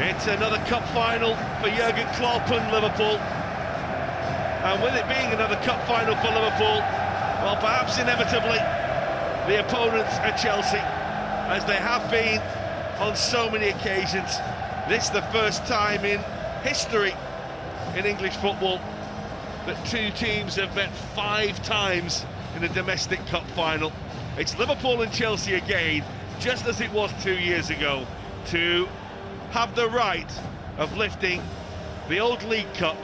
It's another cup final for Jürgen Klopp and Liverpool. And with it being another cup final for Liverpool, well, perhaps inevitably, the opponents are Chelsea, as they have been on so many occasions. This is the first time in history in English football that two teams have met 5 times in a domestic cup final. It's Liverpool and Chelsea again, just as it was 2 years ago, to have the right of lifting the old League Cup,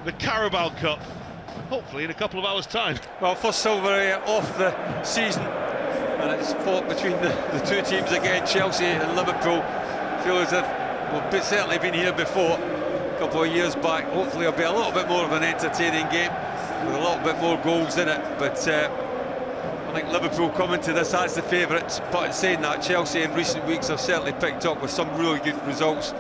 the Carabao Cup, hopefully in a couple of hours' time. Well, first silver off the season, and it's fought between the two teams again, Chelsea and Liverpool. Feel as if we've certainly been here before, a couple of years back. Hopefully it'll be a little bit more of an entertaining game, with a little bit more goals in it, but I think Liverpool coming to this as the favourites. But in saying that, Chelsea in recent weeks have certainly picked up with some really good results.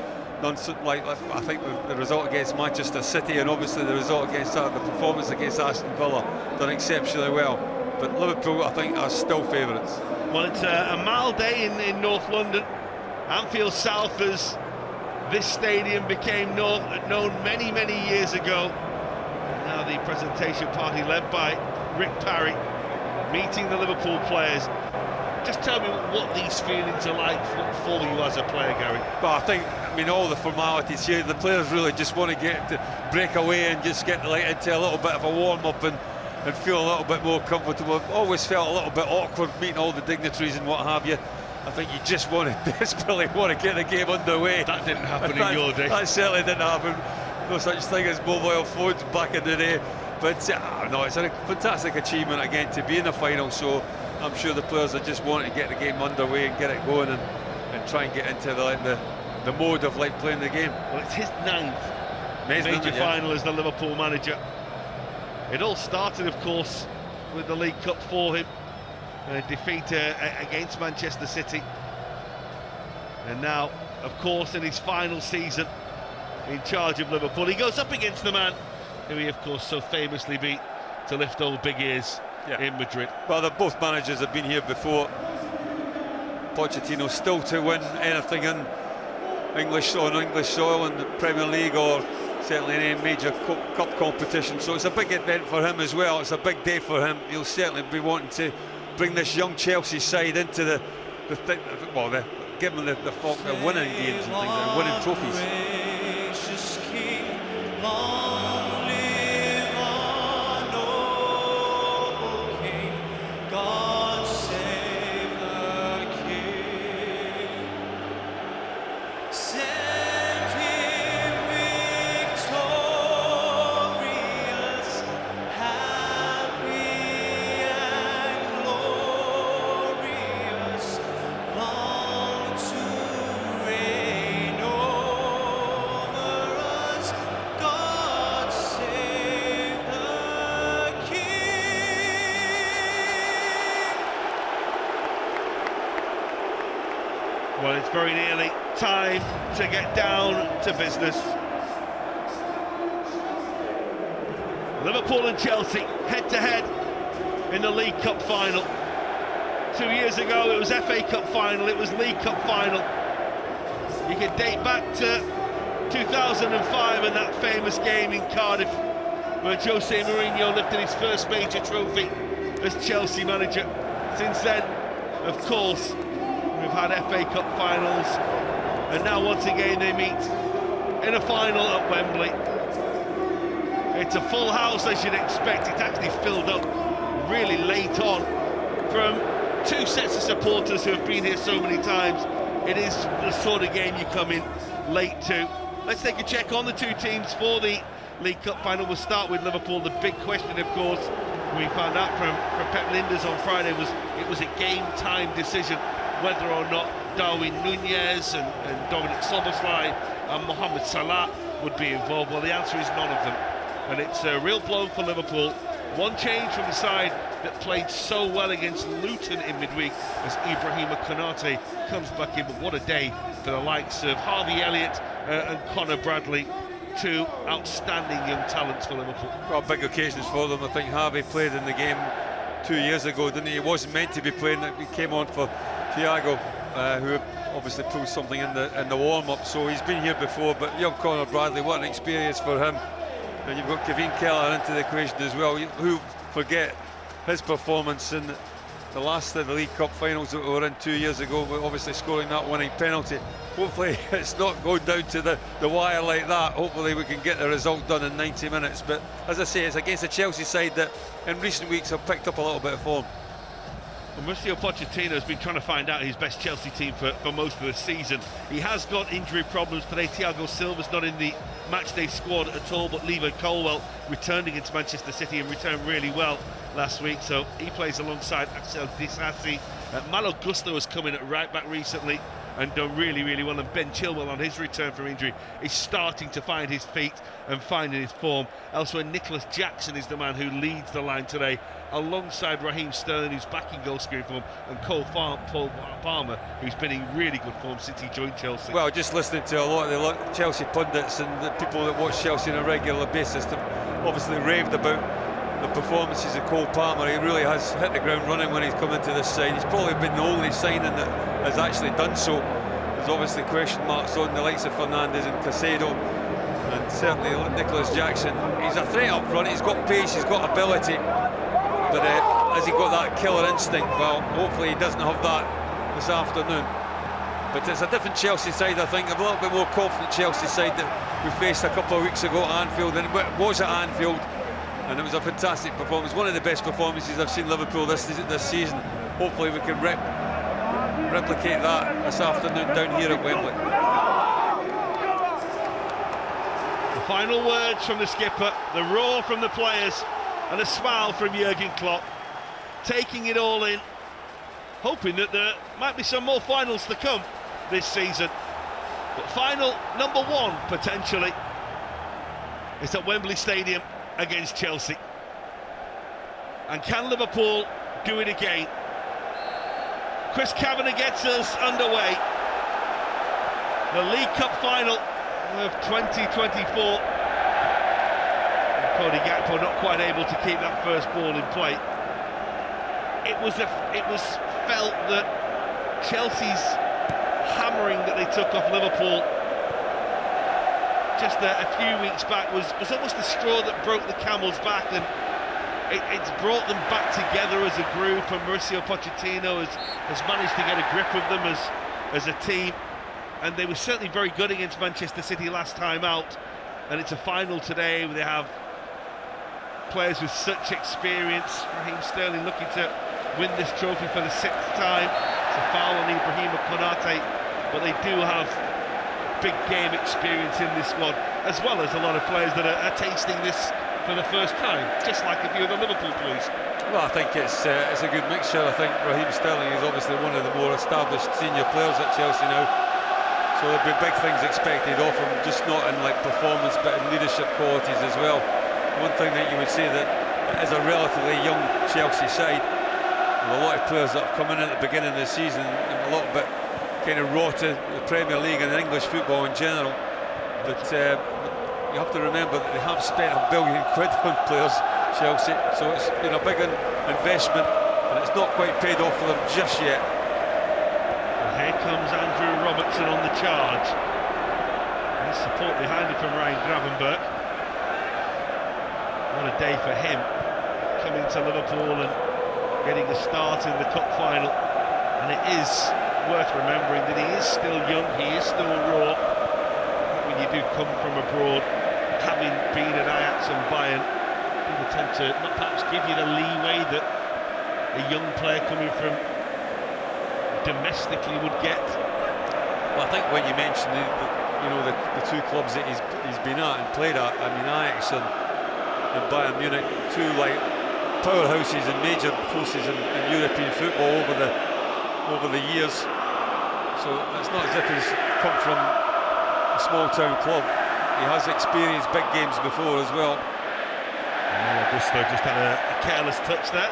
Like I think the result against Manchester City, and obviously the result against the performance against Aston Villa, done exceptionally well. But Liverpool, I think, are still favourites. Well, it's a mild day in North London. Anfield South, as this stadium became known many, many years ago. Now the presentation party led by Rick Parry, meeting the Liverpool players. Just tell me what these feelings are like for you as a player, Gary. Well, I mean, all the formalities here, the players really just want to get to break away and just get into a little bit of a warm-up and feel a little bit more comfortable. I've always felt a little bit awkward meeting all the dignitaries and what have you. I think you just desperately want to get the game underway. That didn't happen in your day. That certainly didn't happen. No such thing as mobile phones back in the day. But no, it's a fantastic achievement again to be in the final, so I'm sure the players are just wanting to get the game underway and get it going and try and get into the mode of playing the game. Well, it's his 9th major final as the Liverpool manager. It all started, of course, with the League Cup for him, a defeat against Manchester City, and now, of course, in his final season in charge of Liverpool, he goes up against the man who he, of course, so famously beat to lift old big ears in Madrid. Well, both managers have been here before. Pochettino still to win anything on English soil in the Premier League, or certainly in any major cup competition, so it's a big event for him as well. It's a big day for him. He'll certainly be wanting to bring this young Chelsea side into give them the fault of winning games and things, and winning trophies. Well, it's very nearly time to get down to business. Liverpool and Chelsea head-to-head in the League Cup final. 2 years ago it was FA Cup final, it was League Cup final. You can date back to 2005 and that famous game in Cardiff where Jose Mourinho lifted his first major trophy as Chelsea manager. Since then, of course, we've had FA Cup finals, and now once again they meet in a final at Wembley. It's a full house, as you'd expect. It's actually filled up really late on from two sets of supporters who have been here so many times. It is the sort of game you come in late to. Let's take a check on the two teams for the League Cup final. We'll start with Liverpool. The big question, of course, we found out from Pep Lijnders on Friday was it was a game-time decision whether or not Darwin Núñez and Dominic Szoboszlai and Mohamed Salah would be involved. Well, the answer is none of them, and it's a real blow for Liverpool. One change from the side that played so well against Luton in midweek as Ibrahima Konate comes back in, but what a day for the likes of Harvey Elliott and Conor Bradley, two outstanding young talents for Liverpool. Well, big occasions for them. I think Harvey played in the game 2 years ago, didn't he? He wasn't meant to be playing. He came on for Thiago, who obviously proved something in the warm-up, so he's been here before. But young Conor Bradley, what an experience for him. And you've got Kevin Keller into the equation as well. Who forget his performance in the last of the League Cup finals that we were in 2 years ago, but obviously scoring that winning penalty. Hopefully it's not going down to the wire like that. Hopefully we can get the result done in 90 minutes. But as I say, it's against a Chelsea side that in recent weeks have picked up a little bit of form. Well, Mauricio Pochettino has been trying to find out his best Chelsea team for most of the season. He has got injury problems today. Thiago Silva's not in the matchday squad at all, but Lever Colwell returned against Manchester City and returned really well last week, so he plays alongside Axel Disasi. Malo Gusto has come in at right back recently and done really well, and Ben Chilwell on his return from injury is starting to find his feet and finding his form. Elsewhere, Nicholas Jackson is the man who leads the line today, alongside Raheem Sterling, who's back in goal scoring form, and Paul Palmer, who's been in really good form since he joined Chelsea. Well, just listening to a lot of the Chelsea pundits and the people that watch Chelsea on a regular basis have obviously raved about the performances of Cole Palmer. He really has hit the ground running when he's come into this side. He's probably been the only signing that has actually done so. There's obviously question marks on the likes of Fernandes and Caicedo, and certainly Nicholas Jackson. He's a threat up front, he's got pace, he's got ability, but has he got that killer instinct? Well, hopefully he doesn't have that this afternoon. But it's a different Chelsea side, I think, a little bit more confident Chelsea side that we faced a couple of weeks ago at Anfield, and it was at Anfield, and it was a fantastic performance, one of the best performances I've seen Liverpool this season. Hopefully we can replicate that this afternoon down here at Wembley. The final words from the skipper, the roar from the players, and a smile from Jürgen Klopp, taking it all in, hoping that there might be some more finals to come this season. But final number one, potentially, is at Wembley Stadium against Chelsea. And can Liverpool do it again? Chris Kavanagh gets us underway. The League Cup final of 2024. Cody Gakpo not quite able to keep that first ball in play. It was felt that Chelsea's hammering that they took off Liverpool just a few weeks back was almost the straw that broke the camel's back, and it's brought them back together as a group, and Mauricio Pochettino has managed to get a grip of them as a team, and they were certainly very good against Manchester City last time out, and it's a final today where they have players with such experience. Raheem Sterling looking to win this trophy for the 6th time. It's a foul on Ibrahima Konate, but they do have big game experience in this squad, as well as a lot of players that are tasting this for the first time, just like a few of the Liverpool players. Well, I think it's a good mixture. I think Raheem Sterling is obviously one of the more established senior players at Chelsea now, so there'll be big things expected of him, just not in like performance but in leadership qualities as well. One thing that you would say that is a relatively young Chelsea side, with a lot of players that have come in at the beginning of the season and a little bit kind of raw to the Premier League and English football in general, but you have to remember that they have spent £1 billion on players, Chelsea, so it's been a big investment and it's not quite paid off for them just yet. Well, here comes Andrew Robertson on the charge. There's support behind him from Ryan Gravenberch. What a day for him, coming to Liverpool and getting a start in the cup final. And it is worth remembering that he is still young, he is still raw. When you do come from abroad, having been at Ajax and Bayern, people tend to not perhaps give you the leeway that a young player coming from domestically would get. Well, I think when you mention the two clubs that he's been at and played at, I mean Ajax and Bayern Munich, two like powerhouses and major forces in European football over the years. So it's not as if he's come from a small town club. He has experienced big games before as well. Augusto just had a careless touch there.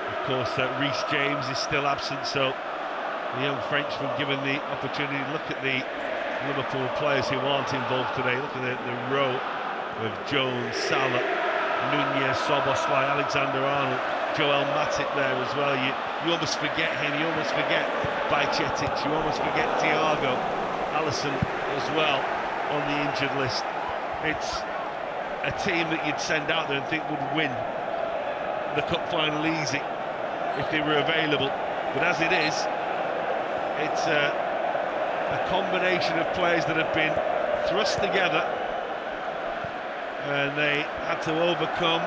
Of course, Reece James is still absent, so the young Frenchman given the opportunity to look at the Liverpool players who aren't involved today. Look at the row of Jones, Salah, Nunez, Szoboszlai, Alexander-Arnold, Joel Matip there as well. You almost forget him, you almost forget Bajcetic, you almost forget Thiago, Alisson as well on the injured list. It's a team that you'd send out there and think would win the cup final easy if they were available, but as it is, it's a combination of players that have been thrust together, and they had to overcome.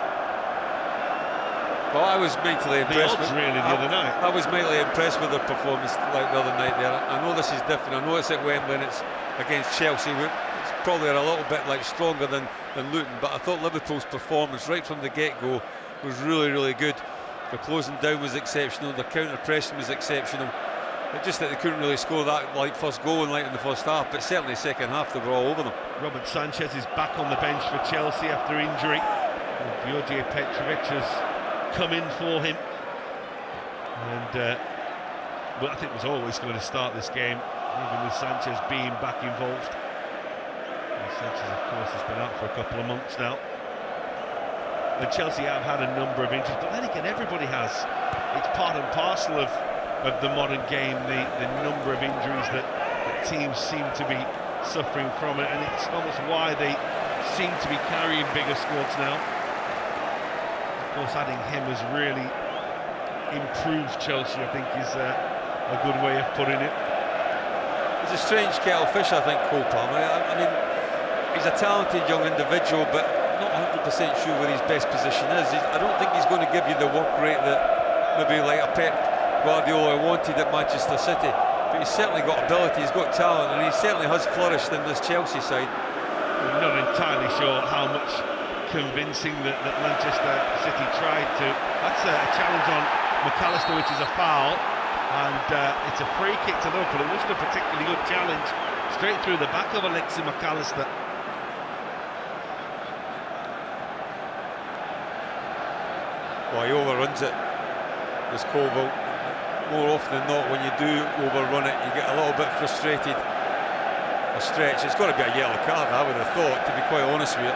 Well, I was mentally impressed the odds, really, the other night. I was mentally impressed with their performance like the other night there. I know this is different. I know it's at Wembley and it's against Chelsea. It's probably a little bit like stronger than Luton, but I thought Liverpool's performance right from the get-go was really, really good. The closing down was exceptional. The counter-pressing was exceptional. It's just that they couldn't really score that first goal in the first half, but certainly the second half they were all over them. Robert Sanchez is back on the bench for Chelsea after injury. Georgi Petrovic has come in for him, and well, I think was always going to start this game, even with Sanchez being back involved. And Sanchez, of course, has been out for a couple of months now. And Chelsea have had a number of injuries, but then again, everybody has. It's part and parcel of the modern game, the number of injuries that teams seem to be suffering from it, and it's almost why they seem to be carrying bigger squads now. Of course, adding him has really improved Chelsea, I think, is a good way of putting it. He's a strange kettle of fish, I think, Cole Palmer. I mean, he's a talented young individual, but not 100% sure where his best position is. I don't think he's going to give you the work rate that maybe like a Pep Guardiola wanted at Manchester City, but he's certainly got ability, he's got talent, and he certainly has flourished in this Chelsea side. I'm not entirely sure how much convincing that Manchester City tried to. That's a challenge on McAllister, which is a foul, and it's a free kick to Liverpool. It wasn't a particularly good challenge, straight through the back of Alexis McAllister. Well, he overruns it, this Colville. More often than not, when you do overrun it, you get a little bit frustrated. A stretch. It's got to be a yellow card, I would have thought, to be quite honest with you.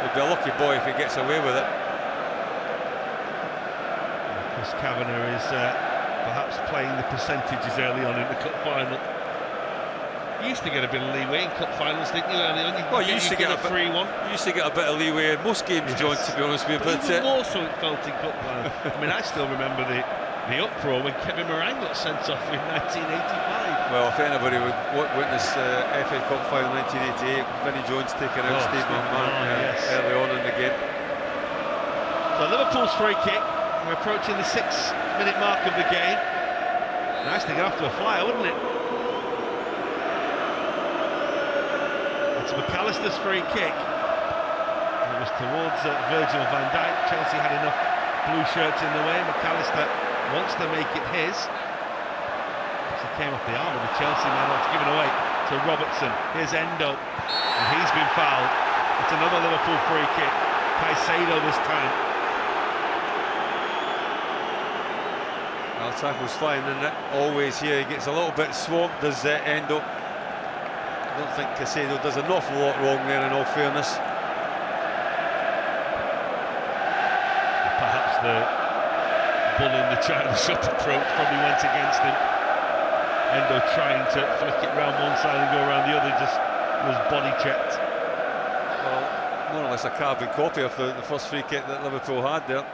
He'd be a lucky boy if he gets away with it. Chris Kavanagh is perhaps playing the percentages early on in the cup final. You used to get a bit of leeway in cup finals, didn't you, early on? You used to get a 3-1. You used to get a bit of leeway in most games, yes, John, to be honest with you. But even more so it felt in cup final. I mean, I still remember the uproar when Kevin Moran got sent off in 1985. Well, if anybody would witness FA Cup final 1988, Vinnie Jones taking out Steve McMahon yes, early on in the game. So Liverpool's free kick. We're approaching the 6-minute mark of the game. Nice to get off to a flyer, wouldn't it? It's McAllister's free kick. It was towards Virgil van Dijk. Chelsea had enough blue shirts in the way. McAllister wants to make it his. He came off the arm of the Chelsea man. It's given away to Robertson. Here's Endo, and he's been fouled. It's another Liverpool free kick. Caicedo this time. Well, tackle's flying in it. Always here. He gets a little bit swamped, does Endo. I don't think Caicedo does an awful lot wrong there, in all fairness. Perhaps the bull in the China shot approach probably went against him. Endo trying to flick it round one side and go around the other, just was body checked. Well, more or less a carbon copy of the first free kick that Liverpool had there.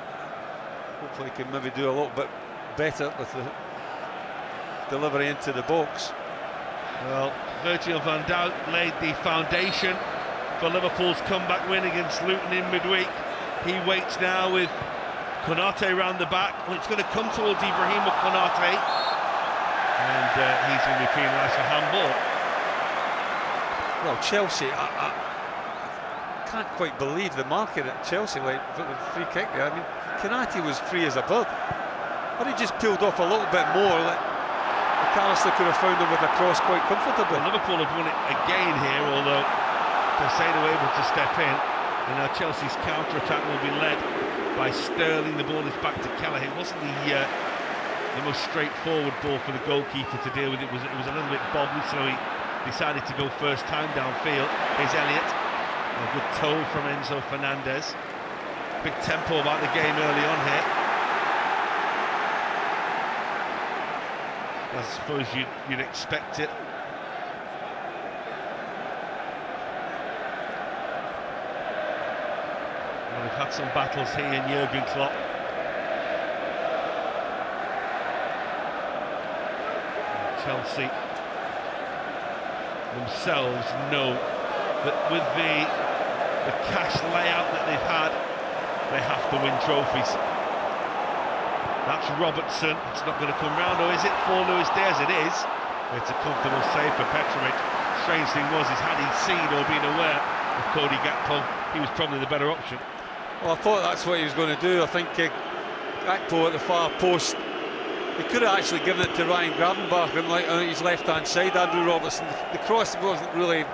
Hopefully he can maybe do a little bit better with the delivery into the box. Well, Virgil van Dijk laid the foundation for Liverpool's comeback win against Luton in midweek. He waits now with Konate round the back. Well, it's going to come towards Ibrahima Konate, and he's going to be penalised for handball. Well, Chelsea, I can't quite believe the market at Chelsea, like for the free kick there. I mean, Konate was free as a bird. But he just peeled off a little bit more. Like McAllister could have found him with a cross quite comfortably. Well, Liverpool have won it again here, although Caicedo able to step in. And now Chelsea's counter-attack will be led by Sterling. The ball is back to Kelleher. It wasn't the most straightforward ball for the goalkeeper to deal with. It was a little bit bobbly, so he decided to go first time downfield. Here's Elliott. A good toe from Enzo Fernandez. Big tempo about the game early on here. I suppose you'd expect it. Well, we've had some battles here in Jürgen Klopp. Chelsea themselves know that with the cash layout that they've had, they have to win trophies. That's Robertson. It's not going to come round, or is it for Luis Diaz? It is. It's a comfortable save for Petrovic. Strange thing was, had he seen or been aware of Cody Gakpo, he was probably the better option. Well, I thought that's what he was going to do. I think Gakpo at the far post, he could have actually given it to Ryan Gravenberch on his left-hand side, Andrew Robertson. The cross wasn't really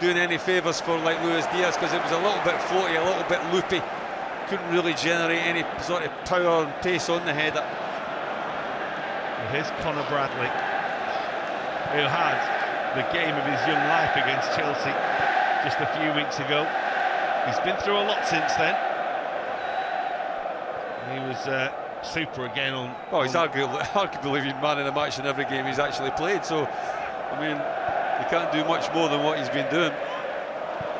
doing any favours for Luis Diaz, because it was a little bit floaty, a little bit loopy. Couldn't really generate any sort of power and pace on the header. Well, here's Conor Bradley, who had the game of his young life against Chelsea just a few weeks ago. He's been through a lot since then. He was super again on... Oh, he's arguably been man in the match in every game he's actually played, so, I mean, he can't do much more than what he's been doing.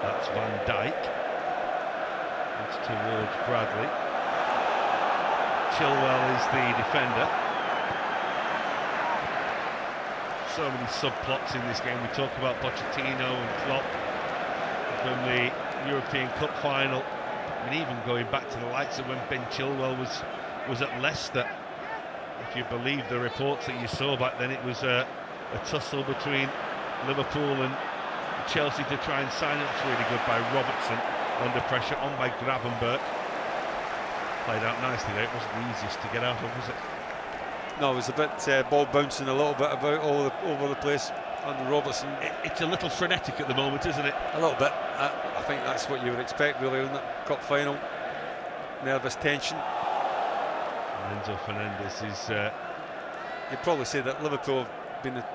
That's Van Dijk. It's towards Bradley. Chilwell is the defender. So many subplots in this game. We talk about Pochettino and Klopp from the European Cup final. I mean, even going back to the likes of when Ben Chilwell was at Leicester. If you believe the reports that you saw back then, it was a tussle between Liverpool and Chelsea to try and sign it. It's really good by Robertson, under pressure, on by Gravenberch. Played out nicely there. It wasn't the easiest to get out of, was it? No, it was a bit ball bouncing a little bit about all over the place. Andrew Robertson. It's a little frenetic at the moment, isn't it? A little bit. I think that's what you would expect, really, in that cup final. Nervous tension. Enzo Fernandez is... You'd probably say that Liverpool have been the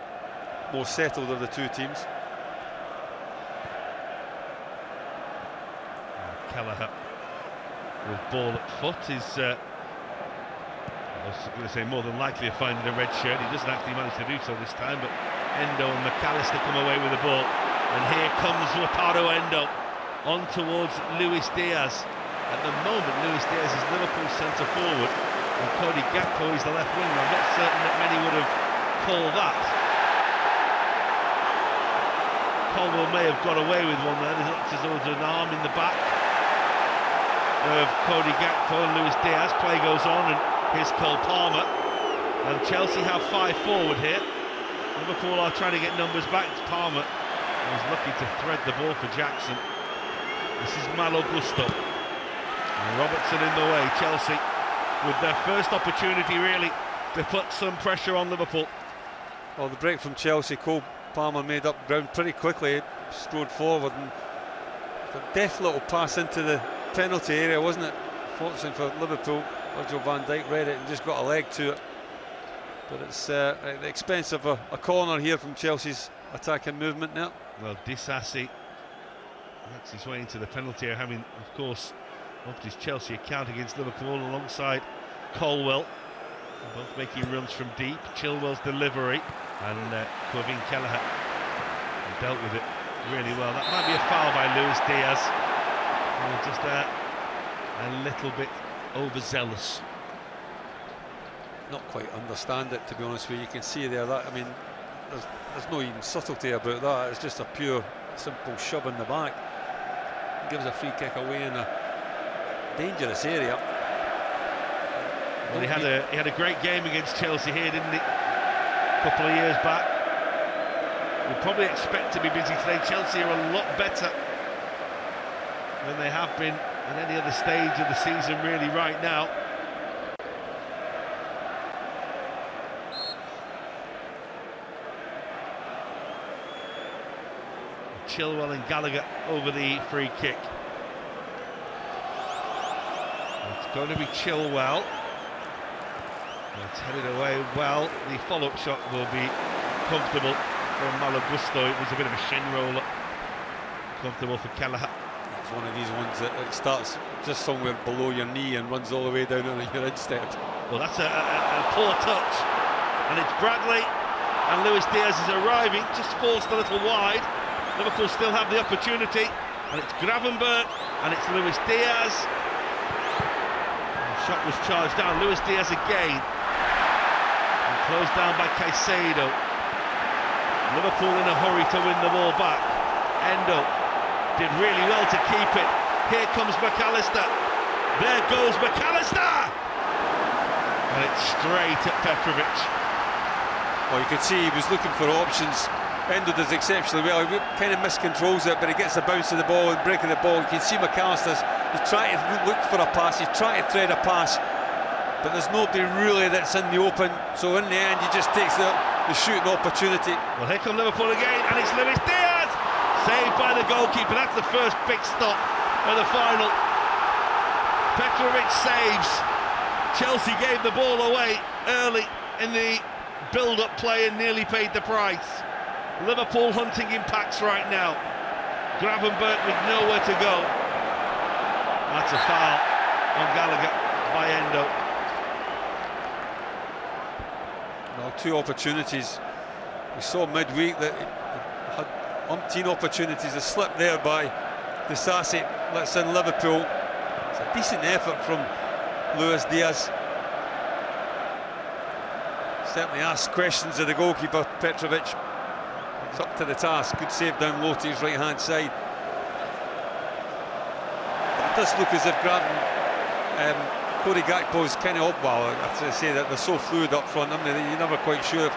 more settled of the two teams. Kelleher with ball at foot is... I was going to say more than likely of finding a red shirt. He doesn't actually manage to do so this time, but Endo and McAllister come away with the ball. And here comes Wataru Endo on towards Luis Diaz. At the moment, Luis Diaz is Liverpool's centre forward, and Cody Gakpo is the left winger. I'm not certain that many would have called that. Colwell may have got away with one there. It looks as though there's an arm in the back of Cody Gakpo and Luis Diaz. Play goes on, and here's Cole Palmer. And Chelsea have 5 forward here. Liverpool are trying to get numbers back. It's Palmer. He's lucky to thread the ball for Jackson. This is Malo Gusto. And Robertson in the way. Chelsea with their first opportunity, really, to put some pressure on Liverpool. Well, the break from Chelsea, Cole Palmer made up ground pretty quickly, strode forward, and a deft little pass into the penalty area, wasn't it? Fortunately for Liverpool, Virgil van Dijk read it and just got a leg to it. But it's at the expense of a corner here from Chelsea's attacking movement now. Well, Disasi makes his way into the penalty area, having, of course, upped his Chelsea account against Liverpool alongside Colwell. They're both making runs from deep. Chilwell's delivery, and Kevin Kelleher dealt with it really well. That might be a foul by Luis Diaz. Just a little bit overzealous. Not quite understand it, to be honest with you. You can see there that, I mean, there's no even subtlety about that. It's just a pure, simple shove in the back. It gives a free kick away in a dangerous area. Well, he had a great game against Chelsea here, didn't he? A couple of years back. We'll probably expect to be busy today. Chelsea are a lot better than they have been at any other stage of the season, really, right now. Chilwell and Gallagher over the free kick. It's going to be Chilwell. It's headed away well. The follow-up shot will be comfortable from Malo Gusto. It was a bit of a shin roller. Comfortable for Kelleher. It's one of these ones that it starts just somewhere below your knee and runs all the way down on your instep. Well, that's a poor touch. And it's Bradley and Luis Diaz is arriving, just forced a little wide. Liverpool still have the opportunity, and it's Gravenberch, and it's Luis Diaz. The shot was charged down, Luis Diaz again, and closed down by Caicedo. Liverpool in a hurry to win the ball back. Endo did really well to keep it. Here comes McAllister. There goes McAllister! And it's straight at Petrovic. Well, you could see he was looking for options. Endo does exceptionally well. He kind of miscontrols it, but he gets the bounce of the ball and break of the ball. You can see McAllister's, he's trying to look for a pass, he's trying to thread a pass, but there's nobody really that's in the open. So in the end, he just takes the shooting opportunity. Well, here come Liverpool again, and it's Luis Diaz! Saved by the goalkeeper. That's the first big stop of the final. Petrovic saves. Chelsea gave the ball away early in the build-up play and nearly paid the price. Liverpool hunting in packs right now. Gravenberch with nowhere to go. That's a foul on Gallagher by Endo. Well, two opportunities. We saw midweek that it had umpteen opportunities. A slip there by Disasi lets in Liverpool. It's a decent effort from Luis Diaz. Certainly asks questions of the goalkeeper, Petrovic. He's up to the task. Good save down low to his right hand side. It does look as if Cody Gakpo's kind of up. Well, I have to say that they're so fluid up front. I mean, you're never quite sure if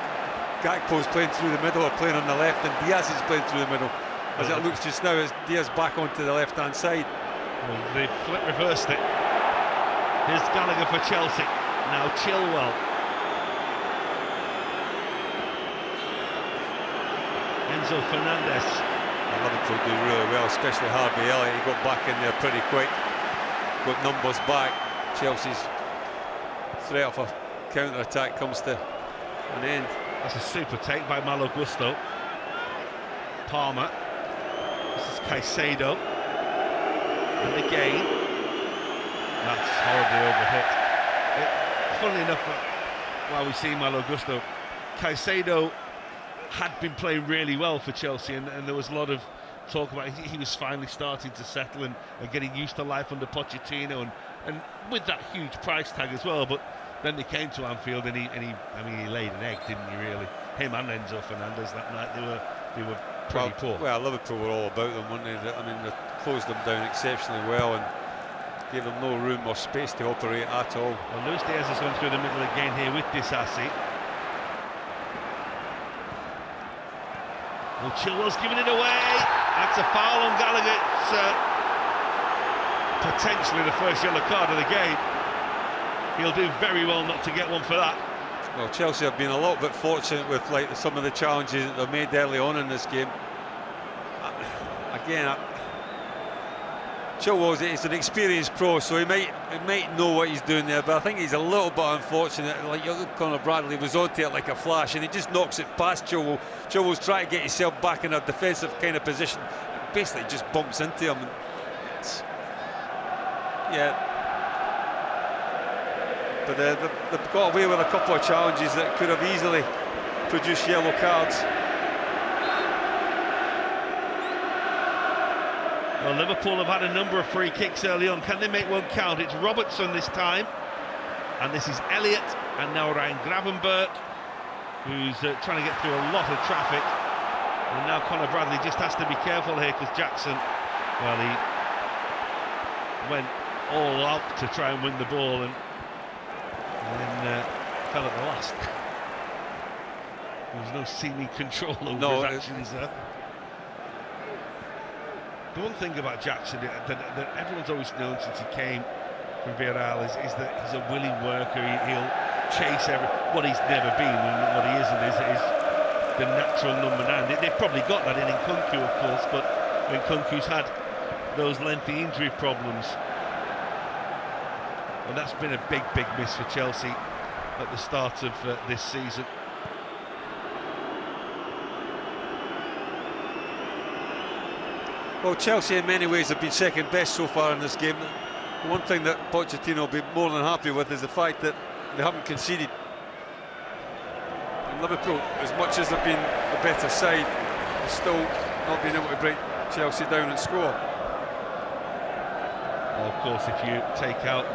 Gakpo's playing through the middle or playing on the left, and Diaz is playing through the middle. As it looks just now, as Diaz back onto the left hand side. Well, they reversed it. Here's Gallagher for Chelsea. Now Chilwell. Enzo Fernandez. Liverpool do really well, especially Harvey Elliott. He got back in there pretty quick. Got numbers back. Chelsea's threat of a counter-attack comes to an end. That's a super take by Malo Gusto. Palmer. This is Caicedo. And again, that's horribly overhit. Funnily enough, while we see Malo Gusto, Caicedo had been playing really well for Chelsea, and there was a lot of talk about he was finally starting to settle and getting used to life under Pochettino, and with that huge price tag as well. But then they came to Anfield, and he laid an egg, didn't he? Really, him and Enzo Fernandez that night. They were pretty poor. Well, Liverpool were all about them, weren't they? I mean, they closed them down exceptionally well and gave them no room or space to operate at all. Well, Luis Diaz has gone through the middle again here with Disasi. Well, Chilwell's giving it away. That's a foul on Gallagher. It's potentially the first yellow card of the game. He'll do very well not to get one for that. Well, Chelsea have been a little bit fortunate with some of the challenges that they've made early on in this game. Again, Chilwell is an experienced pro, so he might know what he's doing there, but I think he's a little bit unfortunate. Like, you look, Conor Bradley was onto it like a flash, and he just knocks it past Chilwell. Chilwell's trying to get himself back in a defensive kind of position, basically just bumps into him. Yeah, but they've got away with a couple of challenges that could have easily produced yellow cards. Well, Liverpool have had a number of free kicks early on. Can they make one count? It's Robertson this time, and this is Elliott, and now Ryan Gravenberch, who's trying to get through a lot of traffic. And now Conor Bradley just has to be careful here, because Jackson, well, he went all out to try and win the ball, and then fell at the last. There was no seeming control over his actions there. The one thing about Jackson that everyone's always known since he came from Villarreal is that he's a willing worker. He'll chase what he's never been, and what he isn't is the natural number 9. They've probably got that in Nkunku, of course, but when Nkunku's had those lengthy injury problems, and that's been a big miss for Chelsea at the start of this season. Well, Chelsea in many ways have been second best so far in this game. One thing that Pochettino will be more than happy with is the fact that they haven't conceded. And Liverpool, as much as they've been the better side, have still not been able to break Chelsea down and score. Well, of course, if you take out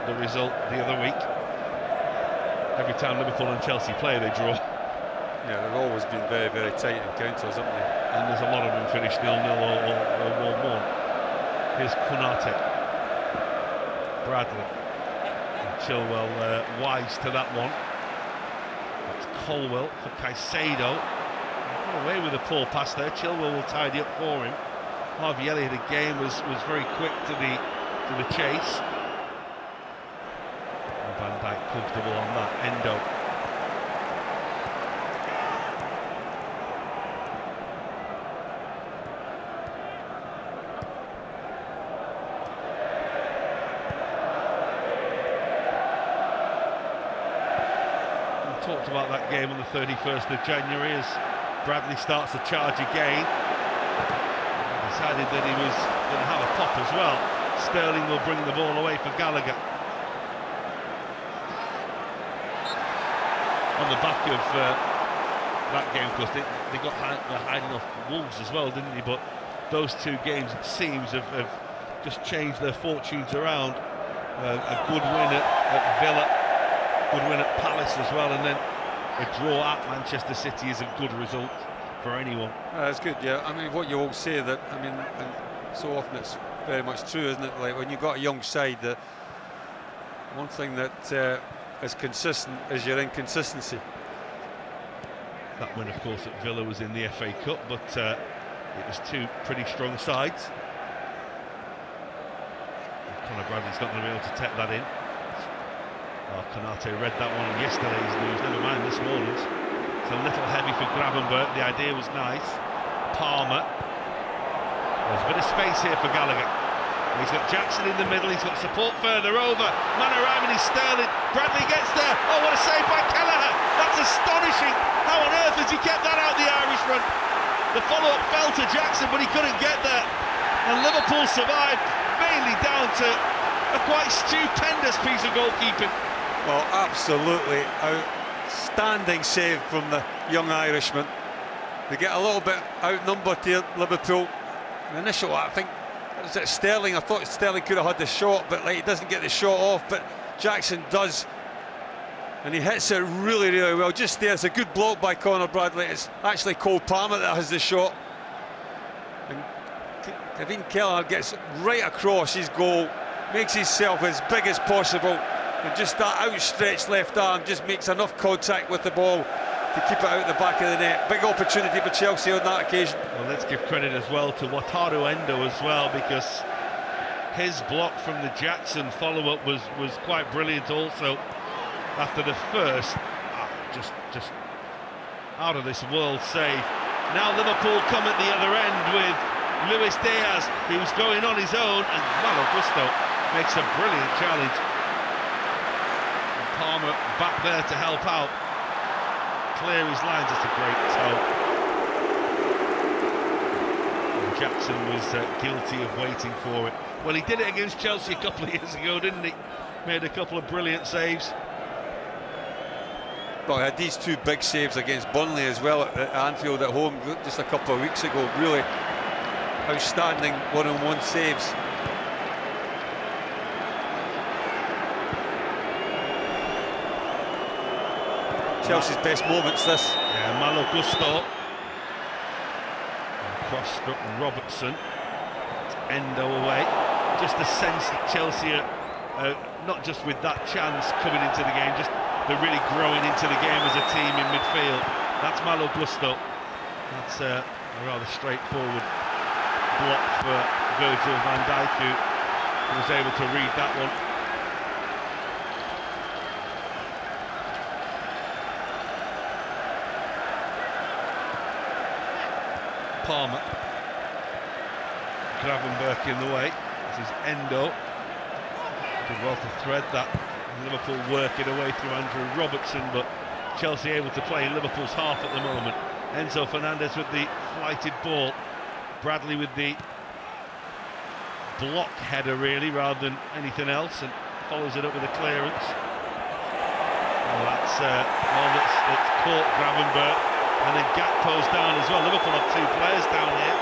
the result the other week, every time Liverpool and Chelsea play, they draw. Yeah, they've always been very, very tight encounters, haven't they? And there's a lot of them finished 0-0 or 1-1. Here's Konate, Bradley, and Chilwell wise to that one. That's Colwell for Caicedo. Got away with a poor pass there. Chilwell will tidy up for him. Harvey Elliott again was very quick to the chase. And Van Dijk comfortable on that. Endo. Talked about that game on the 31st of January as Bradley starts to charge again. Decided that he was going to have a pop as well. Sterling will bring the ball away for Gallagher. On the back of that game, of course, they got hiding off Wolves as well, didn't they? But those two games, it seems, have just changed their fortunes around. A good win at Villa, good win at Palace as well, and then a draw at Manchester City is a good result for anyone. That's good, yeah. I mean, what you all say that, I mean, and so often it's very much true, isn't it? Like when you've got a young side, that one thing that is consistent is your inconsistency. That win, of course, at Villa was in the FA Cup, but it was two pretty strong sides. Conor Bradley's not going to be able to take that in. Oh, Konate read that one in yesterday's news, never mind this morning's. It's a little heavy for Gravenberch, the idea was nice. Palmer. There's a bit of space here for Gallagher. He's got Jackson in the middle, he's got support further over. Man arriving is Sterling. Bradley gets there. Oh, what a save by Kelleher. That's astonishing. How on earth has he kept that out, the Irishman? The follow-up fell to Jackson, but he couldn't get there. And Liverpool survived, mainly down to a quite stupendous piece of goalkeeping. Well, absolutely outstanding save from the young Irishman. They get a little bit outnumbered here, Liverpool. The initial, I think, was it Sterling? I thought Sterling could have had the shot, but like he doesn't get the shot off, but Jackson does. And he hits it really, really well. Just there, it's a good block by Conor Bradley. It's actually Cole Palmer that has the shot. And Kevin Kelleher gets right across his goal, makes himself as big as possible, and just that outstretched left arm just makes enough contact with the ball to keep it out the back of the net. Big opportunity for Chelsea on that occasion. Well, let's give credit as well to Wataru Endo as well, because his block from the Jackson follow-up was quite brilliant also. After the first, just out of this world save. Now Liverpool come at the other end with Luis Diaz, who's going on his own, and Malo Gusto makes a brilliant challenge. And Palmer back there to help out. Clear his lines, it's a great toe. And Jackson was guilty of waiting for it. Well, he did it against Chelsea a couple of years ago, didn't he? Made a couple of brilliant saves. Well, he had these two big saves against Burnley as well at Anfield at home just a couple of weeks ago. Really outstanding one-on-one saves. Chelsea's best moments, this. Yeah, Malo Gusto. Cross struck Robertson. Endo away. Just the sense that Chelsea are not just with that chance coming into the game, just they're really growing into the game as a team in midfield. That's Malo Gusto. That's a rather straightforward block for Virgil van Dijk, who was able to read that one. Palmer. Gravenberch in the way. This is Endo. Did well to thread that. Liverpool working away through Andrew Robertson, but Chelsea able to play in Liverpool's half at the moment. Enzo Fernandez with the flighted ball. Bradley with the block header really, rather than anything else, and follows it up with a clearance. Well, that's caught Gravenberch, and then Gakpo's down as well. Liverpool have 2 players down here.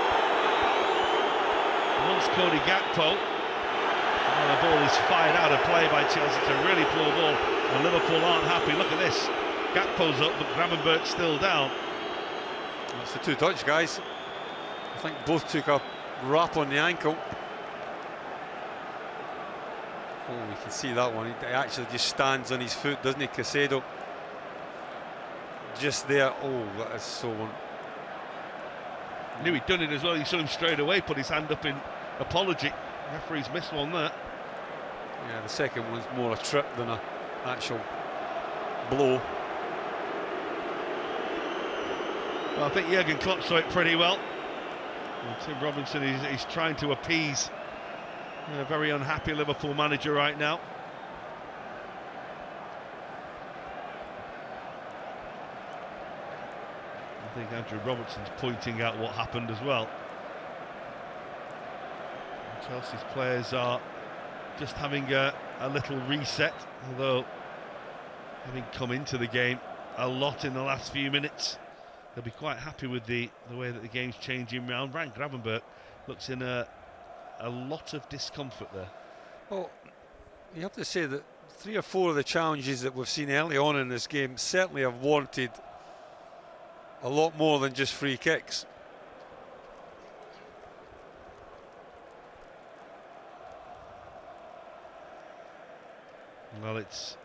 One's Cody Gakpo, and the ball is fired out of play by Chelsea. It's a really poor ball, and Liverpool aren't happy. Look at this. Gakpo's up, but Gravenberch's still down. That's the 2 touch guys. I think both took a rap on the ankle. Oh, we can see that one. He actually just stands on his foot, doesn't he, Caicedo? Just there. Oh, that is so one. Knew he'd done it as well. You saw him straight away put his hand up in apology. The referee's missed one there. Yeah, the second one's more a trip than an actual blow. Well, I think Jürgen Klopp saw it pretty well. And Tim Robinson is trying to appease a very unhappy Liverpool manager right now. I think Andrew Robertson's pointing out what happened as well. And Chelsea's players are just having a little reset, although having come into the game a lot in the last few minutes, they'll be quite happy with the way that the game's changing round. Ryan Gravenberch looks in a lot of discomfort there. Well, you have to say that 3 or 4 of the challenges that we've seen early on in this game certainly have warranted a lot more than just free kicks. Well, it's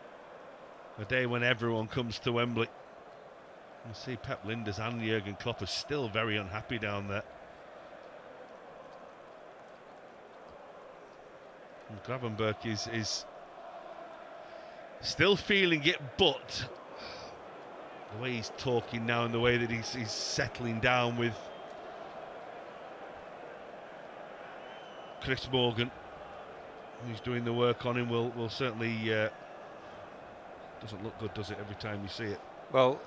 a day when everyone comes to Wembley. You see Pep Lijnders and Jürgen Klopp are still very unhappy down there. And Gravenberch is still feeling it, but the way he's talking now and the way that he's settling down with Chris Morgan, who's doing the work on him, will certainly doesn't look good, does it, every time you see it? Well,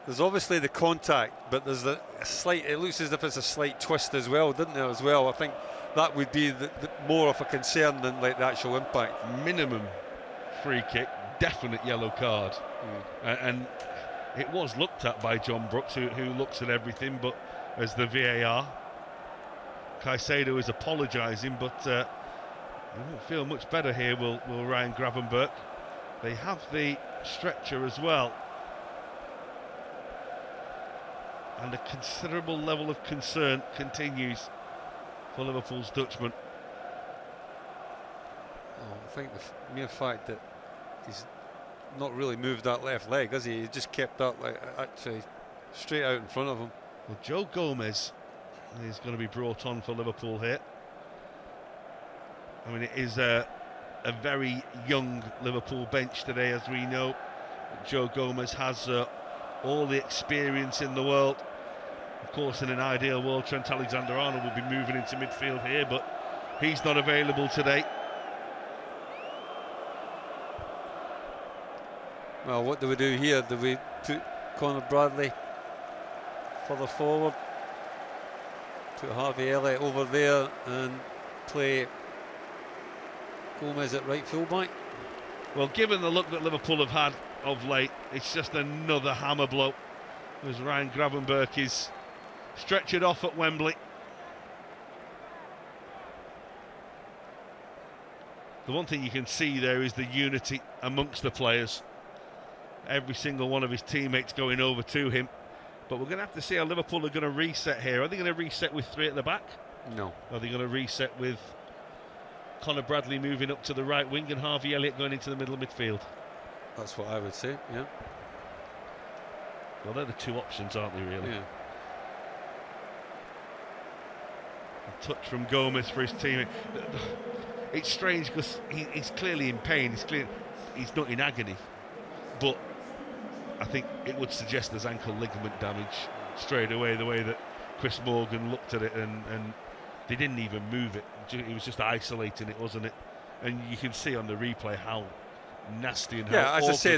there's obviously the contact, but there's a slight, it looks as if it's a slight twist as well, doesn't it, as well? I think that would be the more of a concern than like the actual impact. Minimum free kick, definite yellow card. And it was looked at by John Brooks, who looks at everything but as the VAR. Caicedo is apologising, but he won't feel much better here, will Ryan Gravenberch. They have the stretcher as well, and a considerable level of concern continues for Liverpool's Dutchman. Oh, I think the mere fact that he's not really moved that left leg, has he? He just kept that like actually straight out in front of him. Well, Joe Gomez is going to be brought on for Liverpool here. I mean, it is a very young Liverpool bench today, as we know. Joe Gomez has all the experience in the world. Of course, in an ideal world, Trent Alexander-Arnold will be moving into midfield here, but he's not available today. Well, what do we do here? Do we put Conor Bradley further forward, put Harvey Elliott over there and play Gomez at right fullback? Well, given the look that Liverpool have had of late, it's just another hammer blow as Ryan Gravenberch is stretchered off at Wembley. The one thing you can see there is the unity amongst the players. Every single one of his teammates going over to him. But we're going to have to see how Liverpool are going to reset here. Are they going to reset with 3 at the back? No. Or are they going to reset with Conor Bradley moving up to the right wing and Harvey Elliott going into the middle of midfield? That's what I would say, yeah. Well, they're the 2 options, aren't they, really? Yeah. A touch from Gomez for his teammate. It's strange because he's clearly in pain. He's not in agony. But I think it would suggest there's ankle ligament damage straight away, the way that Chris Morgan looked at it, and they didn't even move it. He was just isolating it, wasn't it? And you can see on the replay how nasty and how as I say,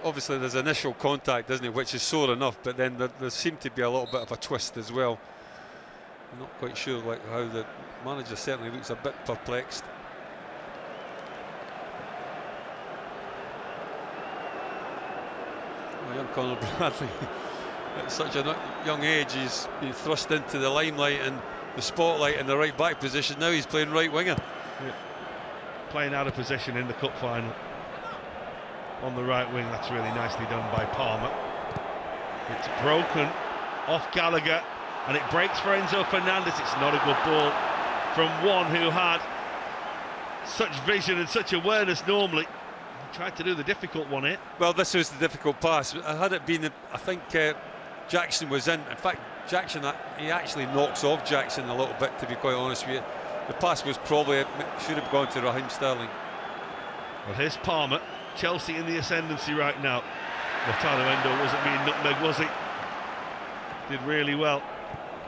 obviously there's initial contact, isn't it, which is sore enough, but then there seemed to be a little bit of a twist as well. I'm not quite sure like how the manager certainly looks a bit perplexed. young Conor Bradley, at such a young age, he's been thrust into the limelight and the spotlight in the right back position. Now he's playing right winger. Yeah. Playing out of position in the cup final on the right wing. That's really nicely done by Palmer. It's broken off Gallagher and it breaks for Enzo Fernandez. It's not a good ball from one who had such vision and such awareness normally. He tried to do the difficult one here. Well, this was the difficult pass. Had it been, I think Jackson was in. In fact, Jackson, he actually knocks off Jackson a little bit, to be quite honest with you. The pass was probably, should have gone to Raheem Sterling. Well, here's Palmer. Chelsea in the ascendancy right now. Lautaro Endo wasn't being nutmeg, was he? Did really well.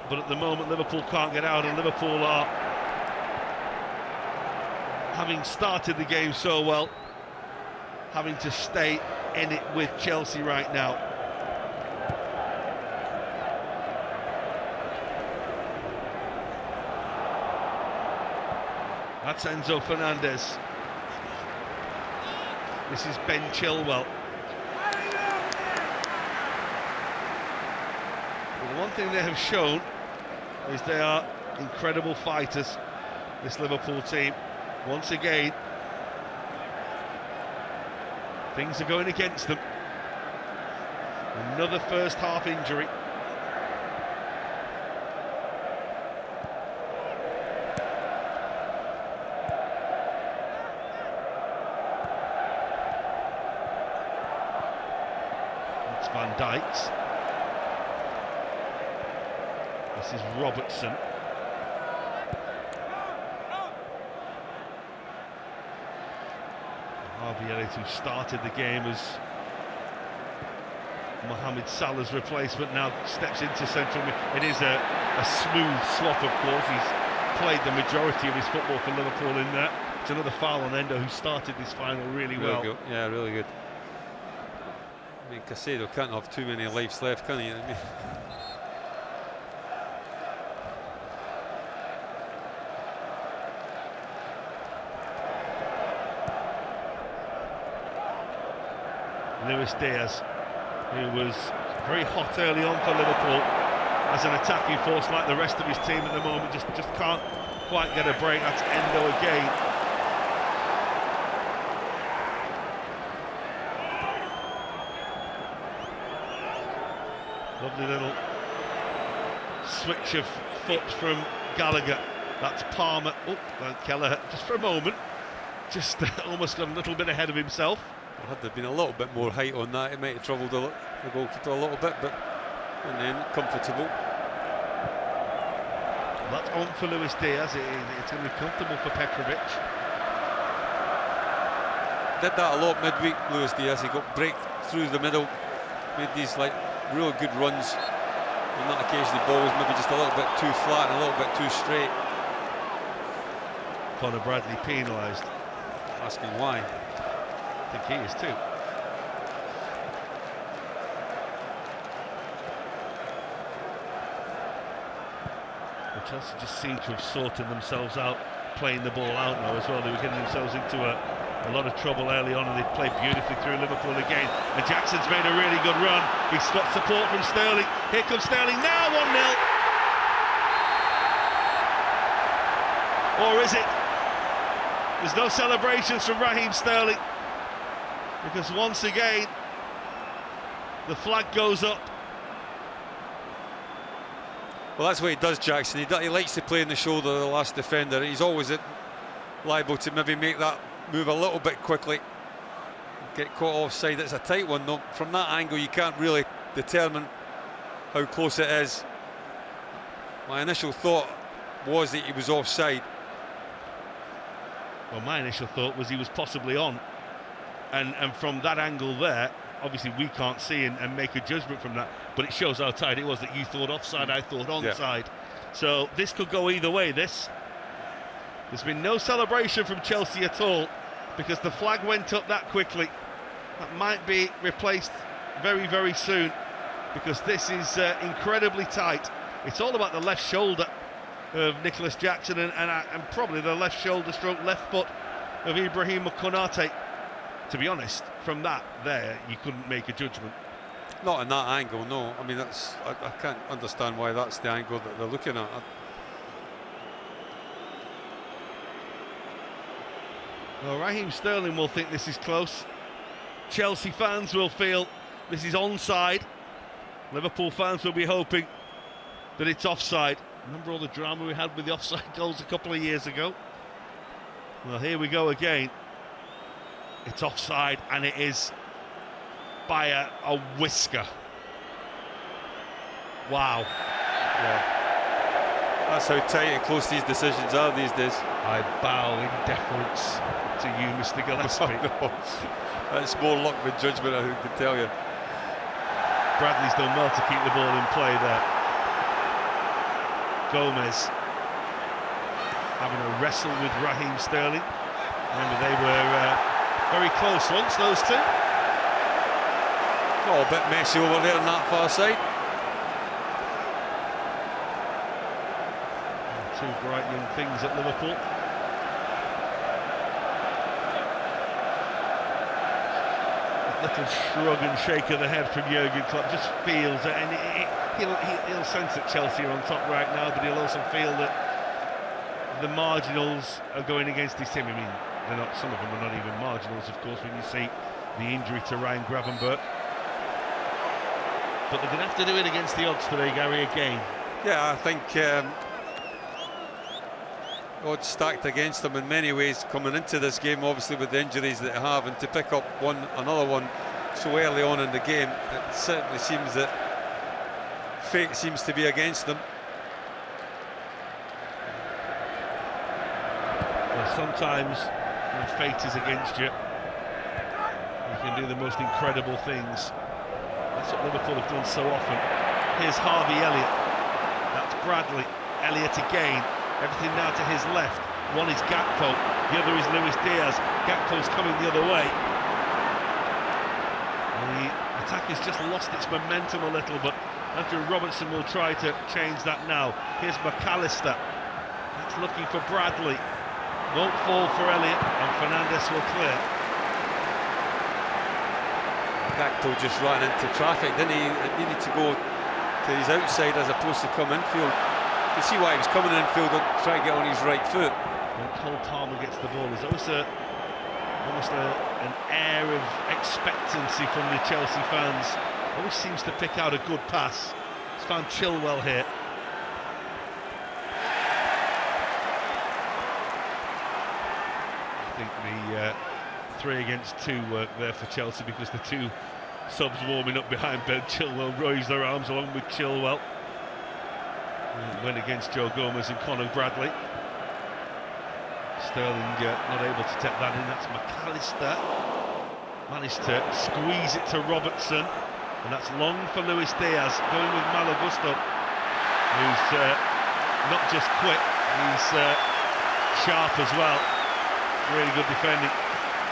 But at the moment, Liverpool can't get out, and Liverpool are, having started the game so well, having to stay in it with Chelsea right now. That's Enzo Fernandez. This is Ben Chilwell. Well, the one thing they have shown is they are incredible fighters, this Liverpool team. Once again, things are going against them. Another first half injury. It's Van Dijk's. This is Robertson. Harvey Elliott, who started the game as Mohamed Salah's replacement, now steps into central mid. It is a smooth swap, of course. He's played the majority of his football for Liverpool in there. It's another foul on Endo, who started this final really well. Good. Yeah, really good. I mean, Caicedo can't have too many lives left, can he? I mean, Luis Diaz, who was very hot early on for Liverpool as an attacking force like the rest of his team at the moment, just can't quite get a break. That's Endo again. Lovely little switch of foot from Gallagher. That's Palmer. Oh, Kelleher, just for a moment, just almost got a little bit ahead of himself. had there been a little bit more height on that, it might have troubled the goalkeeper a little bit, but in the end, comfortable. That's on for Luis Diaz. It's going to be comfortable for Petrovic. Did that a lot midweek, Luis Diaz. He got break through the middle, made these like real good runs. On that occasion, the ball was maybe just a little bit too flat and a little bit too straight. Conor Bradley penalised. Asking why. I think he is too. Well, Chelsea just seem to have sorted themselves out, playing the ball out now as well. They were getting themselves into a lot of trouble early on, and they've played beautifully through Liverpool again. And Jackson's made a really good run. He's got support from Sterling. Here comes Sterling now, 1-0. Or is it? There's no celebrations from Raheem Sterling, because once again the flag goes up. Well, that's what he does, Jackson. He likes to play in the shoulder of the last defender. He's always liable to maybe make that move a little bit quickly, get caught offside. It's a tight one though. From that angle you can't really determine how close it is. My initial thought was that he was offside. Well, my initial thought was he was possibly on, and from that angle there, obviously we can't see and make a judgment from that, but it shows how tight it was that you thought offside, I thought onside. Yeah. So this could go either way, this. There's been no celebration from Chelsea at all, because the flag went up that quickly. That might be replaced very, very soon, because this is incredibly tight. It's all about the left shoulder of Nicholas Jackson and probably the left shoulder stroke left foot of Ibrahim Konate. To be honest, from that there, you couldn't make a judgment. Not in that angle, no. I mean, that's I can't understand why that's the angle that they're looking at. Well, Raheem Sterling will think this is close. Chelsea fans will feel this is onside. Liverpool fans will be hoping that it's offside. Remember all the drama we had with the offside goals a couple of years ago? Well, here we go again. It's offside, and it is by a whisker. Wow. Yeah. That's how tight and close these decisions are these days. I bow in deference to you, Mr. Gillespie. No. That's more luck than judgment, I can tell you. Bradley's done well to keep the ball in play there. Gomez having a wrestle with Raheem Sterling. Remember, they were very close once, those two. Oh, a bit messy over there on that far side. Two bright young things at Liverpool. That little shrug and shake of the head from Jürgen Klopp just feels it, and he'll sense that Chelsea are on top right now, but he'll also feel that the marginals are going against his team. I mean, they're not. Some of them are not even marginals, of course, when you see the injury to Ryan Gravenberch. But they're going to have to do it against the odds today, Gary, again. Yeah, I think odds stacked against them in many ways coming into this game, obviously with the injuries that they have, and to pick up another one so early on in the game, it certainly seems that fate seems to be against them. Well, sometimes when fate is against you, you can do the most incredible things. That's what Liverpool have done so often. Here's Harvey Elliott. That's Bradley. Elliott again. Everything now to his left. One is Gakpo, the other is Luis Diaz. Gakpo's coming the other way. And the attack has just lost its momentum a little, but Andrew Robertson will try to change that now. Here's McAllister. That's looking for Bradley. Won't fall for Elliott, and Fernandes will clear. Gakpo just ran into traffic, didn't he? It needed to go to his outside as opposed to come infield. You see why he was coming infield and trying to get on his right foot. When Cole Palmer gets the ball, there's almost an air of expectancy from the Chelsea fans. Always seems to pick out a good pass. He's found Chilwell here. I think the 3 against 2 worked there for Chelsea, because the two subs warming up behind Ben Chilwell raised their arms along with Chilwell. Went against Joe Gomez and Conor Bradley. Sterling not able to take that in. That's McAllister. Managed to squeeze it to Robertson, and that's long for Luis Diaz, going with Malo Gusto, who's not just quick, he's sharp as well. Really good defending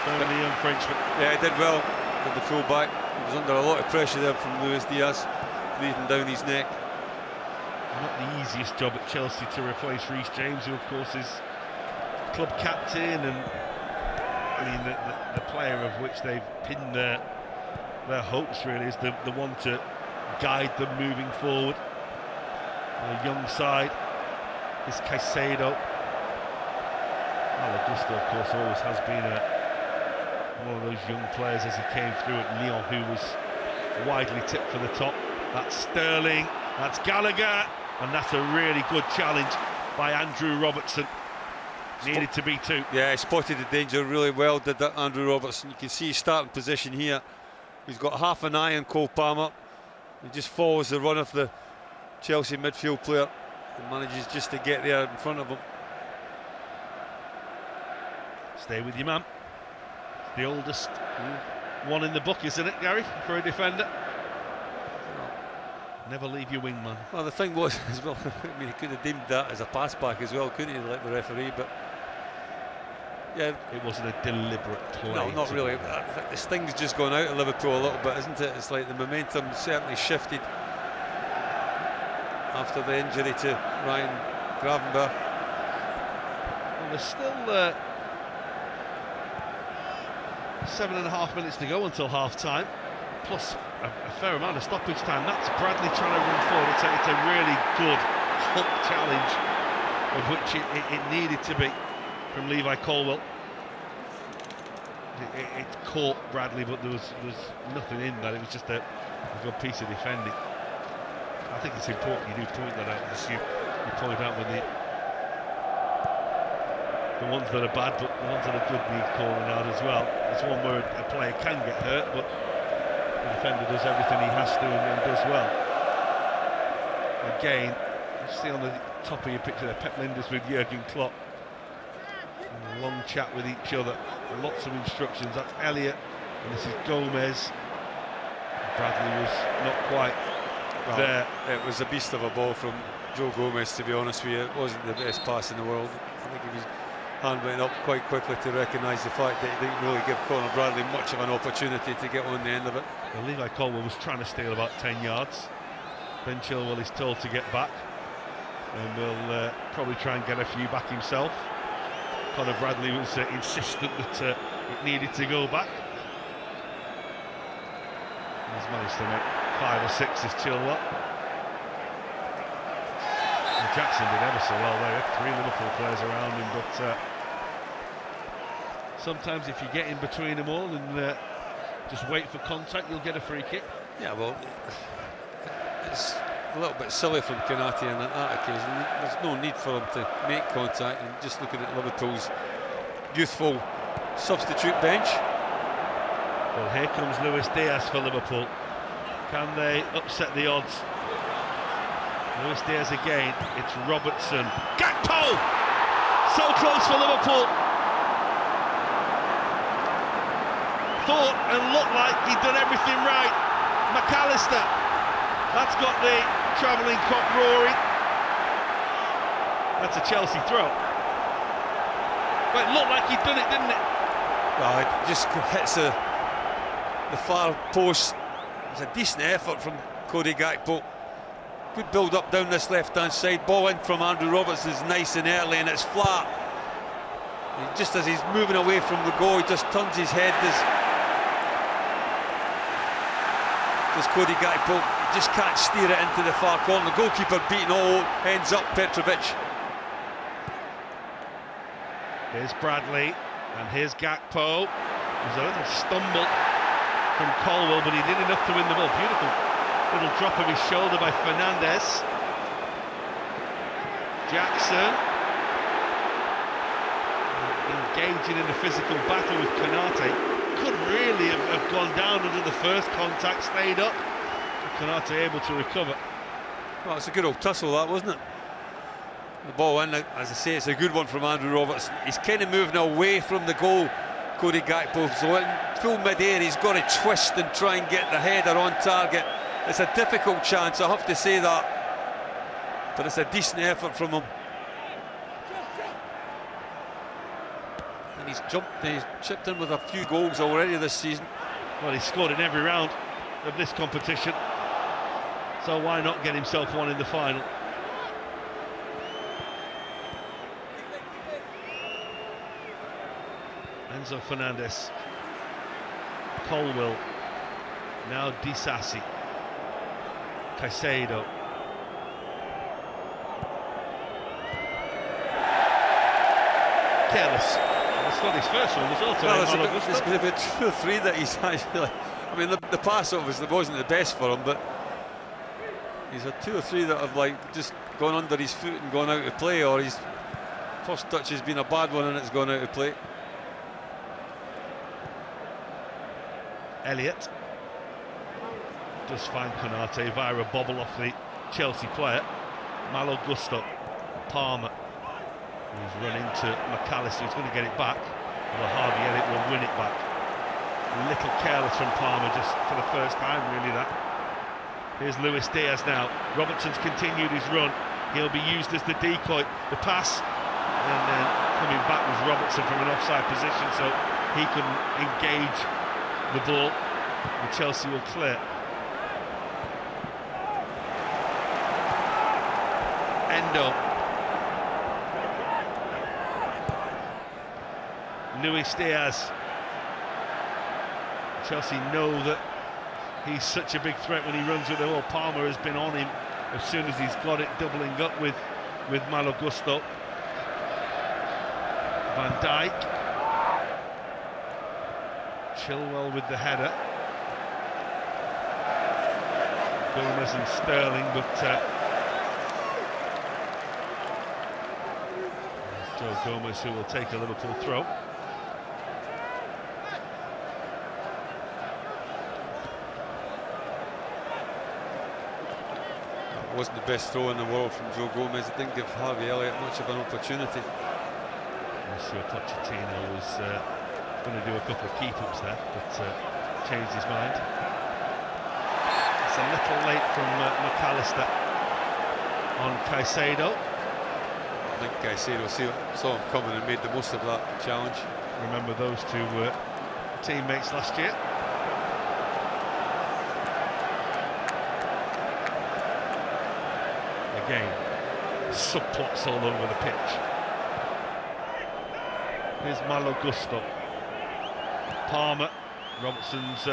from the young Frenchman. Yeah, he did well with the full back. He was under a lot of pressure there from Luis Diaz, breathing down his neck. Not the easiest job at Chelsea to replace Reece James, who of course is club captain, and I mean the player of which they've pinned their hopes really is the one to guide them moving forward. The young side is Caicedo. Malo Gusto, of course, always has been one of those young players as he came through at Lyon, who was widely tipped for the top. That's Sterling, that's Gallagher, and that's a really good challenge by Andrew Robertson. Needed to be 2. Yeah, he spotted the danger really well, did that Andrew Robertson. You can see his starting position here. He's got half an eye on Cole Palmer. He just follows the run of the Chelsea midfield player and manages just to get there in front of him. Stay with your man. It's the oldest one in the book, isn't it, Gary, for a defender? Never leave your wingman. Well, the thing was as well, I mean, he could have deemed that as a pass back as well, couldn't he, like the referee? But yeah, it wasn't a deliberate play. No, not really. I think this thing's just gone out of Liverpool a little bit, isn't it? It's like the momentum certainly shifted after the injury to Ryan Gravenberch. Well, there's still 7.5 minutes to go until half-time, plus a fair amount of stoppage time. That's Bradley trying to run forward. It's a really good hook challenge, of which it needed to be from Levi Colwill. It caught Bradley, but there was nothing in that. It was just a good piece of defending. I think it's important you do point that out, as you point out when the ones that are bad, but the ones that are good need calling out as well. It's one where a player can get hurt, but the defender does everything he has to and does well. Again, you see on the top of your picture there, Pep Linders with Jürgen Klopp. A long chat with each other, lots of instructions. That's Elliott, and this is Gomez. Bradley was not quite there. It was a beast of a ball from Joe Gomez, to be honest with you. It wasn't the best pass in the world. I think he was hand went up quite quickly to recognise the fact that he didn't really give Conor Bradley much of an opportunity to get on the end of it. Well, Levi Colwill was trying to steal about 10 yards. Ben Chilwell is told to get back, and will probably try and get a few back himself. Conor Bradley was insistent that it needed to go back. He's managed to make 5 or 6 as Chilwell. And Jackson did ever so well there. 3 Liverpool players around him, but sometimes if you get in between them all and just wait for contact, you'll get a free kick. Yeah, well, it's a little bit silly from Konate on that occasion. There's no need for him to make contact, and just looking at Liverpool's youthful substitute bench. Well, here comes Luis Diaz for Liverpool. Can they upset the odds? Luis Diaz again. It's Robertson. Gakpo! So close for Liverpool. Thought and looked like he'd done everything right. McAllister. That's got the travelling cock roaring. That's a Chelsea throw. But it looked like he'd done it, didn't it? Well, it just hits the far post. It's a decent effort from Cody Gakpo. Good build up down this left-hand side. Ball in from Andrew Robertson is nice and early, and it's flat. And just as he's moving away from the goal, he just turns his head. Does Cody Gakpo. He just can't steer it into the far corner. The goalkeeper beating all ends up Petrovic. Here's Bradley, and here's Gakpo. There's a little stumble from Colwill, but he did enough to win the ball. Beautiful little drop of his shoulder by Fernandes. Jackson engaging in the physical battle with Konate. Couldn't really have gone down under the first contact, stayed up. Konate able to recover. Well, it's a good old tussle, that, wasn't it? The ball in, as I say, it's a good one from Andrew Robertson. He's kind of moving away from the goal, Cody Gakpo, so in full mid-air he's got to twist and try and get the header on target. It's a difficult chance, I have to say that, but it's a decent effort from him. And he's chipped in with a few goals already this season. Well, he's scored in every round of this competition, so why not get himself one in the final? Enzo Fernandez, Colwill, now Disasi, Caicedo. Careless. That's not his first one, there's also there's been about 2 or 3 that he's actually. I mean, the pass obviously wasn't the best for him, but he's had 2 or 3 that have just gone under his foot and gone out of play, or his first touch has been a bad one and it's gone out of play. Elliott does find Konate via a bobble off the Chelsea player. Malo Gusto, Palmer, who's run into McAllister, who's going to get it back, although Harvey Elliott will win it back. A little careless from Palmer, just for the first time really, that. Here's Luis Diaz now. Robertson's continued his run. He'll be used as the decoy. The pass, and then coming back was Robertson from an offside position, so he can engage the ball, and Chelsea will clear. Endo. Luis Diaz. Chelsea know that He's such a big threat when he runs with the ball. Palmer has been on him as soon as he's got it, doubling up with Malo Gusto. Van Dijk. Chilwell with the header. Gomez and Sterling, but Joe Gomez who will take a Liverpool throw. That wasn't the best throw in the world from Joe Gomez. It didn't give Harvey Elliott much of an opportunity. Monsieur Pochettino was going to do a couple of keep-ups there, but changed his mind. It's a little late from McAllister on Caicedo. I think Caicedo saw him coming and made the most of that challenge. Remember those two teammates last year. Again, subplots all over the pitch. Here's Malo Gusto. Palmer. Robertson's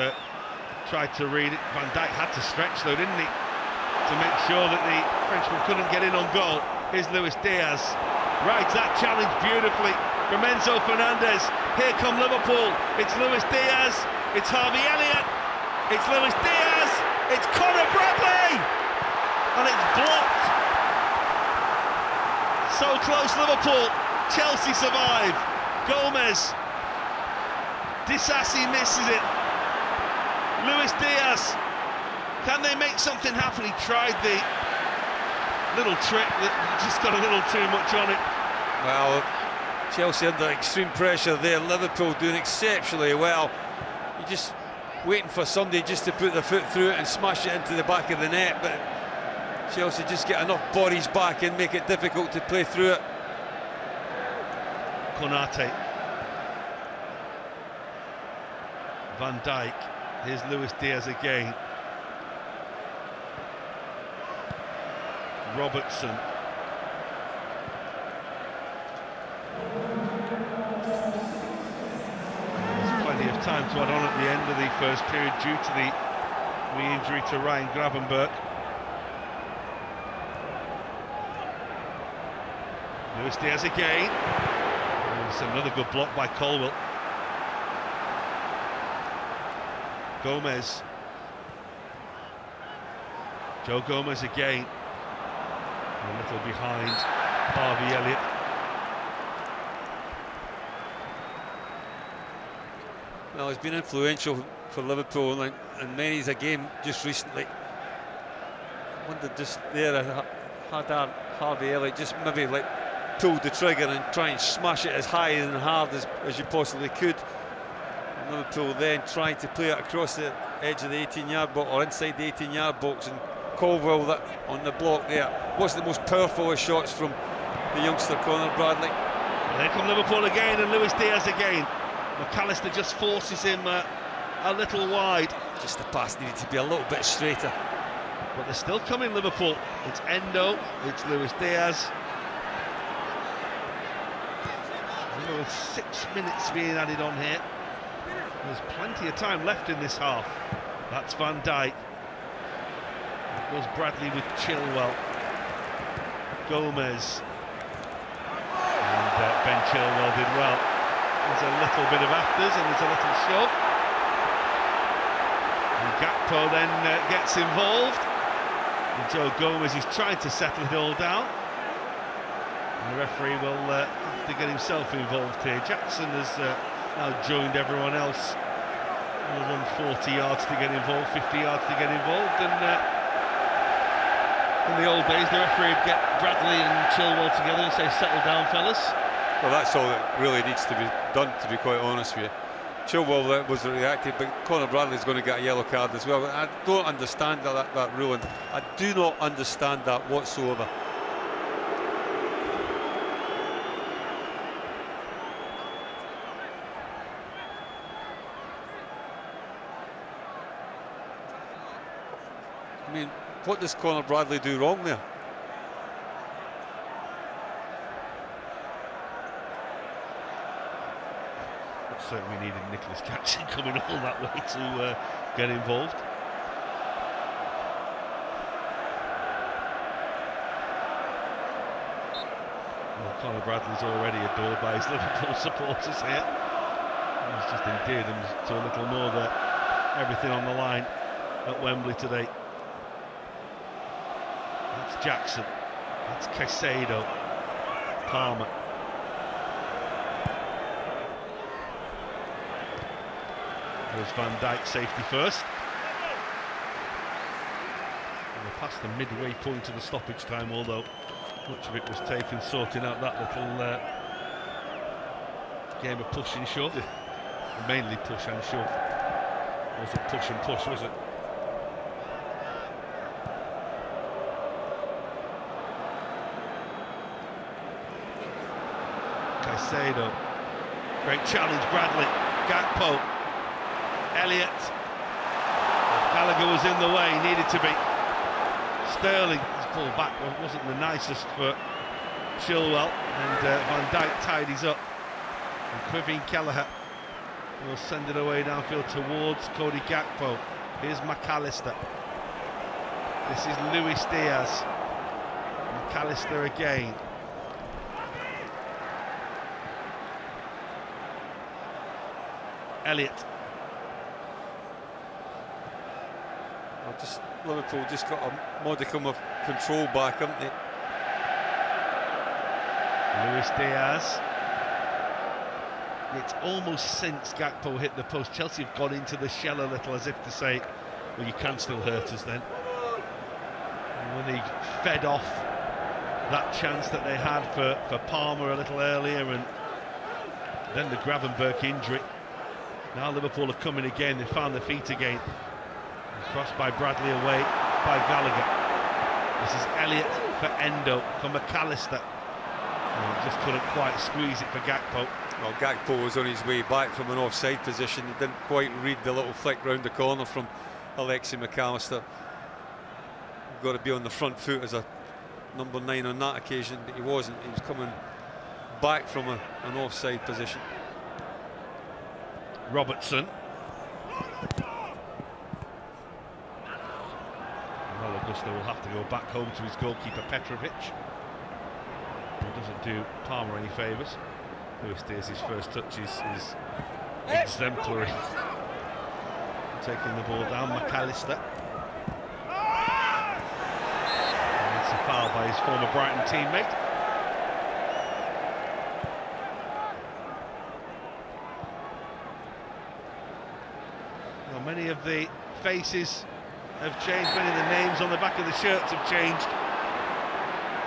tried to read it. Van Dijk had to stretch though, didn't he? To make sure that the Frenchman couldn't get in on goal. Here's Luis Diaz. Rides that challenge beautifully from Enzo Fernandez. Here come Liverpool. It's Luis Diaz. It's Harvey Elliott. It's Luis Diaz. It's Conor Bradley. And it's blocked. So close, Liverpool. Chelsea survive. Gomez. Disasi misses it. Luis Diaz. Can they make something happen? He tried the little trick that just got a little too much on it. Well, Chelsea under extreme pressure there. Liverpool doing exceptionally well. You're just waiting for somebody just to put their foot through it and smash it into the back of the net, but Chelsea just get enough bodies back and make it difficult to play through it. Konate. Van Dijk. Here's Luis Diaz again. Robertson. There's plenty of time to add on at the end of the first period due to the injury to Ryan Gravenberch. Luis Diaz again. It's another good block by Colwill. Gomez. Joe Gomez again. A little behind Harvey Elliott. Well, he's been influential for Liverpool, and many's a game just recently. I wondered just there, had Harvey Elliott just maybe like pulled the trigger and try and smash it as high and hard as you possibly could. And Liverpool then trying to play it across the edge of the 18-yard box or inside the 18-yard box, and Colwill that on the block there wasn't the most powerful of shots from the youngster Conor Bradley. And there come Liverpool again, and Luis Diaz again. McAllister just forces him a little wide. Just the pass needed to be a little bit straighter. But they're still coming, Liverpool. It's Endo, it's Luis Diaz. With 6 minutes being added on here. There's plenty of time left in this half. That's Van Dijk. It goes Bradley with Chilwell. Gomez. And Ben Chilwell did well. There's a little bit of afters and there's a little shove. And Gakpo then gets involved. And Joe Gomez is trying to settle it all down. And the referee will have to get himself involved here. Jackson has now joined everyone else. He'll run 40 yards to get involved, 50 yards to get involved, and in the old days the referee would get Bradley and Chilwell together and say, settle down fellas. Well, that's all that really needs to be done, to be quite honest with you. Chilwell was reactive, but Conor Bradley's going to get a yellow card as well. I don't understand that ruling. I do not understand that whatsoever. I mean, what does Conor Bradley do wrong there? Certainly needed Nicholas Jackson coming all that way to get involved. Well, Conor Bradley's already adored by his Liverpool supporters here. He's just endeared him to a little more there. Everything on the line at Wembley today. That's Jackson. That's Caicedo. Palmer. There's Van Dijk, safety first. And we're past the midway point of the stoppage time, although much of it was taken sorting out that little game of push and shove. Mainly push and shove. Wasn't push and push, was it? Caicedo. Great challenge, Bradley. Gakpo. Elliott. Gallagher was in the way, needed to be. Sterling, his pull back wasn't the nicest for Chilwell, and Van Dijk tidies up. And Kevin Kelleher will send it away downfield towards Cody Gakpo. Here's McAllister. This is Luis Diaz. McAllister again. Elliott. Liverpool just got a modicum of control back, haven't they? Luis Diaz. It's almost since Gakpo hit the post, Chelsea have gone into the shell a little, as if to say, well, you can still hurt us then. And when they fed off that chance that they had for Palmer a little earlier, and then the Gravenberch injury. Now Liverpool are coming again, they found their feet again. Crossed by Bradley, away by Gallagher. This is Elliott for Endo, for McAllister. Just couldn't quite squeeze it for Gakpo. Well, Gakpo was on his way back from an offside position. He didn't quite read the little flick round the corner from Alexis McAllister. You've got to be on the front foot as a number 9 on that occasion, but he wasn't. He was coming back from an offside position. Robertson. Well, Augusto will have to go back home to his goalkeeper Petrovic. It doesn't do Palmer any favours. Luis Diaz's first touch is exemplary. Taking the ball down, McAllister. And it's a foul by his former Brighton teammate. Well, many of the faces have changed, many of the names on the back of the shirts have changed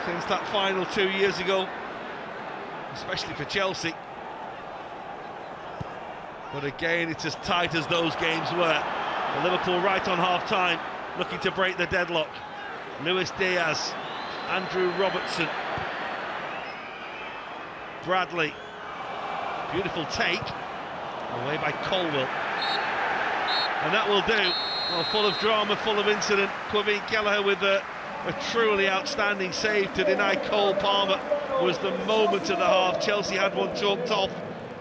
since that final 2 years ago, especially for Chelsea. But again, it's as tight as those games were. And Liverpool right on half-time, looking to break the deadlock. Luis Diaz, Andrew Robertson, Bradley. Beautiful take, away by Colwell. And that will do. Well, full of drama, full of incident. Kevin Kelleher with a truly outstanding save to deny Cole Palmer. Was the moment of the half. Chelsea had one chalked off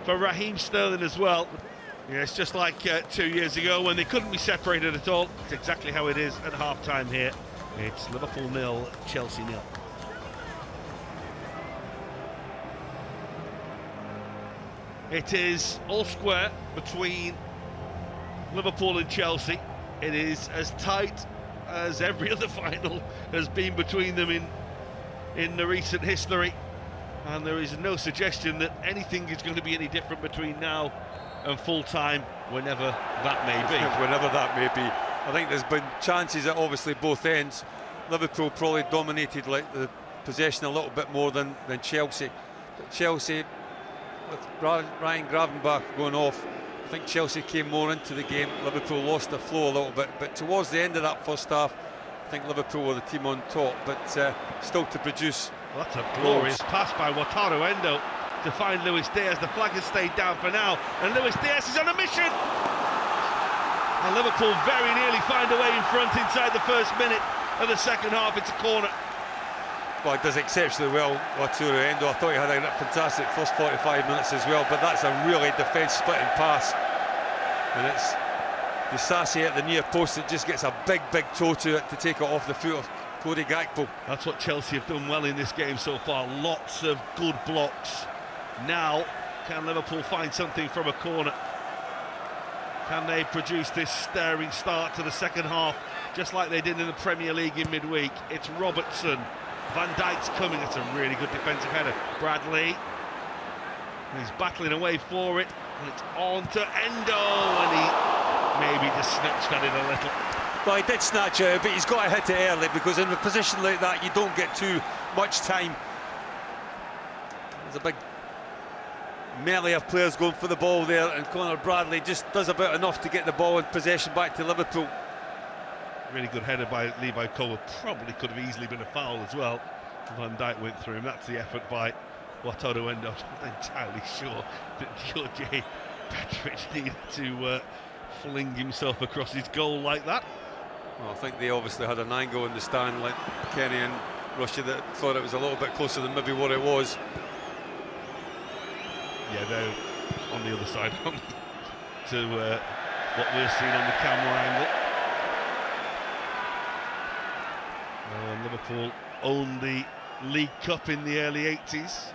for Raheem Sterling as well. Yeah, it's just like 2 years ago when they couldn't be separated at all. It's exactly how it is at half-time here. It's Liverpool 0, Chelsea 0. It is all square between Liverpool and Chelsea. It is as tight as every other final has been between them in the recent history, and there is no suggestion that anything is going to be any different between now and full time, whenever that may be. Whenever that may be. I think there's been chances at obviously both ends. Liverpool probably dominated like the possession a little bit more than Chelsea. But Chelsea, with Ryan Gravenberch going off, I think Chelsea came more into the game. Liverpool lost the flow a little bit, but towards the end of that first half, I think Liverpool were the team on top, but still to produce. Well, that's a glorious pass by Wataru Endo to find Luis Diaz. The flag has stayed down for now, and Luis Diaz is on a mission. And Liverpool very nearly find a way in front inside the first minute of the second half. It's a corner. Well, it does exceptionally well, Wataru Endo. I thought he had a fantastic first 45 minutes as well, but that's a really defence-splitting pass. And it's Disasi at the near post that just gets a big toe to it to take it off the foot of Cody Gakpo. That's what Chelsea have done well in this game so far. Lots of good blocks. Now, can Liverpool find something from a corner? Can they produce this stirring start to the second half, just like they did in the Premier League in midweek? It's Robertson. Van Dijk's coming. It's a really good defensive header. Bradley. He's battling away for it. And it's on to Endo. And he maybe just snatched at it a little. Well, he did snatch it, but he's got to hit it early, because in a position like that, you don't get too much time. There's a big melee of players going for the ball there, and Conor Bradley just does about enough to get the ball in possession back to Liverpool. Really good header by Levi Colwill. Probably could have easily been a foul as well. Van Dijk went through him. That's the effort by Wataru Endo. I'm not entirely sure that Georgi Petrovic needed to fling himself across his goal like that. Well, I think they obviously had an angle in the stand, like Kenny and Russia, that thought it was a little bit closer than maybe what it was. Yeah, they're on the other side to what we're seeing on the camera angle. Liverpool owned the League Cup in the early 80s.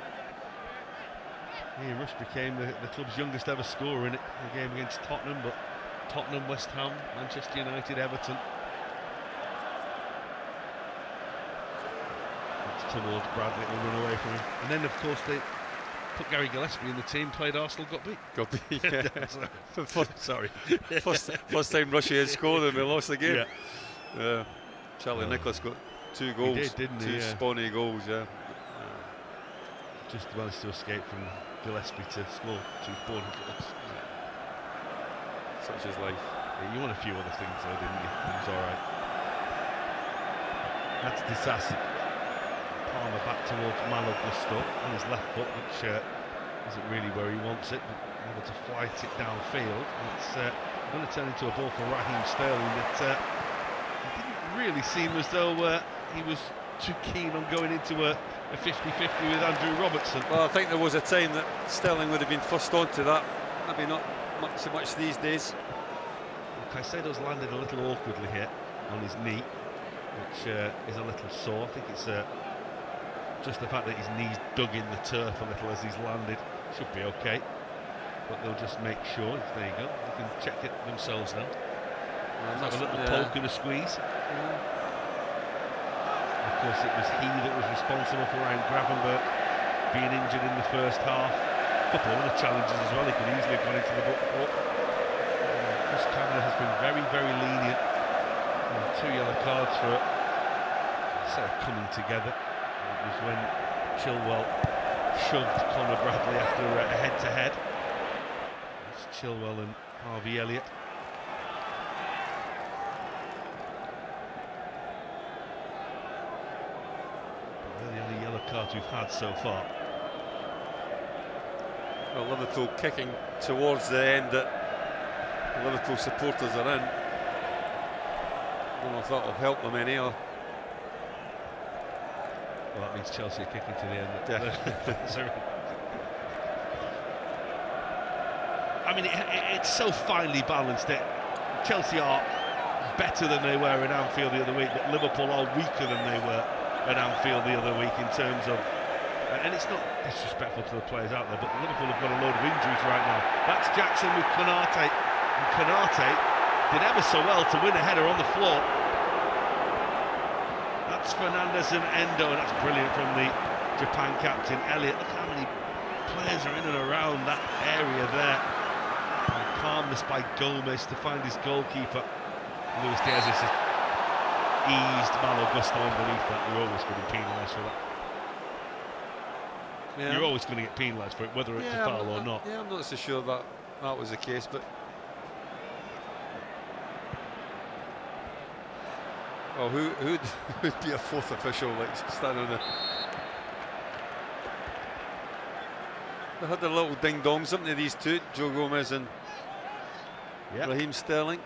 Ian Rush became the club's youngest ever scorer in it, the game against Tottenham, but Tottenham, West Ham, Manchester United, Everton. It's towards Bradley and run away from him. And then, of course, they put Gary Gillespie in the team, played Arsenal, got beat. Got beat, yeah. Sorry. First time Russia had scored and they lost the game. Yeah. Charlie Nicholas got 2 goals, he did, didn't he? 2 spawny goals, yeah. Just managed to escape from Gillespie to score 2 spawny goals. Such is life. Yeah, you won a few other things though, didn't you? It was alright. That's Disasi. Palmer back towards Malo Gusto on his left foot, which isn't really where he wants it, but able to flight it downfield. It's going to turn into a ball for Raheem Sterling that it didn't really seem as though he was too keen on going into a 50-50 with Andrew Robertson. Well, I think there was a time that Sterling would have been first onto that. Maybe not so much these days. Caicedo's landed a little awkwardly here on his knee, which is a little sore. I think it's just the fact that his knee's dug in the turf a little as he's landed. Should be okay, but they'll just make sure. There you go, they can check it themselves now. Have a little poke and a squeeze. Of course, it was he that was responsible for Ryan Gravenberch being injured in the first half. A couple of other challenges as well he could easily have gone into the book for. Chris Kavanagh has been very, very lenient. 2 yellow cards for sort of coming together. It was when Chilwell shoved Conor Bradley after a head-to-head. It's Chilwell and Harvey Elliott. They're the only yellow cards we've had so far. Well, Liverpool kicking towards the end that the Liverpool supporters are in. I don't know if that will help them any. Or well, that means Chelsea are kicking to the end. Yeah. I mean, it's so finely balanced that Chelsea are better than they were in Anfield the other week, but Liverpool are weaker than they were at Anfield the other week in terms of, and it's not disrespectful to the players out there, but Liverpool have got a load of injuries right now. That's Jackson with Konate, and Konate did ever so well to win a header on the floor. That's Fernandes and Endo, and that's brilliant from the Japan captain Elliott. Look how many players are in and around that area there. And calmness by Gomez to find his goalkeeper. Luis Diaz has eased Malo Gusto underneath that. You're always going to be penalised for that. Yeah. You're always going to get penalised for it, whether it's a foul or not. Yeah, I'm not so sure that was the case, but oh, who'd be a fourth official, like standing on the? They had a little ding dong, something to these two, Joe Gomez and Raheem Sterling.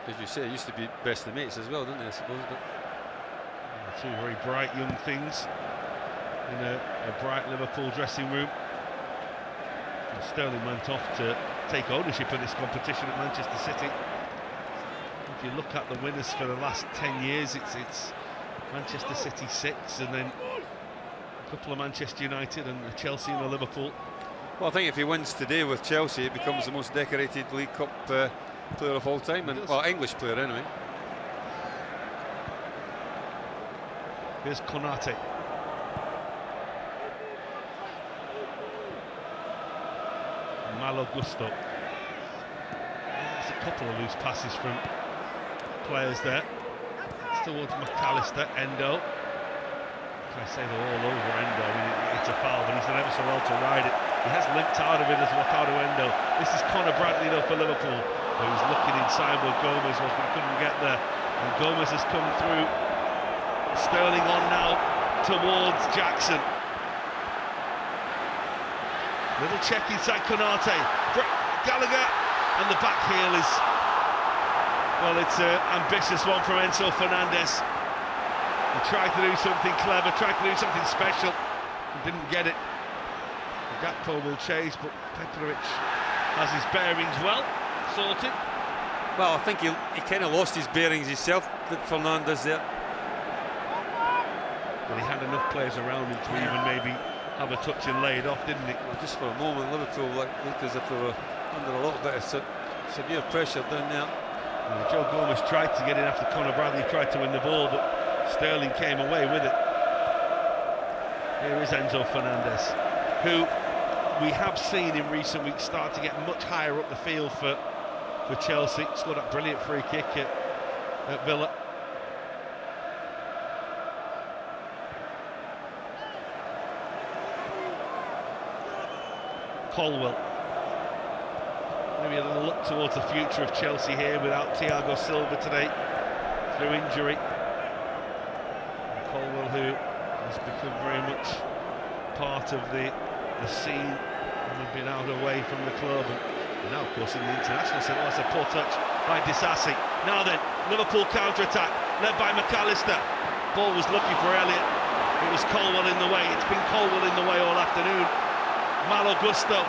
As you say, it used to be best of mates as well, didn't they, I suppose? But two very bright young things in a bright Liverpool dressing room. And Sterling went off to take ownership of this competition at Manchester City. if you look at the winners for the last 10 years, it's Manchester City 6, and then a couple of Manchester United and Chelsea and Liverpool. Well, I think if he wins today with Chelsea, it becomes the most decorated League Cup player of all time, and well, English player anyway. Here's Konate. Malo Gusto. There's a couple of loose passes from players there. It's towards McAllister, Endo. I say they're all over Endo. I mean, it's a foul, but he's done ever so well to ride it. He has linked hard of it as Ricardo Endo. This is Conor Bradley though for Liverpool, who's looking inside where Gomez was, but he couldn't get there. And Gomez has come through. Sterling on now towards Jackson. Little check inside Konate. Gallagher, and the back heel is, well, it's an ambitious one from Enzo Fernandez. He tried to do something clever, tried to do something special, and didn't get it. Gakpo will chase, but Petrovic has his bearings well sorted. Well, I think he kind of lost his bearings himself, Fernandez there. But he had enough players around him to even maybe have a touch and lay it off, didn't he? Well, just for a moment, Liverpool looked as if they were under a little bit of severe pressure down there. Well, Joe Gomez tried to get in after Conor Bradley tried to win the ball, but Sterling came away with it. Here is Enzo Fernandez, who we have seen in recent weeks start to get much higher up the field for Chelsea. Scored that brilliant free kick at Villa. Colwell. Maybe a little look towards the future of Chelsea here without Thiago Silva today through injury. And Colwell, who has become very much part of the scene and have been out away from the club, and now of course in the international centre. That's a poor touch by Disasi. Now then, Liverpool counter-attack led by McAllister. Ball was looking for Elliott. It was Colwell in the way. It's been Colwell in the way all afternoon. Malo Gusto.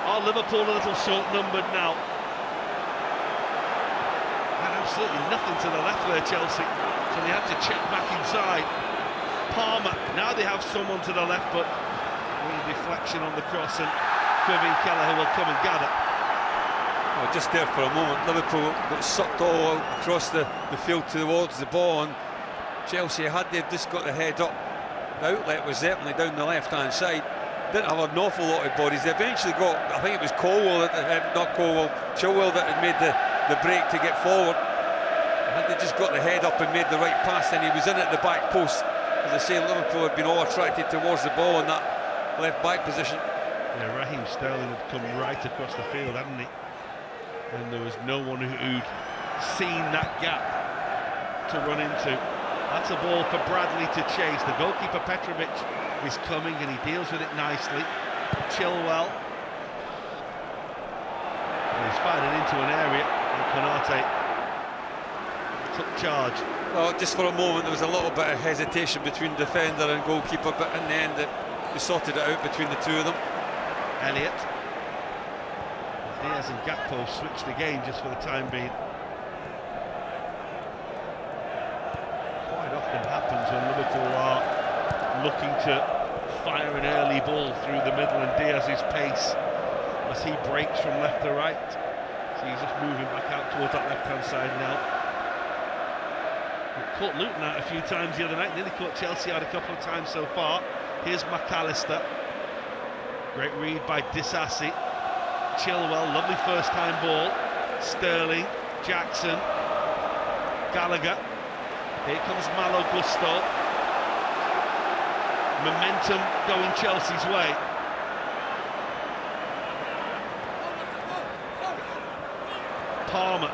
Oh, Liverpool a little short-numbered now. Had absolutely nothing to the left there, Chelsea, so they had to check back inside. Palmer, now they have someone to the left, but a little deflection on the cross, and Kevin Kelleher will come and gather. Well, just there for a moment, Liverpool got sucked all across the field towards the ball, and Chelsea, had they just got the head up, the outlet was certainly down the left-hand side. Didn't have an awful lot of bodies. They eventually got, I think it was Chilwell that had made the break to get forward. Had they just got the head up and made the right pass, then he was in at the back post. As I say, Liverpool had been all attracted towards the ball in that left back position. Yeah, Raheem Sterling had come right across the field, hadn't he? And there was no one who'd seen that gap to run into. That's a ball for Bradley to chase. The goalkeeper Petrovic is coming and he deals with it nicely. Chilwell. And he's fired it into an area, and Konate took charge. Well, just for a moment there was a little bit of hesitation between defender and goalkeeper, but in the end they sorted it out between the two of them. Elliott. Diaz and Gakpo switched the game just for the time being. Quite often happens when Liverpool are looking to fire an early ball through the middle, and Diaz's pace as he breaks from left to right. So he's just moving back out towards that left-hand side now. He caught Luton out a few times the other night, nearly caught Chelsea out a couple of times so far. Here's McAllister. Great read by Disasi. Chilwell, lovely first-time ball. Sterling, Jackson, Gallagher. Here comes Malo Gusto. Momentum going Chelsea's way. Palmer.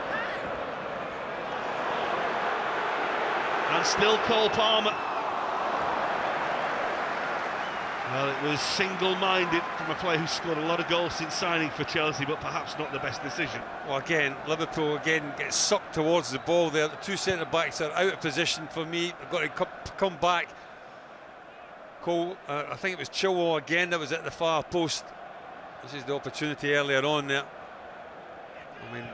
And still Cole Palmer. Well, it was single-minded from a player who scored a lot of goals since signing for Chelsea, but perhaps not the best decision. Well, again, Liverpool again gets sucked towards the ball there. The two centre-backs are out of position for me. They've got to come back. Cole, I think it was Chilwell again that was at the far post. This is the opportunity earlier on there. I mean,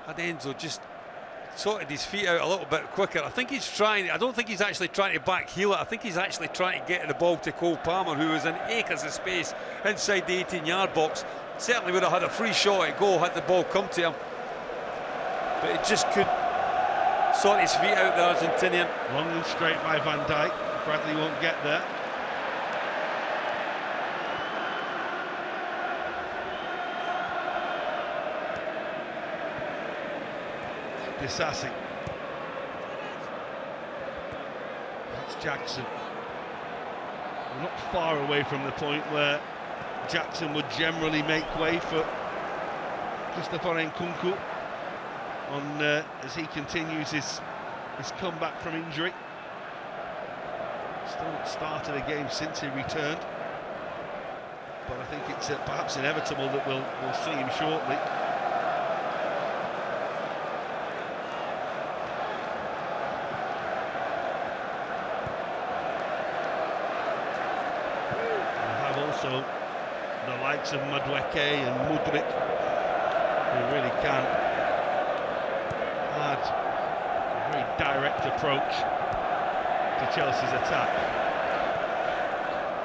had Enzo just sorted his feet out a little bit quicker. I think he's trying, I don't think he's actually trying to back heel it. I think he's actually trying to get the ball to Cole Palmer, who was in acres of space inside the 18-yard box. Certainly would have had a free shot at goal had the ball come to him, but it just could sort his feet out, the Argentinian. Long and straight by Van Dijk. Bradley won't get there. Disasi. That's Jackson. We're not far away from the point where Jackson would generally make way for Christopher Nkunku on as he continues his comeback from injury. Still not started a game since he returned, but I think it's perhaps inevitable that we'll see him shortly. Also, the likes of Madueke and Mudryk, who really can add a very direct approach to Chelsea's attack.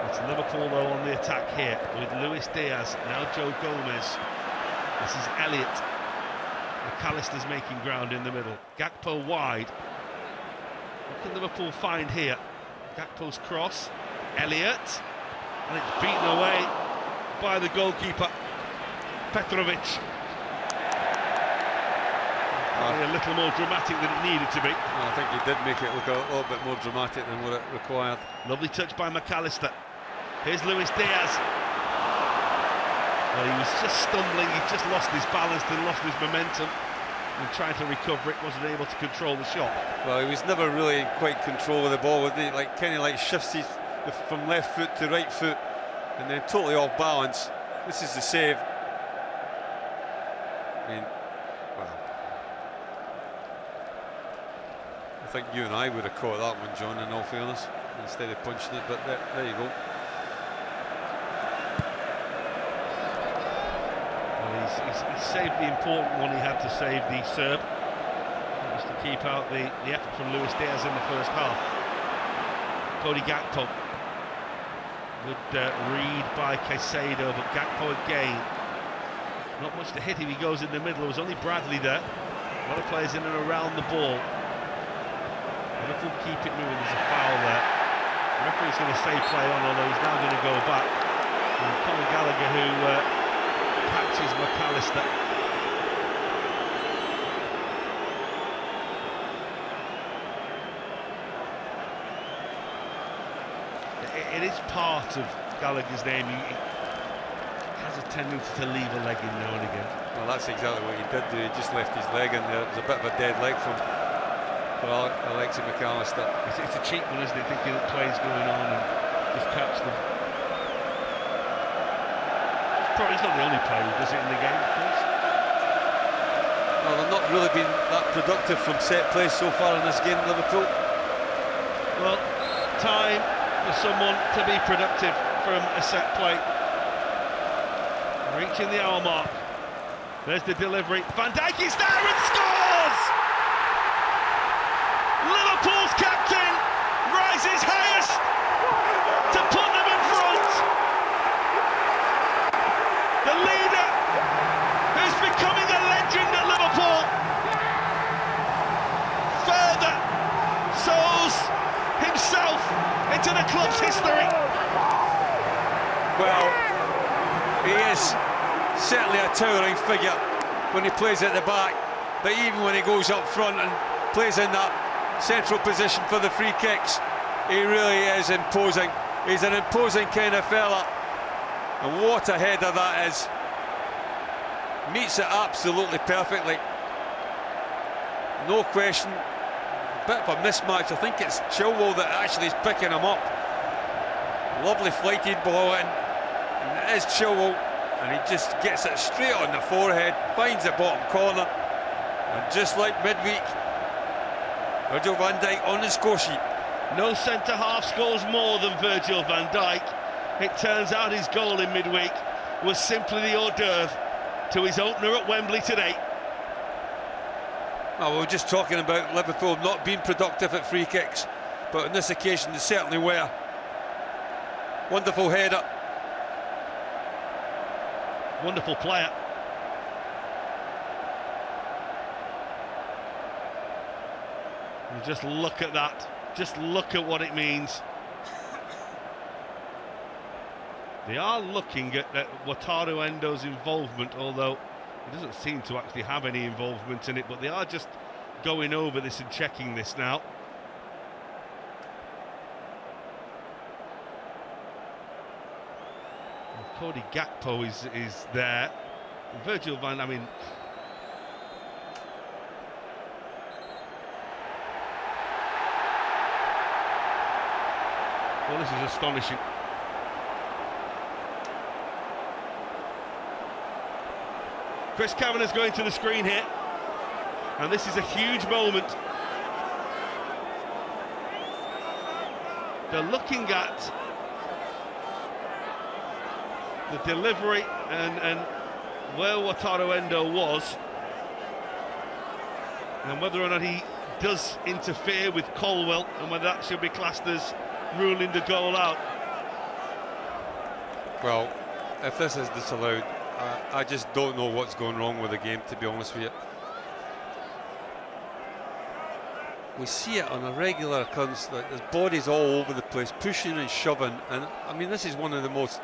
It's Liverpool though on the attack here with Luis Diaz, now Joe Gomez. This is Elliott. McAllister's making ground in the middle. Gakpo wide. What can Liverpool find here? Gakpo's cross. Elliott. And it's beaten away by the goalkeeper, Petrovic. A little more dramatic than it needed to be. I think he did make it look a little bit more dramatic than what it required. Lovely touch by McAllister. Here's Luis Diaz. Well, he was just stumbling, he just lost his balance and lost his momentum. And trying to recover it, wasn't able to control the shot. Well, he was never really in quite control of the ball, was he? Like, kind of like shifts his from left foot to right foot and then totally off balance. This is the save. I mean, well, I think you and I would have caught that one, John, in all fairness, instead of punching it, but there you go. Well, he's saved the important one. He had to save the Serb. That was to keep out the effort from Luis Diaz in the first half. Cody Gakpo. Good read by Caicedo, but Gakpo again. Not much to hit him, he goes in the middle. There was only Bradley there. A lot of players in and around the ball. Liverpool keep it moving, there's a foul there. The referee's going to say play on, although he's now going to go back. And Conor Gallagher who catches McAllister. It is part of Gallagher's name. He has a tendency to leave a leg in now and again. Well, that's exactly what he did do. He just left his leg in there. It was a bit of a dead leg for Alexis McAllister. It's a cheap one, isn't it? Thinking that play's going on and just catch them. He's not the only player who does it in the game, of course. Well, they've not really been that productive from set plays so far in this game, Liverpool. Well, time for someone to be productive from a set play. Reaching the hour mark. There's the delivery. Van Dijk is there and scores! Liverpool's captain rises highest to put them in front. The leader who's becoming a legend at Liverpool further sows himself into the club's history. Well, he is certainly a towering figure when he plays at the back, but even when he goes up front and plays in that central position for the free kicks, he really is imposing. He's an imposing kind of fella, and what a header that is. Meets it absolutely perfectly, no question. Bit of a mismatch. I think it's Chilwell that actually is picking him up. Lovely flighted ball in, and it is Chilwell, and he just gets it straight on the forehead, finds the bottom corner, and just like midweek, Virgil van Dijk on the score sheet. No centre-half scores more than Virgil van Dijk. It turns out his goal in midweek was simply the hors d'oeuvre to his opener at Wembley today. Oh, we were just talking about Liverpool not being productive at free kicks, but on this occasion they certainly were. Wonderful header. Wonderful player. And just look at that. Just look at what it means. They are looking at Wataru Endo's involvement, although he doesn't seem to actually have any involvement in it, but they are just going over this and checking this now. And Cody Gakpo is there. Virgil van, I mean... Well, this is astonishing. Chris Kavanagh's going to the screen here, and this is a huge moment. They're looking at the delivery and where Wataru Endo was, and whether or not he does interfere with Colwell, and whether that should be classed as ruling the goal out. Well, if this is disallowed, I just don't know what's going wrong with the game, to be honest with you. We see it on a regular occurrence, like there's bodies all over the place, pushing and shoving, and I mean this is one of the most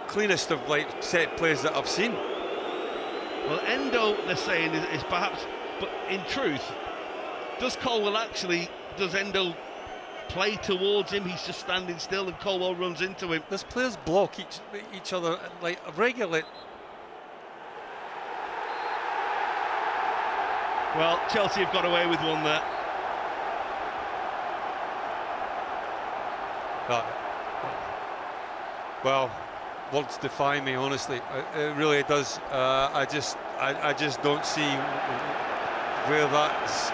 cleanest of like set plays that I've seen. Well, Endo, they're saying, is perhaps, but in truth, does Endo play towards him? He's just standing still and Colwell runs into him. These players block each other like regularly. Well, Chelsea have got away with one there. Well, words defy me, honestly. It really does. I just don't see where that's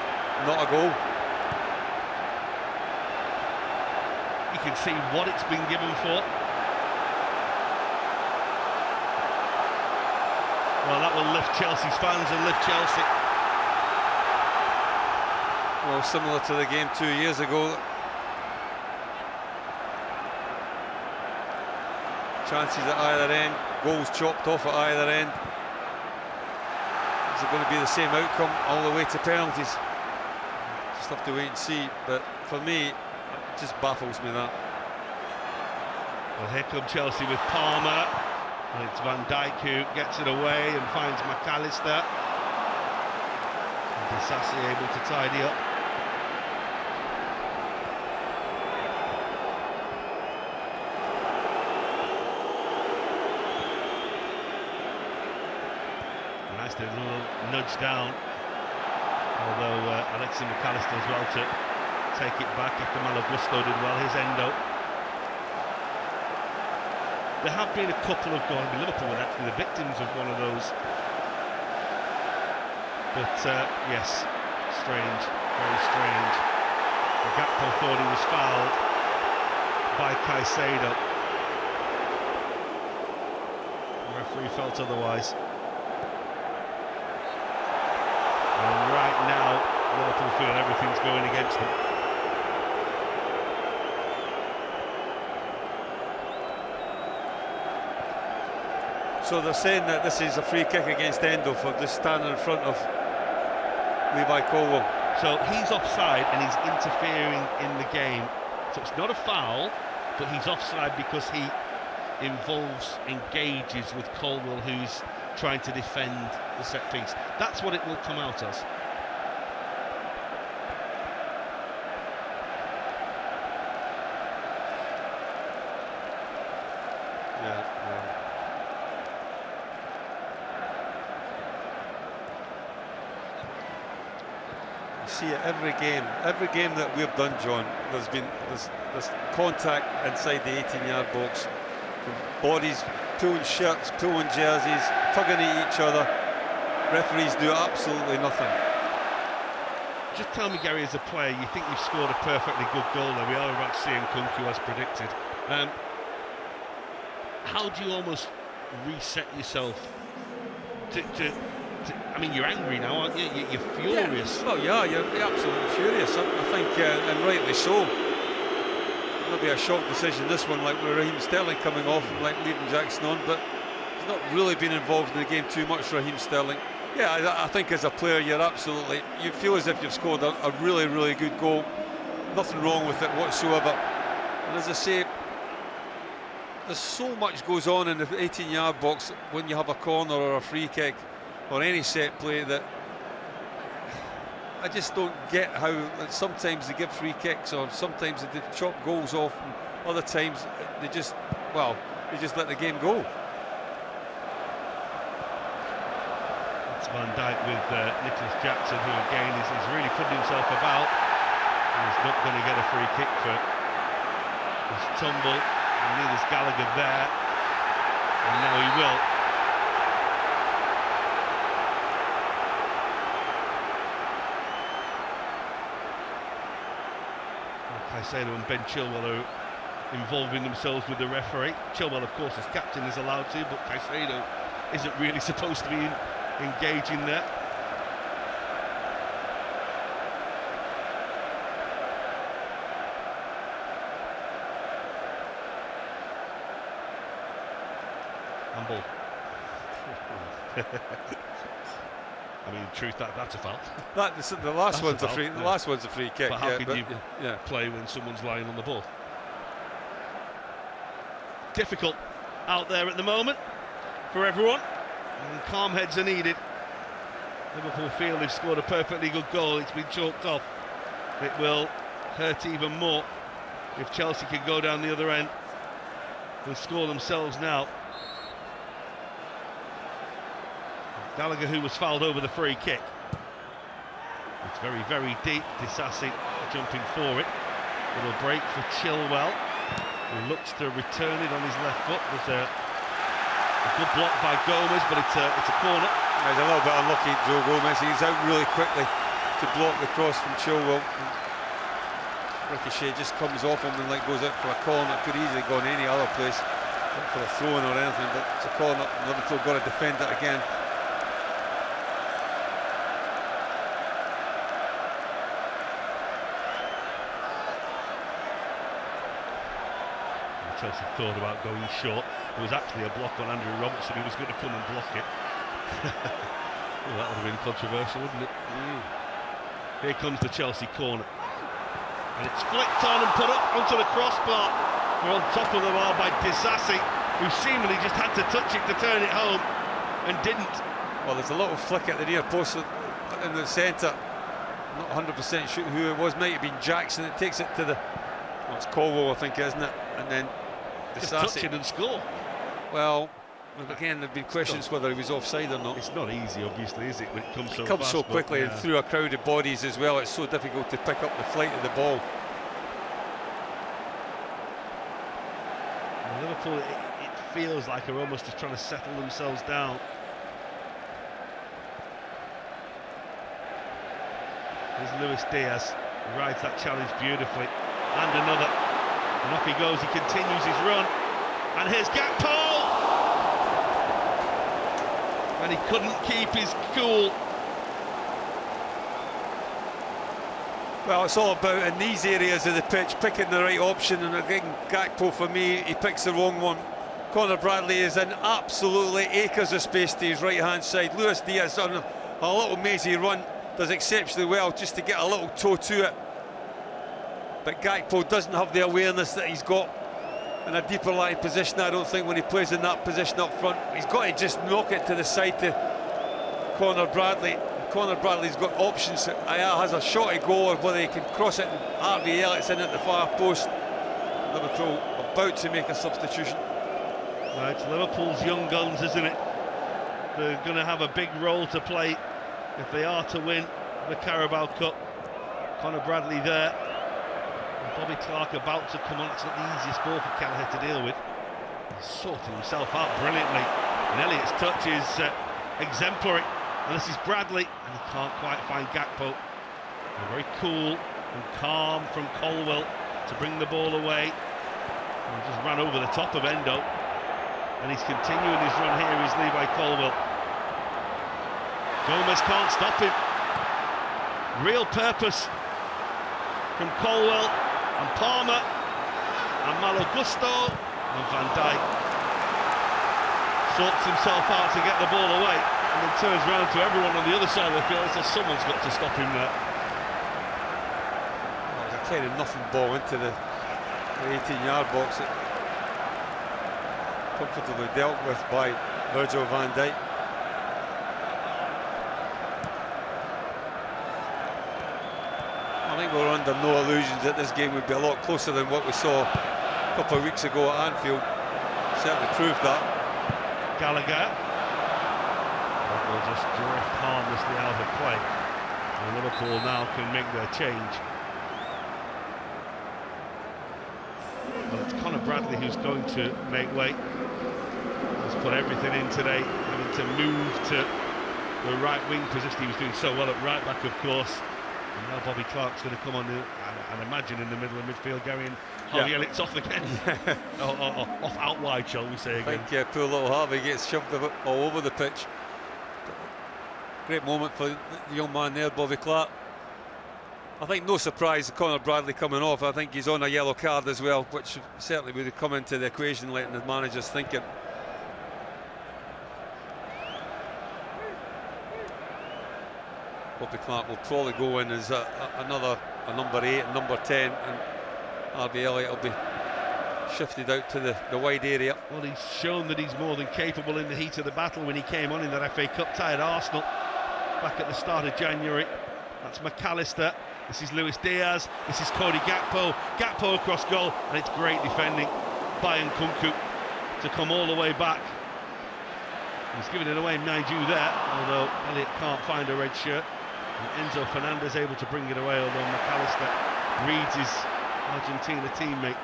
not a goal. You can see what it's been given for. Well, that will lift Chelsea's fans and lift Chelsea. Well, similar to the game 2 years ago. Chances at either end, goals chopped off at either end. Is it going to be the same outcome all the way to penalties? Just have to wait and see, but for me, it just baffles me that. Well, here come Chelsea with Palmer. And it's Van Dijk who gets it away and finds McAllister. And Disasi able to tidy up. Nice little nudge down. Although Alexander McAllister as well to take it back after Malagusto did well. Here's Endo. There have been a couple of goals. Liverpool were actually the victims of one of those. But yes, strange, very strange. Gakpo thought he was fouled by Caicedo. The referee felt otherwise. And right now, Liverpool feel everything's going against them. So they're saying that this is a free kick against Endo for just standing in front of Levi Colwell. So he's offside and he's interfering in the game. So it's not a foul, but he's offside because he engages with Colwell, who's trying to defend the set piece. That's what it will come out as. See it every game that we've done, John. There's been this contact inside the 18-yard box, from bodies pulling shirts, pulling jerseys, tugging at each other. Referees do absolutely nothing. Just tell me, Gary, as a player, you think you've scored a perfectly good goal there. We are about to see Nkunku as predicted. How do you almost reset yourself to I mean, you're angry now, aren't you? You're furious. Yeah. Well, yeah, you're absolutely furious. I think, and rightly so. It'll be a shock decision, this one, like with Raheem Sterling coming off and like leaving Jackson on, but he's not really been involved in the game too much, Raheem Sterling. Yeah, I think as a player, you feel as if you've scored a really, really good goal. Nothing wrong with it whatsoever. And as I say, there's so much goes on in the 18-yard box when you have a corner or a free kick or any set play that I just don't get how sometimes they give free kicks or sometimes they chop goals off, and other times they just let the game go. It's Van Dijk with Nicholas Jackson, who again is really putting himself about. He's not going to get a free kick for his tumble. And neither's Gallagher there, and now he will. Caicedo and Ben Chilwell are involving themselves with the referee. Chilwell, of course, as captain, is allowed to, but Caicedo isn't really supposed to be engaging there. Handball. I mean, in truth, that's a foul. The last one's a free. The last one's a free kick. But how can you play when someone's lying on the ball? Difficult out there at the moment for everyone, and calm heads are needed. Liverpool feel they've scored a perfectly good goal. It's been chalked off. It will hurt even more if Chelsea can go down the other end and score themselves now. Gallagher, who was fouled over the free kick. It's very, very deep. Disasi jumping for it. Little break for Chilwell, who looks to return it on his left foot. There's a good block by Gomez, but it's a corner. He's a little bit unlucky, Joe Gomez. He's out really quickly to block the cross from Chilwell. Ricochet just comes off him and goes out for a corner. Could easily go in any other place, not for a throw-in or anything, but it's a corner. Liverpool got to defend it again. Chelsea thought about going short. There was actually a block on Andrew Robertson who was going to come and block it. Well, that would have been controversial, wouldn't it? Here comes the Chelsea corner, and it's flicked on and put up onto the crossbar. We're on top of the bar by Disasi, who seemingly just had to touch it to turn it home and didn't. Well, there's a little flick at the near post in the centre. Not 100% sure who it was. Might have been Jackson. It takes it to the. Well, it's Colwell, I think, isn't it? And then just touch it and score. Well, again, there've been questions whether he was offside or not. It's not easy, obviously, is it? When it comes so comes fast, so quickly and through a crowd of bodies as well. It's so difficult to pick up the flight of the ball. And Liverpool, it feels like are almost just trying to settle themselves down. There's Luis Diaz, who rides that challenge beautifully. And another, and off he goes. He continues his run, and here's Gakpo, and he couldn't keep his cool. Well, it's all about in these areas of the pitch picking the right option, and again, Gakpo, for me, he picks the wrong one. Conor Bradley is in absolutely acres of space to his right hand side. Luis Diaz on a little mazy run, does exceptionally well just to get a little toe to it. But Gakpo doesn't have the awareness that he's got in a deeper lying position, I don't think, when he plays in that position up front. He's got to just knock it to the side to Conor Bradley. Conor Bradley's got options. Has a shot to go, or whether he can cross it, and Harvey Elliott's in at the far post. Liverpool about to make a substitution. Well, it's Liverpool's young guns, isn't it? They're going to have a big role to play if they are to win the Carabao Cup. Conor Bradley there. Bobby Clark about to come on. It's not the easiest ball for Kelleher to deal with. He's sorting himself out brilliantly, and Elliott's touch is exemplary. And this is Bradley, and he can't quite find Gakpo. Very cool and calm from Colwell to bring the ball away. And he just ran over the top of Endo, and he's continuing his run here. Is Levi Colwell. Gomez can't stop him. Real purpose from Colwell and Palmer and Malo Gusto, and Van Dijk sorts himself out to get the ball away and then turns round to everyone on the other side of the field and says someone's got to stop him there. Well, it was a kind of nothing ball into the 18-yard box. It comfortably dealt with by Virgil van Dijk. I think we're under no illusions that this game would be a lot closer than what we saw a couple of weeks ago at Anfield. Certainly proved that. Gallagher will just drift harmlessly out of play, and Liverpool now can make their change. Well, it's Conor Bradley who's going to make way. He's put everything in today, having to move to the right wing position. He was doing so well at right back, of course. And now Bobby Clark's going to come on, and imagine in the middle of midfield, Gary, and Harvey Elliott's off again. Off out wide, shall we say again. I think poor little Harvey gets shoved all over the pitch. Great moment for the young man there, Bobby Clark. I think no surprise Conor Bradley coming off. I think he's on a yellow card as well, which certainly would have come into the equation, letting the managers thinking. Bobby Clark will probably go in as a number 8 and number 10, and Harvey Elliott will be shifted out to the wide area. Well, he's shown that he's more than capable in the heat of the battle when he came on in that FA Cup tie at Arsenal back at the start of January. That's McAllister, this is Luis Diaz, this is Cody Gakpo. Gakpo across goal, and it's great defending by Nkunku to come all the way back. He's giving it away, mind you, there, although Elliott can't find a red shirt. And Enzo Fernandez able to bring it away, although McAllister reads his Argentina teammate,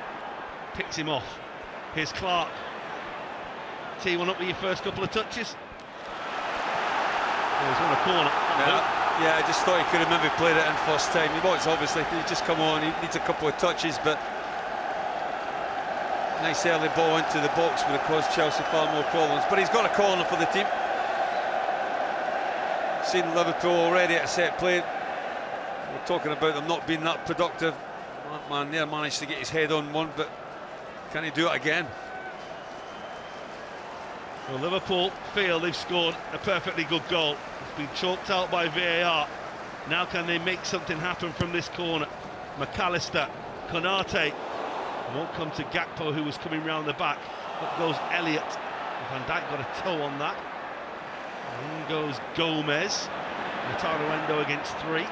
picks him off. Here's Clark. T1 up with your first couple of touches. He's on a corner. Yeah, I just thought he could have maybe played it in first time. He wants, obviously, he's just come on, he needs a couple of touches, but nice early ball into the box would have caused Chelsea far more problems. But he's got a corner for the team. Seen Liverpool already at a set play. We're talking about them not being that productive. That man there managed to get his head on one, but can he do it again? Well, Liverpool feel they've scored a perfectly good goal. It's been chalked out by VAR. Now can they make something happen from this corner? McAllister, Konate. Won't come to Gakpo, who was coming round the back. Up goes Elliott. Van Dijk got a toe on that. In goes Gomez. Endo against 3.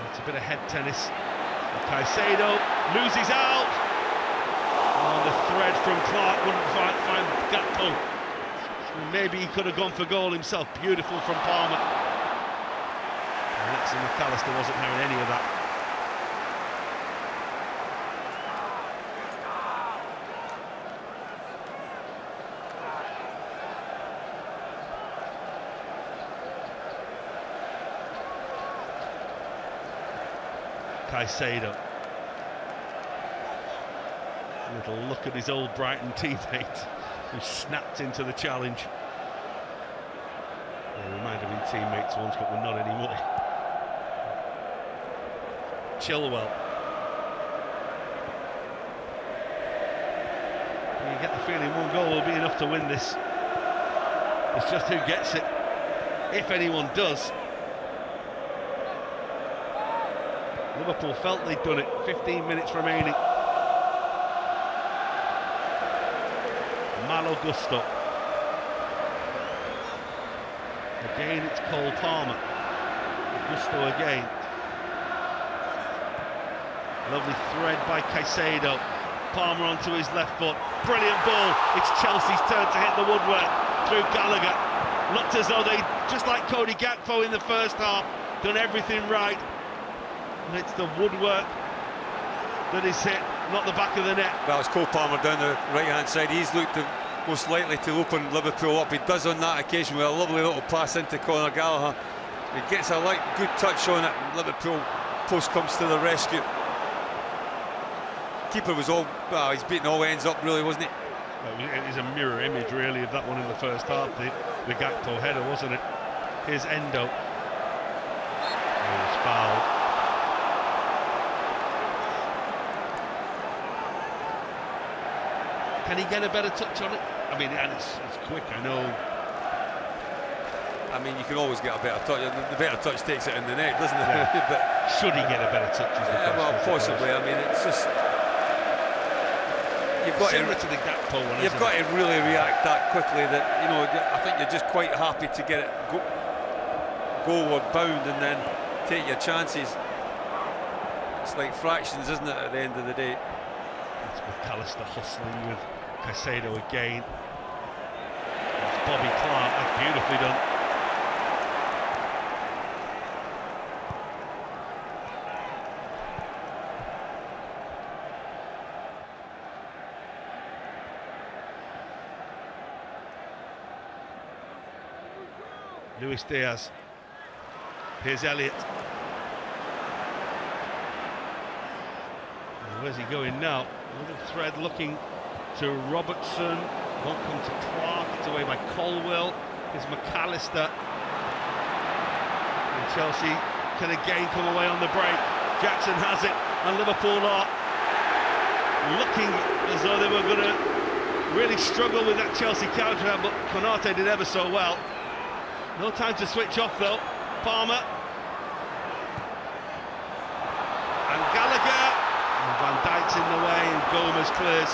It's a bit of head tennis. Caicedo loses out. Oh, the thread from Clark wouldn't find Gakpo. Maybe he could have gone for goal himself. Beautiful from Palmer. Alexis McAllister wasn't having any of that. Caicedo. A little look at his old Brighton teammate who snapped into the challenge. Yeah, we might have been teammates once, but we're not anymore. Chilwell. You get the feeling one goal will be enough to win this. It's just who gets it, if anyone does. Liverpool felt they'd done it. 15 minutes remaining. Malo Gusto. Again, it's Cole Palmer. Gusto again. Lovely thread by Caicedo. Palmer onto his left foot. Brilliant ball. It's Chelsea's turn to hit the woodwork through Gallagher. Looked as though they, just like Cody Gakpo in the first half, done everything right. And it's the woodwork that is hit, not the back of the net. Well, it's Cole Palmer down the right-hand side. He's looked most likely to open Liverpool up. He does on that occasion with a lovely little pass into Conor Gallagher. He gets a good touch on it, and Liverpool post comes to the rescue. Keeper was he's beaten all ends up, really, wasn't he? Well, it was a mirror image, really, of that one in the first half. the Gakpo header, wasn't it? Here's Endo. He was fouled. Can he get a better touch on it? I mean, and it's quick, I know. I mean, you can always get a better touch. The better touch takes it in the net, doesn't it? Yeah. But should he get a better touch? Yeah, well, possibly. I mean, it's just you've got similar to the Gakpo one. You've got to really react that quickly. That, you know, I think you're just quite happy to get it goalward bound and then take your chances. It's like fractions, isn't it? At the end of the day. It's McAllister hustling with Caicedo again. It's Bobby Clark. That's beautifully done. Luis Diaz. Here's Elliott. Where's he going now? Little thread looking to Robertson. Won't come to Clark. It's away by Colwell. Here's McAllister. And Chelsea can again come away on the break. Jackson has it, and Liverpool are looking as though they were going to really struggle with that Chelsea counter, but Konate did ever so well. No time to switch off though. Palmer. And Gallagher. And Van Dijk's in the way and Gomez clears.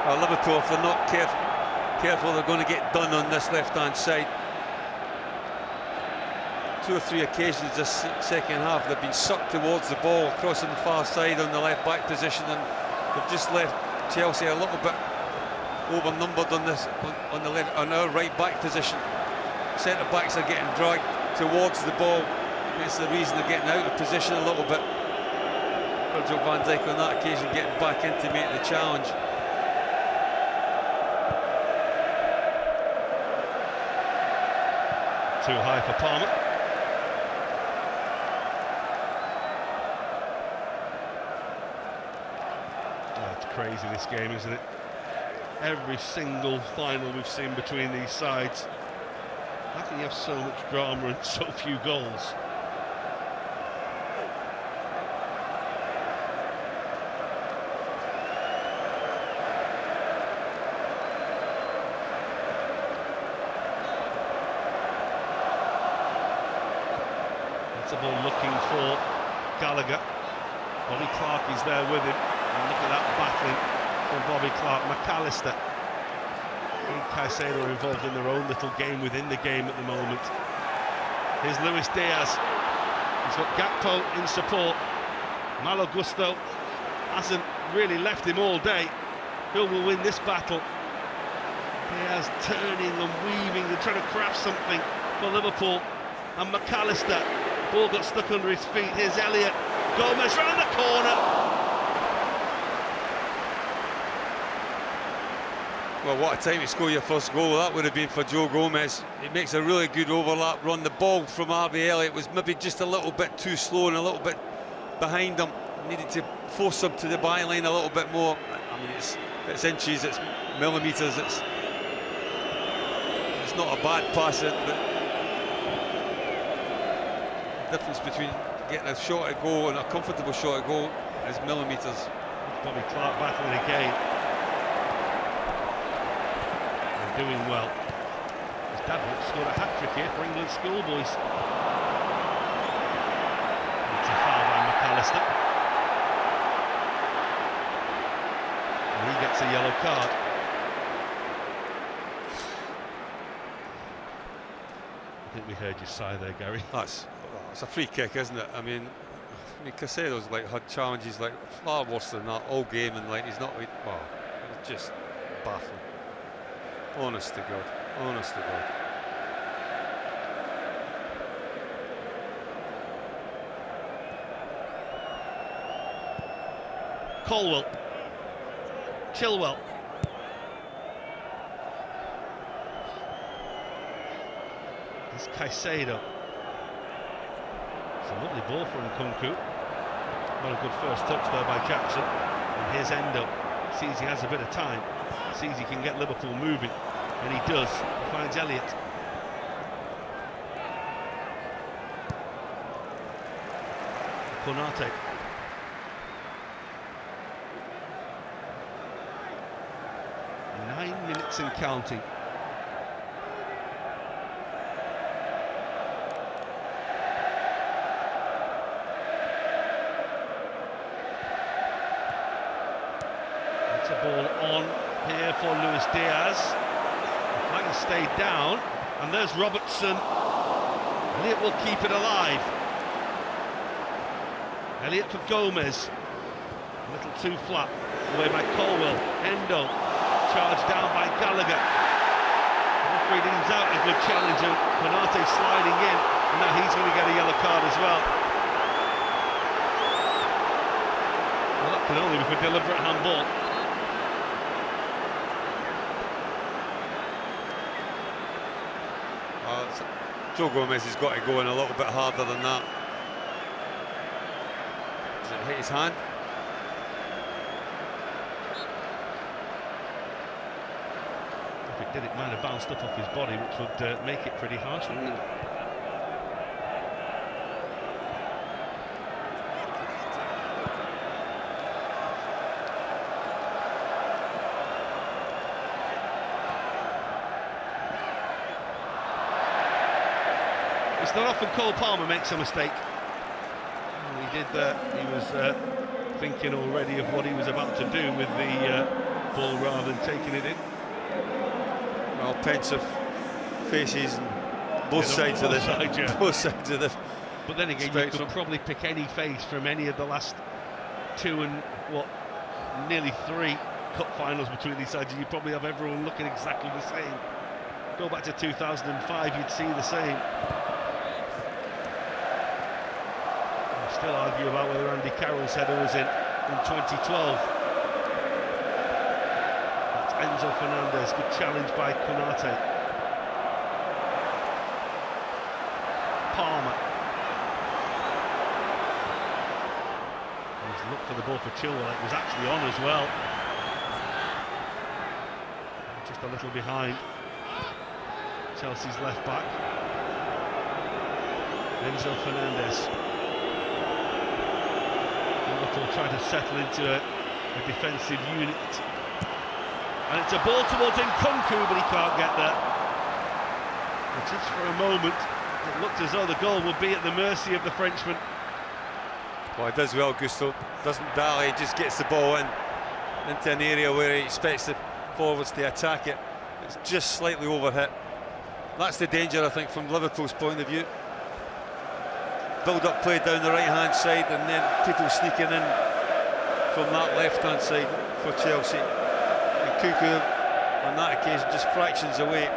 Well, Liverpool, if they're not careful, they're going to get done on this left-hand side. 2 or 3 occasions this second half, they've been sucked towards the ball, crossing the far side on the left-back position, and they've just left Chelsea a little bit overnumbered on our right-back position. Centre-backs are getting dragged towards the ball. It's the reason they're getting out of position a little bit. Virgil van Dijk on that occasion getting back in to make the challenge. Too high for Palmer. Oh, it's crazy, this game, isn't it? Every single final we've seen between these sides. How can you have so much drama and so few goals? Ball looking for Gallagher. Bobby Clark is there with him. And look at that battling from Bobby Clark. McAllister and Caicedo are involved in their own little game within the game at the moment. Here's Luis Diaz. He's got Gakpo in support. Malo Gusto hasn't really left him all day. Who will win this battle? Diaz turning and weaving and trying to craft something for Liverpool. And McAllister. Ball got stuck under his feet. Here's Elliott. Gomez round the corner. Well, what a time to score your first goal that would have been for Joe Gomez. It makes a really good overlap run. The ball from Harvey Elliott was maybe just a little bit too slow and a little bit behind him. Needed to force him to the byline a little bit more. I mean, it's inches, it's millimetres. It's not a bad pass, but difference between getting a shot at goal and a comfortable shot at goal is millimetres. Bobby Clark battling again. They're doing well. His dad scored a hat-trick here for England schoolboys. It's a foul by McAllister. And he gets a yellow card. I think we heard you sigh there, Gary. It's a free kick, isn't it? I mean Caicedo's had challenges far worse than that all game, and he's not. Wow, it's just baffling. Honest to God, honest to God. Colwell, Chilwell. It's Caicedo. It's a lovely ball from Nkunku. Not a good first touch there by Jackson. And here's Endo. Sees he has a bit of time, sees he can get Liverpool moving, and he does. He finds Elliott. Konate. Nine minutes and counting. Ball on here for Luis Diaz. The flag stayed down, and there's Robertson. Elliott will keep it alive. Elliott for Gomez. A little too flat. Away by Colwell. Endo. Charged down by Gallagher. The referee deems out a good challenge, and Konate sliding in, and now he's going to get a yellow card as well. Well, that can only be for deliberate handball. Joe Gomez has got to go in a little bit harder than that. Does it hit his hand? If it did, it might have bounced up off his body, which would make it pretty harsh, wouldn't it? It's not often Cole Palmer makes a mistake. He did that. He was thinking already of what he was about to do with the ball rather than taking it in. Well, pensive faces and both sides of the. But then again, you could probably pick any face from any of the last two and nearly three cup finals between these sides. You probably have everyone looking exactly the same. Go back to 2005, you'd see the same. Still argue about whether Andy Carroll's header was in 2012. That's Enzo Fernandez. Good challenge by Konate. Palmer. He's looked for the ball for Chilwell. It was actually on as well. Just a little behind Chelsea's left back. Enzo Fernandez. Liverpool trying to settle into a defensive unit, and it's a ball towards Nkunku, but he can't get there. And just for a moment it looked as though the goal would be at the mercy of the Frenchman. Well, he does well, Gusto. Doesn't dally, just gets the ball into an area where he expects the forwards to attack it. It's just slightly overhit. That's the danger, I think, from Liverpool's point of view. Build-up play down the right-hand side, and then people sneaking in from that left-hand side for Chelsea. And Nkunku, on that occasion, just fractions away.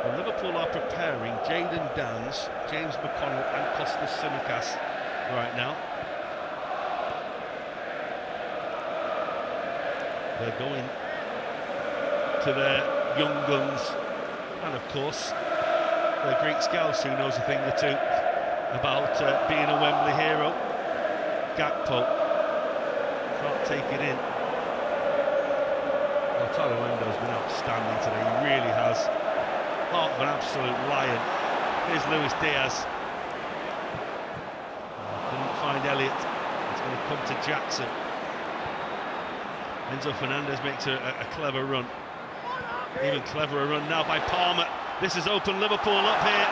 Well, Liverpool are preparing Jadon Dans, James McConnell and Kostas Tsimikas right now. They're going to their young guns, and of course their Greek scouts who knows a thing or two about being a Wembley hero. Gakpo can't take it in. Well, Taruendo's been outstanding today, he really has. Heart of an absolute lion. Here's Luis Diaz. Couldn't find Elliott. It's going to come to Jackson. Enzo Fernandez makes a clever run. Even cleverer run now by Palmer. This has opened Liverpool up here.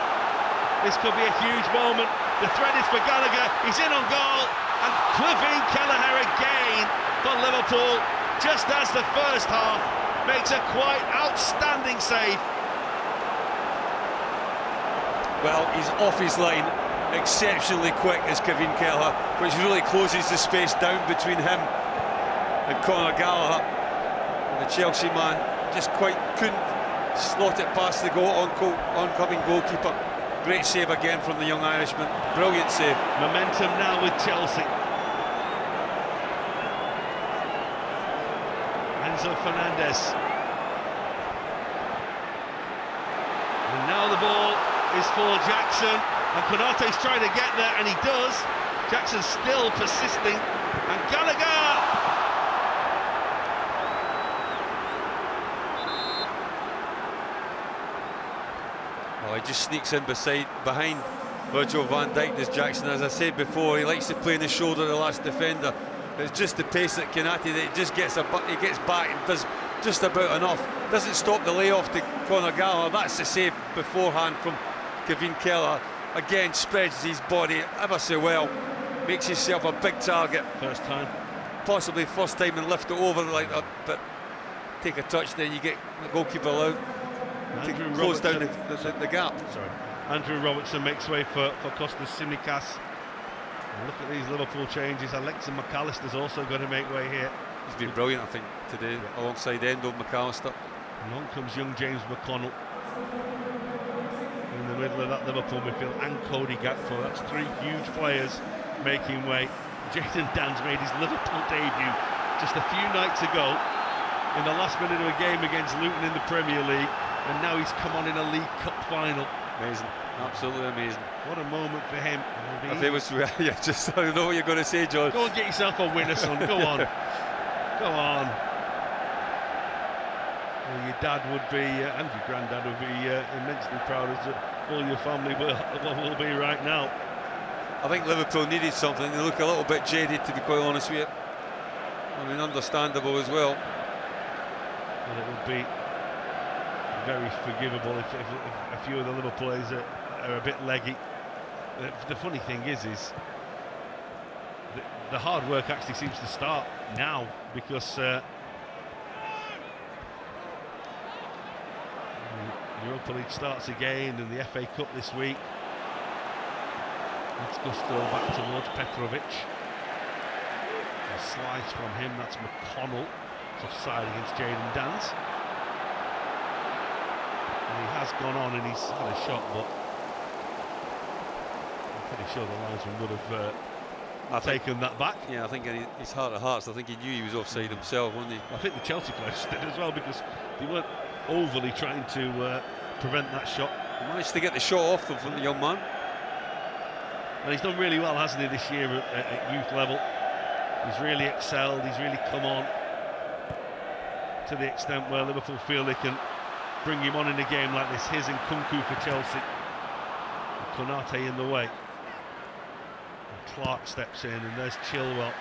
This could be a huge moment. The threat is for Gallagher. He's in on goal. And Kevin Kelleher again for Liverpool, just as the first half, makes a quite outstanding save. Well, he's off his line exceptionally quick as Kevin Kelleher, which really closes the space down between him and Conor Gallagher. And the Chelsea man just quite couldn't slot it past the oncoming goalkeeper. Great save again from the young Irishman. Brilliant save. Momentum now with Chelsea. Enzo Fernandez. And now the ball is for Jackson. And Konate's trying to get there, and he does. Jackson's still persisting. And Gallagher! Oh, he just sneaks in behind Virgil van Dijk, does Jackson. As I said before, he likes to play in the shoulder of the last defender. It's just the pace at Konate that he just gets he gets back and does just about enough. Doesn't stop the layoff to Conor Gallagher. That's the save beforehand from Kevin Keller. Again, spreads his body ever so well. Makes himself a big target. First time. Possibly first time, and lift it over like that, but take a touch, then you get the goalkeeper out to close down the gap. Sorry. Andrew Robertson makes way for Kostas Tsimikas. And look at these Liverpool changes. Alexa McAllister's also going to make way here. He's been brilliant, I think, today, alongside Endo McAllister. And on comes young James McConnell in the middle of that Liverpool midfield, and Cody Gakpo. That's three huge players making way. Jayden Danns made his Liverpool debut just a few nights ago in the last minute of a game against Luton in the Premier League, and now he's come on in a League Cup final. Amazing, absolutely amazing. What a moment for him. If it was, yeah, just I don't know what you're going to say, John. Go and get yourself a winner, son. Go on. Go on. Well, your dad would be, and your granddad would be immensely proud, as all your family will be right now. I think Liverpool needed something. They look a little bit jaded, to be quite honest with you. I mean, understandable as well. And it would be very forgivable if a few of the Liverpool players are a bit leggy. The funny thing is the hard work actually seems to start now, because Europa League starts again, and the FA Cup this week. Let's go still back towards Petrovic. A slice from him, that's McConnell. It's offside against Jayden Danns. And he has gone on and he's had a shot, but I'm pretty sure the linesman would have taken that back. Yeah, I think in his heart of hearts, I think he knew he was offside himself, wasn't he? I think the Chelsea players did as well, because they weren't overly trying to prevent that shot. He managed to get the shot off them from the young man. And he's done really well, hasn't he, this year at youth level. He's really excelled, he's really come on to the extent where Liverpool feel they can bring him on in a game like this. His and Kunku for Chelsea. And Konate in the way. And Clark steps in, and there's Chilwell.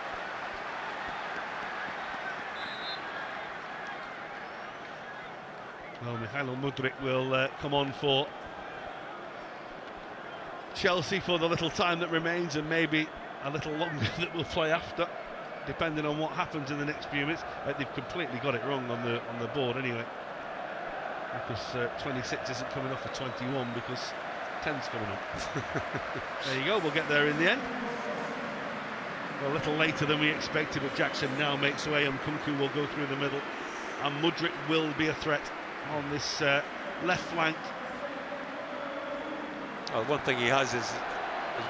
Well, Mikhailo Mudryk will come on for Chelsea for the little time that remains, and maybe a little longer that we'll play after, depending on what happens in the next few minutes. They've completely got it wrong on the board anyway, because 26 isn't coming off for 21, because 10's coming up. There you go, we'll get there in the end. Well, a little later than we expected, but Jackson now makes way, and Kunku will go through the middle, and Mudryk will be a threat on this left flank. One thing he has is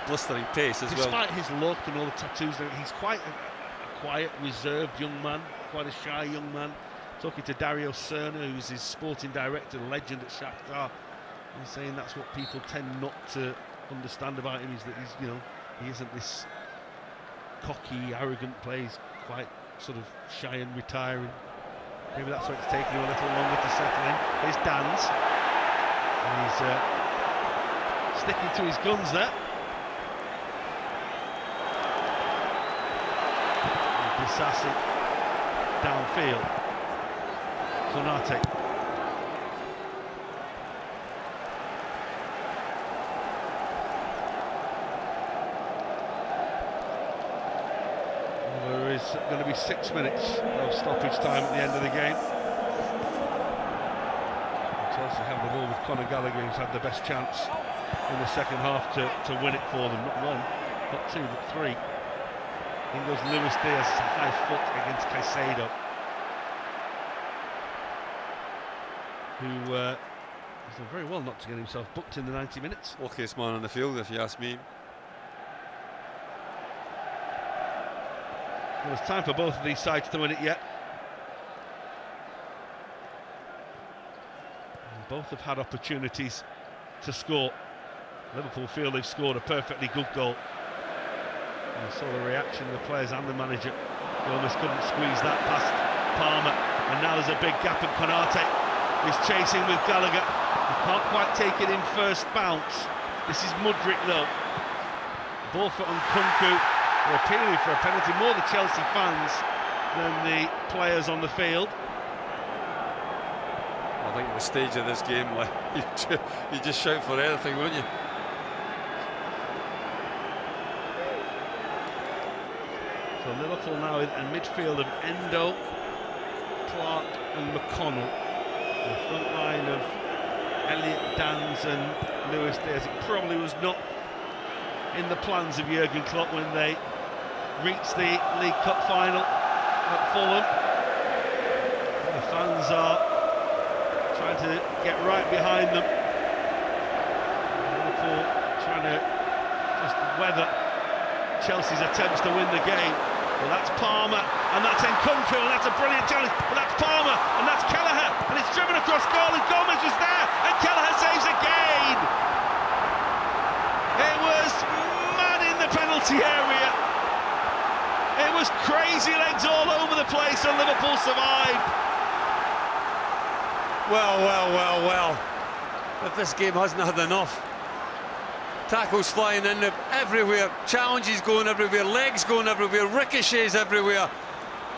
blistering pace as well. Despite his look and all the tattoos, he's quite a quiet, reserved young man, quite a shy young man. Talking to Dario Serna, who's his sporting director, legend at Shakhtar, and saying that's what people tend not to understand about him, is that he isn't this cocky, arrogant player. He's quite sort of shy and retiring. Maybe that's why it's taking him a little longer to settle in. Here's Danns, and he's sticking to his guns there. Disasi downfield. Konate. Well, there is going to be 6 minutes of stoppage time at the end of the game. Chelsea have the ball with Conor Gallagher, who's had the best chance in the second half to win it for them. Not one, not two, but three. In goes Luis Diaz, a high foot against Caicedo, who has done very well not to get himself booked in the 90 minutes. Luckiest man on the field, if you ask me. Well, there's time for both of these sides to win it yet. And both have had opportunities to score. Liverpool feel they've scored a perfectly good goal. And I saw the reaction of the players and the manager. They almost couldn't squeeze that past Palmer. And now there's a big gap, and Konate is chasing with Gallagher. He can't quite take it in first bounce. This is Mudryk though. Ball for Nkunku. They're appealing for a penalty, more the Chelsea fans than the players on the field. I think at the stage of this game, like, you just shout for anything, wouldn't you? So Liverpool now in a midfield of Endo, Clark and McConnell. The front line of Elliott, Dans and Luis Diaz. It probably was not in the plans of Jürgen Klopp when they reached the League Cup final at Fulham. The fans are trying to get right behind them. Liverpool trying to just weather Chelsea's attempts to win the game. Well, that's Palmer, and that's Nkunku, and that's a brilliant challenge. But that's Palmer, and that's Kelleher, and it's driven across goal, and Gomez was there, and Kelleher saves again. It was mad in the penalty area. It was crazy legs all over the place, and Liverpool survived. Well. If this game hasn't had enough. Tackles flying in everywhere, challenges going everywhere, legs going everywhere, ricochets everywhere.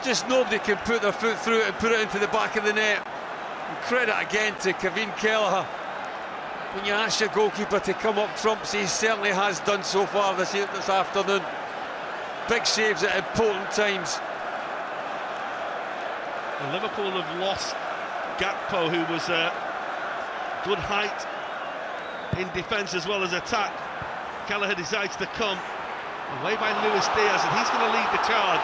Just nobody can put their foot through it and put it into the back of the net. And credit again to Kevin Kelleher. When you ask your goalkeeper to come up trumps, he certainly has done so far this afternoon. Big saves at important times. And Liverpool have lost Gakpo, who was a good height in defence as well as attack. Kelleher decides to come away by Luis Diaz, and he's going to lead the charge.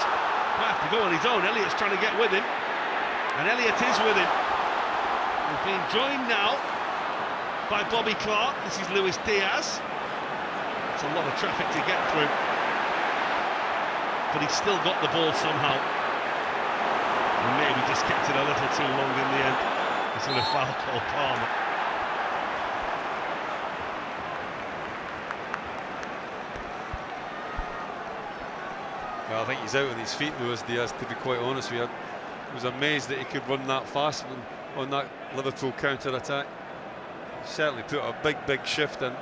Might have to go on his own. Elliott's trying to get with him, and Elliott is with him. He's being joined now by Bobby Clark. This is Luis Diaz. It's a lot of traffic to get through, but he's still got the ball somehow. And maybe just kept it a little too long in the end. It's going to foul call Palmer. Well, I think he's out on his feet, Luis Diaz, to be quite honest with you. I was amazed that he could run that fast on that Liverpool counter-attack. Certainly put a big shift in.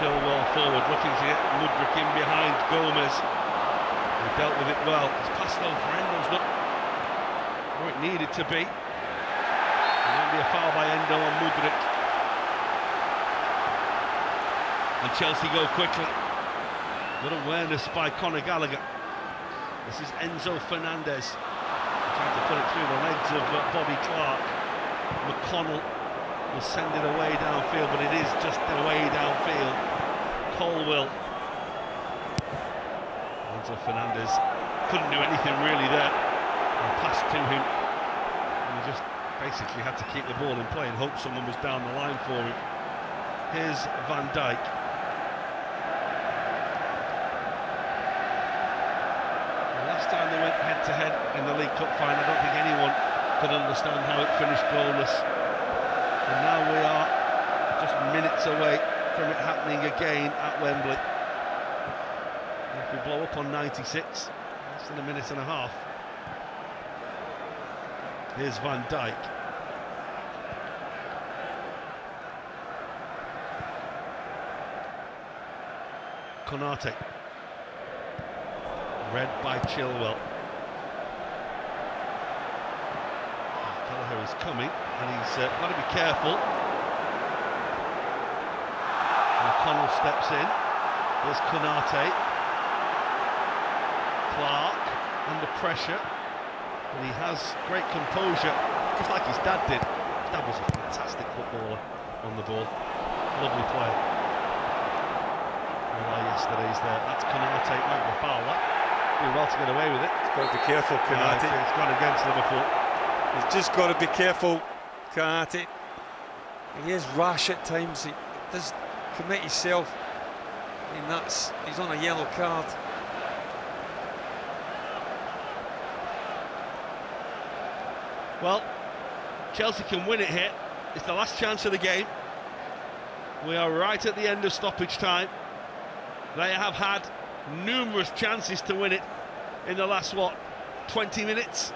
Chilwell forward, looking to get Mudryk in behind Gomez. He dealt with it well. It's passed though for Endo's not where it needed to be. There won't be a foul by Endo on Mudryk. And Chelsea go quickly. Good awareness by Conor Gallagher. This is Enzo Fernandez trying to put it through the legs of Bobby Clark. McConnell will send it away downfield, but it is just away downfield. Colwill. Enzo Fernandez couldn't do anything really there. And passed to him. And he just basically had to keep the ball in play and hope someone was down the line for him. Here's Van Dijk. The last time they went head-to-head in the League Cup final, I don't think anyone could understand how it finished goalless. And now we are just minutes away from it happening again at Wembley. And if we blow up on 96, less than a minute and a half. Here's Van Dijk. Konate. Read by Chilwell. Kelleher is coming, and he's got to be careful. O'Connell steps in. There's Konate. Clark under pressure, and he has great composure, just like his dad did. His dad was a fantastic footballer on the ball. Lovely player. Yesterday's there. That's Konate, might be a foul. That doing well to get away with it. He's got to be careful, Konate. It's gone against Liverpool. He's just got to be careful, Konate. He is rash at times. He does commit himself. I mean, he's on a yellow card. Well, Chelsea can win it here. It's the last chance of the game. We are right at the end of stoppage time. They have had numerous chances to win it in the last, 20 minutes.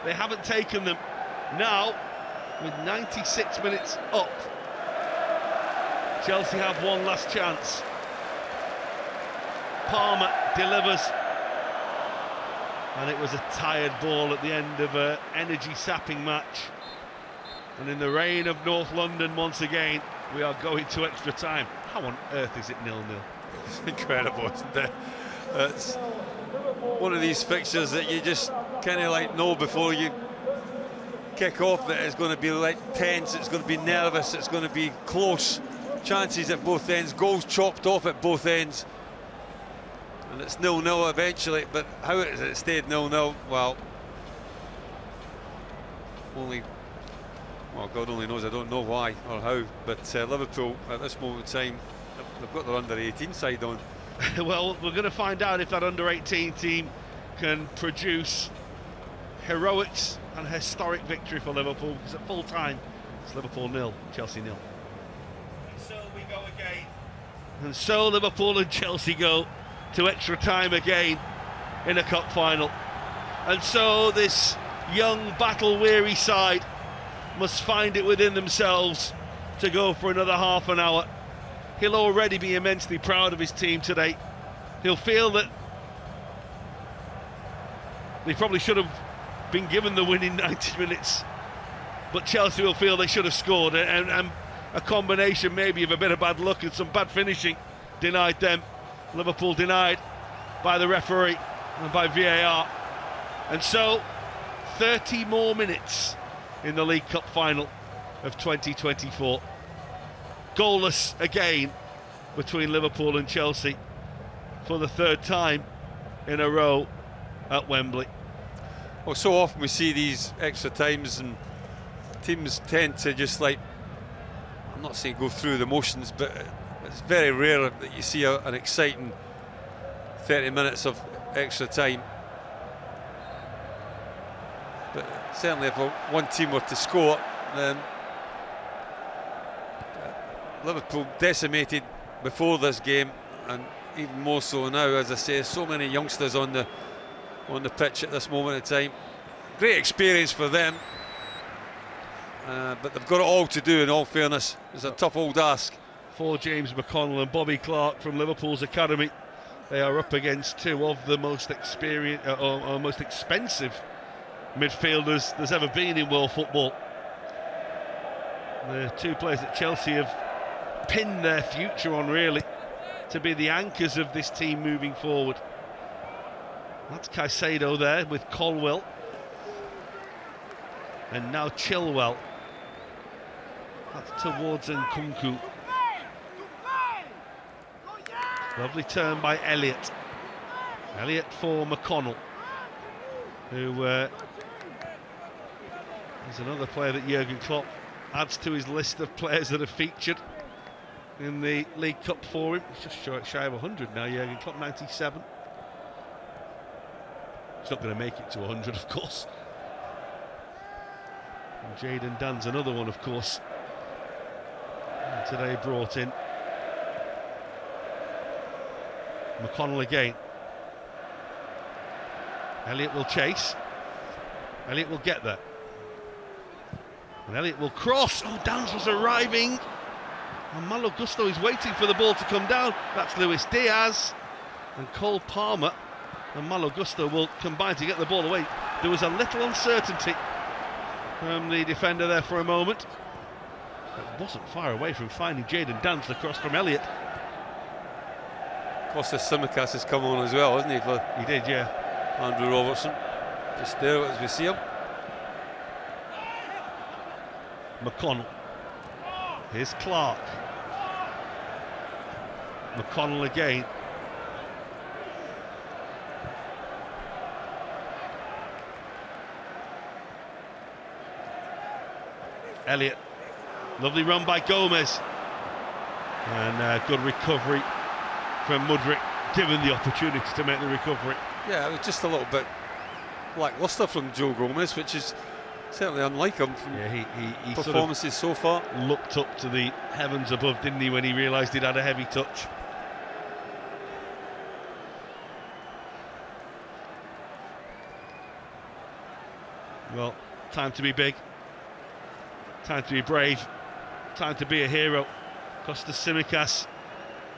They haven't taken them. Now, with 96 minutes up, Chelsea have one last chance. Palmer delivers, and it was a tired ball at the end of an energy-sapping match. And in the rain of North London once again, we are going to extra time. How on earth is it 0-0? It's incredible, isn't it? It's one of these fixtures that you just kind of like know before you kick off that it's going to be like tense, it's going to be nervous, it's going to be close. Chances at both ends, goals chopped off at both ends. And it's 0-0 eventually, but how has it stayed 0-0? Well, God only knows. I don't know why or how, but Liverpool at this moment in time, they've got their under-18 side on. Well, we're going to find out if that under-18 team can produce heroics and historic victory for Liverpool, because at full time it's Liverpool 0, Chelsea 0. And so we go again. And so Liverpool and Chelsea go to extra time again in a cup final. And so this young, battle-weary side must find it within themselves to go for another half an hour. He'll already be immensely proud of his team today. He'll feel that they probably should have been given the win in 90 minutes, but Chelsea will feel they should have scored, and a combination maybe of a bit of bad luck and some bad finishing denied them. Liverpool denied by the referee and by VAR. And so 30 more minutes in the League Cup final of 2024. Goalless again between Liverpool and Chelsea for the third time in a row at Wembley. Well, so often we see these extra times and teams tend to just like, I'm not saying go through the motions, but it's very rare that you see an exciting 30 minutes of extra time. But certainly if one team were to score, then Liverpool decimated before this game, and even more so now. As I say, so many youngsters on the pitch at this moment in time. Great experience for them, but they've got it all to do, in all fairness. It's a tough old ask. For James McConnell and Bobby Clark from Liverpool's academy, they are up against two of the most experienced or most expensive midfielders there's ever been in world football. The two players that Chelsea have pinned their future on, really, to be the anchors of this team moving forward. That's Caicedo there with Colwill, and now Chilwell. That's towards Nkunku. Lovely turn by Elliott. Elliott for McConnell, who is another player that Jürgen Klopp adds to his list of players that have featured in the League Cup for him. He's just shy of 100 now, Jürgen Klopp, 97. He's not going to make it to 100, of course. And Jadon Dunn's another one, of course, and today brought in. McConnell again. Elliott will chase. Elliott will get there. And Elliott will cross. Oh, Dance was arriving. And Malo Gusto is waiting for the ball to come down. That's Luis Diaz. And Cole Palmer and Malo Gusto will combine to get the ball away. There was a little uncertainty from the defender there for a moment. It wasn't far away from finding Jadon Dance, the cross from Elliott. Kostas Tsimikas has come on as well, hasn't he? He did, yeah. Andrew Robertson, just there as we see him. McConnell. Here's Clark. McConnell again. Elliott. Lovely run by Gomez. And good recovery from Mudryk, given the opportunity to make the recovery. Yeah, it was just a little bit lacklustre from Joe Gomez, which is certainly unlike him from he performances so far. Looked up to the heavens above, didn't he, when he realised he'd had a heavy touch. Well, time to be big, time to be brave, time to be a hero. Kostas Tsimikas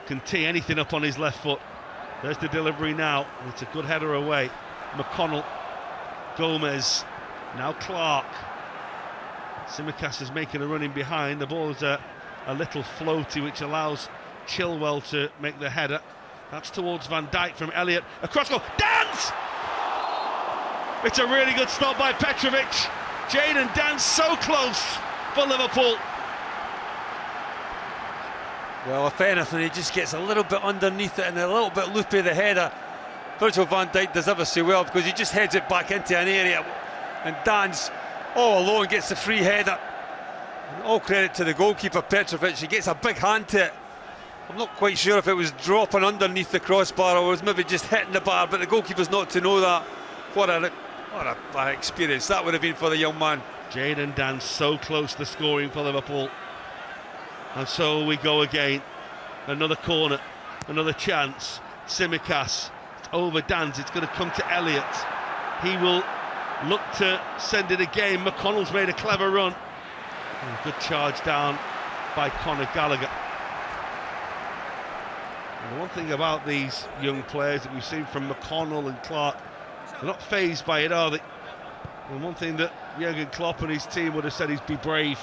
can tee anything up on his left foot. There's the delivery now. It's a good header away. McConnell, Gomez, now Clark. Tsimikas is making a run in behind. The ball is a little floaty, which allows Chilwell to make the header. That's towards Van Dijk from Elliott. Across goal. Dance! It's a really good stop by Petrovic. Jadon Dance so close for Liverpool. Well, if anything, he just gets a little bit underneath it and a little bit loopy the header. Virgil van Dijk does ever so well because he just heads it back into an area, and Dance all alone gets the free header. And all credit to the goalkeeper Petrovic. He gets a big hand to it. I'm not quite sure if it was dropping underneath the crossbar or was maybe just hitting the bar, but the goalkeeper's not to know that. What a experience that would have been for the young man. Jadon Dance so close to scoring for Liverpool. And so we go again. Another corner, another chance. Tsimikas, it's over Dance, it's going to come to Elliott. He will look to send it again. McConnell's made a clever run. And good charge down by Conor Gallagher. And the one thing about these young players that we've seen from McConnell and Clark, they're not fazed by it, are they? And one thing that Jürgen Klopp and his team would have said is be brave.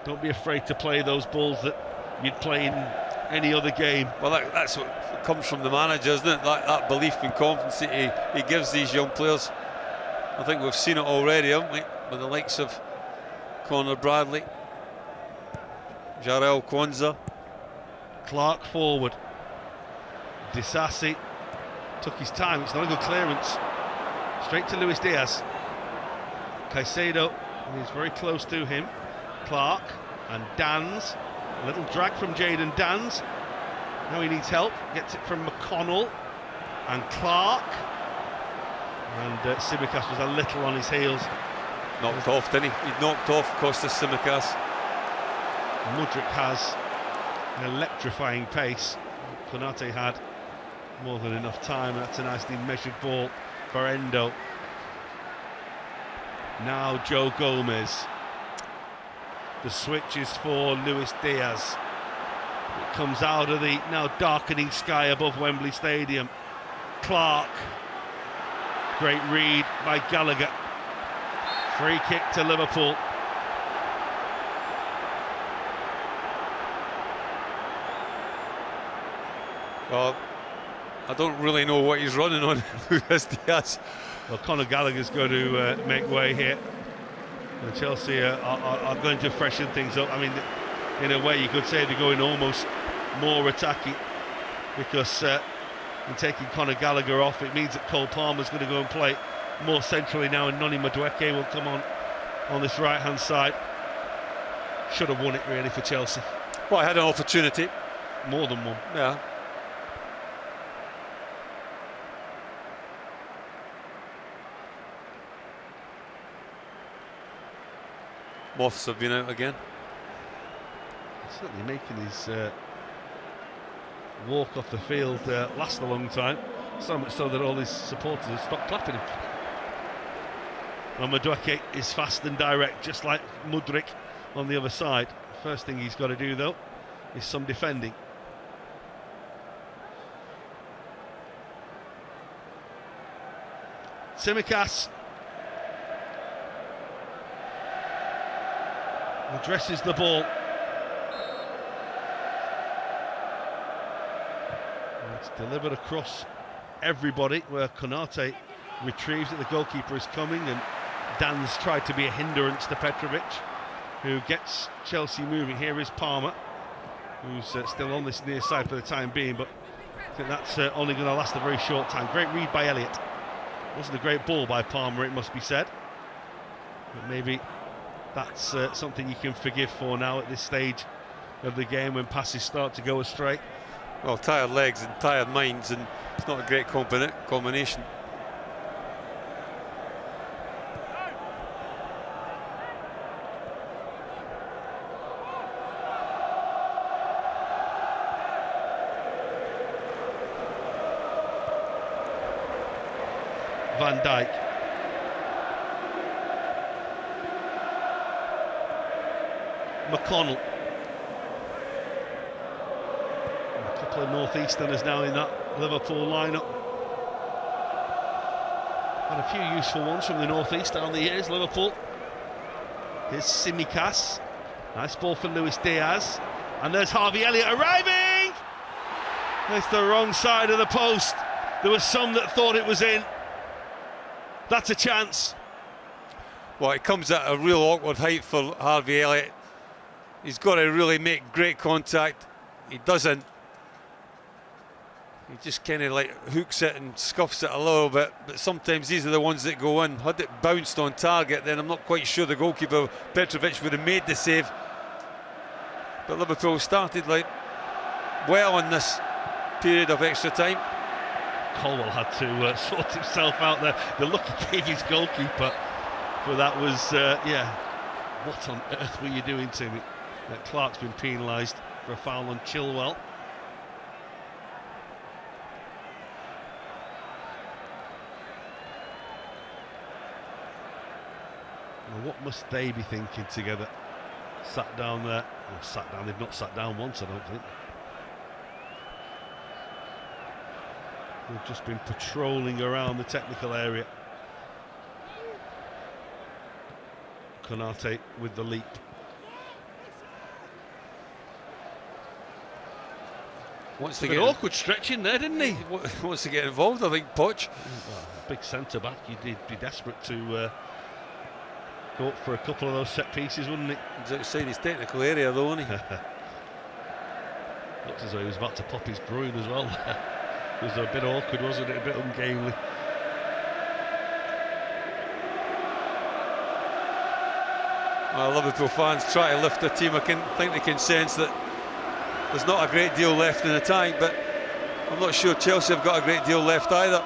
Don't be afraid to play those balls that you'd play in any other game. Well, that's what comes from the manager, isn't it? That belief and confidence that he gives these young players. I think we've seen it already, haven't we? With the likes of Conor Bradley, Jarell Kwanzaa. Clark forward. Disasi took his time. It's not a good clearance. Straight to Luis Diaz. Caicedo is very close to him. Clark and Dans. A little drag from Jadon Dans. Now he needs help. Gets it from McConnell and Clark. And Tsimikas was a little on his heels. Knocked off, didn't he? He knocked off Kostas Tsimikas. Mudryk has an electrifying pace. Konate had more than enough time. That's a nicely measured ball for Endo. Now Joe Gomez. The switch is for Luis Diaz. It comes out of the now darkening sky above Wembley Stadium. Clark. Great read by Gallagher. Free kick to Liverpool. Well, I don't really know what he's running on, Luis Diaz. Well, Conor Gallagher's going to make way here. And Chelsea are going to freshen things up. I mean, in a way, you could say they're going almost more attacking, because in taking Conor Gallagher off, it means that Cole Palmer's going to go and play more centrally now, and Noni Madueke will come on this right-hand side. Should have won it, really, for Chelsea. Well, I had an opportunity. More than one. Yeah. Moths have been out again. He's certainly making his walk off the field last a long time, so much so that all his supporters have stopped clapping him. And Madueke is fast and direct, just like Mudryk on the other side. First thing he's got to do, though, is some defending. Tsimikas addresses the ball. It's delivered across everybody, where Konate retrieves it. The goalkeeper is coming, and Dan's tried to be a hindrance to Petrovic, who gets Chelsea moving. Here is Palmer, who's still on this near side for the time being, but I think that's only going to last a very short time. Great read by Elliott. Wasn't a great ball by Palmer, it must be said, but maybe that's something you can forgive for now at this stage of the game, when passes start to go astray. Well, tired legs and tired minds, and it's not a great combination. van Dijk. McConnell. A couple of northeasterners now in that Liverpool lineup. Had a few useful ones from the northeast down the years, Liverpool. Here's Tsimikas. Nice ball for Luis Diaz. And there's Harvey Elliott arriving! It's the wrong side of the post. There were some that thought it was in. That's a chance. Well, it comes at a real awkward height for Harvey Elliott. He's got to really make great contact. He doesn't. He just kind of like hooks it and scuffs it a little bit, but sometimes these are the ones that go in. Had it bounced on target, then I'm not quite sure the goalkeeper Petrovic would have made the save. But Liverpool started like well in this period of extra time. Colwell had to sort himself out there. The look he gave his goalkeeper for that was, yeah, what on earth were you doing to me? Clark's been penalised for a foul on Chilwell. Well, what must they be thinking together? Sat down there, or sat down, they've not sat down once, I don't think. They've just been patrolling around the technical area. Konate with the leap. Wants to get an awkward stretch in there, didn't he? Wants to get involved, I think, Poch. Well, big centre back, you'd be desperate to go up for a couple of those set pieces, wouldn't it? He's outside his technical area, though, isn't he? Looks as though he was about to pop his groin as well. It was a bit awkward, wasn't it? A bit ungainly. Well, Liverpool fans try to lift their team. I think they can sense that there's not a great deal left in the tank, but I'm not sure Chelsea have got a great deal left either.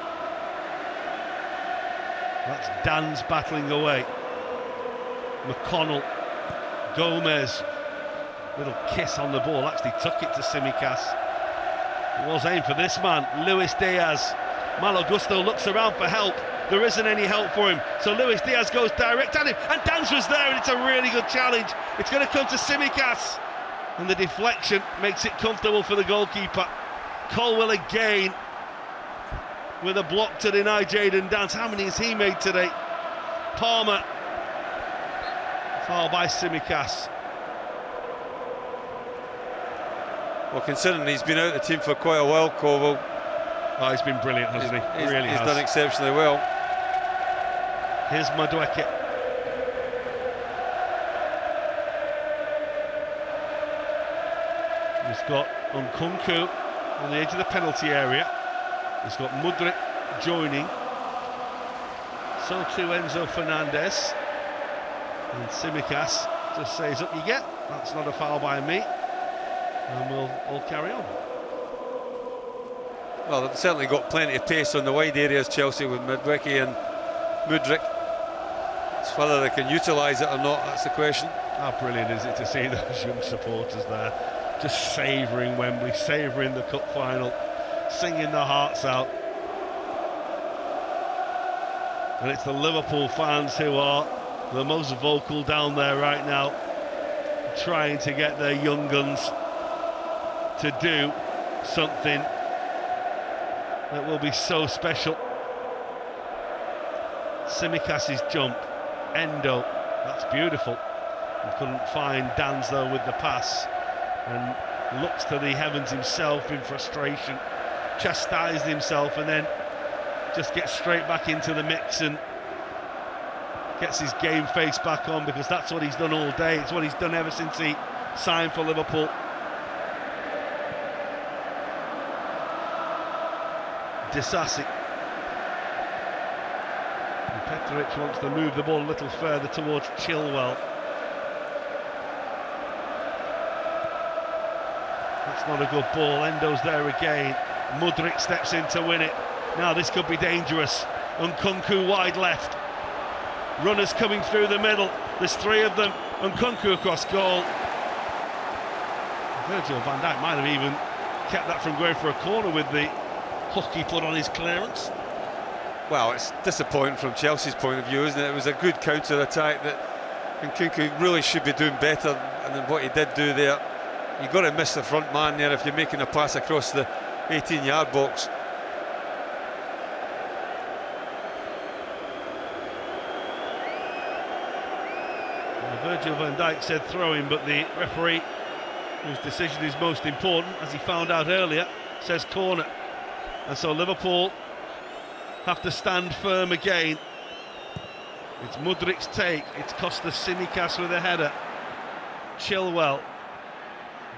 That's Dan's battling away. McConnell, Gomez, little kiss on the ball, actually took it to Tsimikas. It was aimed for this man, Luis Diaz. Malo Gusto looks around for help. There isn't any help for him, so Luis Diaz goes direct at him, and Dan's was there, and it's a really good challenge. It's going to come to Tsimikas, and the deflection makes it comfortable for the goalkeeper. Colwell again with a block to deny Jadon Dance. How many has he made today? Palmer. Foul by Tsimikas. Well, considering he's been out of the team for quite a while, Colwell. Oh, he's been brilliant, hasn't he? He really has. He's done exceptionally well. Here's Madueke. He's got Nkunku on the edge of the penalty area. He's got Mudryk joining. So too Enzo Fernandez. And Tsimikas just says, up you get. That's not a foul by me. And we'll all carry on. Well, they've certainly got plenty of pace on the wide areas, Chelsea, with Madueke and Mudryk. It's whether they can utilise it or not, that's the question. How brilliant is it to see those young supporters there, just savouring Wembley, savouring the cup final, singing their hearts out. And it's the Liverpool fans who are the most vocal down there right now, trying to get their young guns to do something that will be so special. Tsimikas' jump, Endo, that's beautiful. He couldn't find Dan's though with the pass, and looks to the heavens himself in frustration, chastised himself, and then just gets straight back into the mix and gets his game face back on, because that's what he's done all day. It's what he's done ever since he signed for Liverpool. Disasi. And Petrovic wants to move the ball a little further towards Chilwell. That's not a good ball. Endo's there again. Mudryk steps in to win it. Now this could be dangerous. Nkunku wide left. Runners coming through the middle. There's three of them. Nkunku across goal. Virgil van Dijk might have even kept that from going for a corner with the hook he put on his clearance. well, it's disappointing from Chelsea's point of view, isn't it? It was a good counter-attack that Nkunku really should be doing better than what he did do there. You've got to miss the front man there if you're making a pass across the 18-yard box. Virgil van Dijk said throw-in, but the referee, whose decision is most important, as he found out earlier, says corner. And so Liverpool have to stand firm again. It's Mudrik's take. It's Kostas Tsimikas with a header. Chilwell.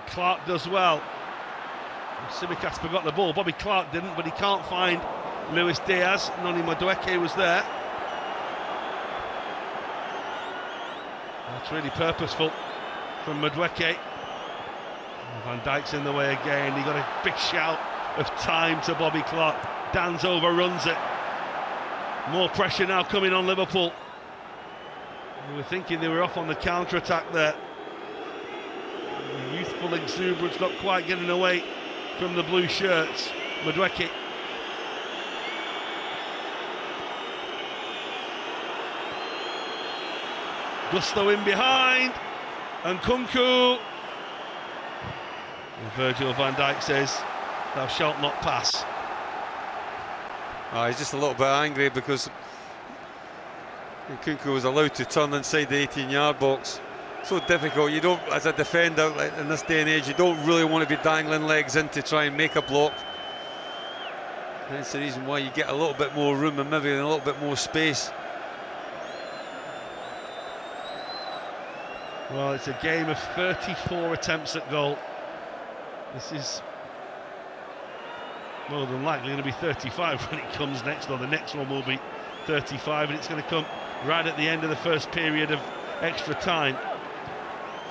Clark does well. Tsimikas forgot the ball. Bobby Clark didn't, but he can't find Luis Diaz. Noni Madueke was there. That's really purposeful from Madueke. Van Dijk's in the way again. He got a big shout of time to Bobby Clark. Dan's overruns it. More pressure now coming on Liverpool. We were thinking they were off on the counter-attack there. The youthful exuberance not quite getting away from the blue shirts. Madueke. Gusto in behind, and Nkunku. And Virgil van Dijk says, "Thou shalt not pass." He's just a little bit angry because Nkunku was allowed to turn inside the 18-yard box. So difficult. You don't, as a defender in this day and age, you don't really want to be dangling legs in to try and make a block. That's the reason why you get a little bit more room and maybe a little bit more space. Well, it's a game of 34 attempts at goal. This is more than likely going to be 35 when it comes next, or the next one will be 35, and it's going to come right at the end of the first period of extra time.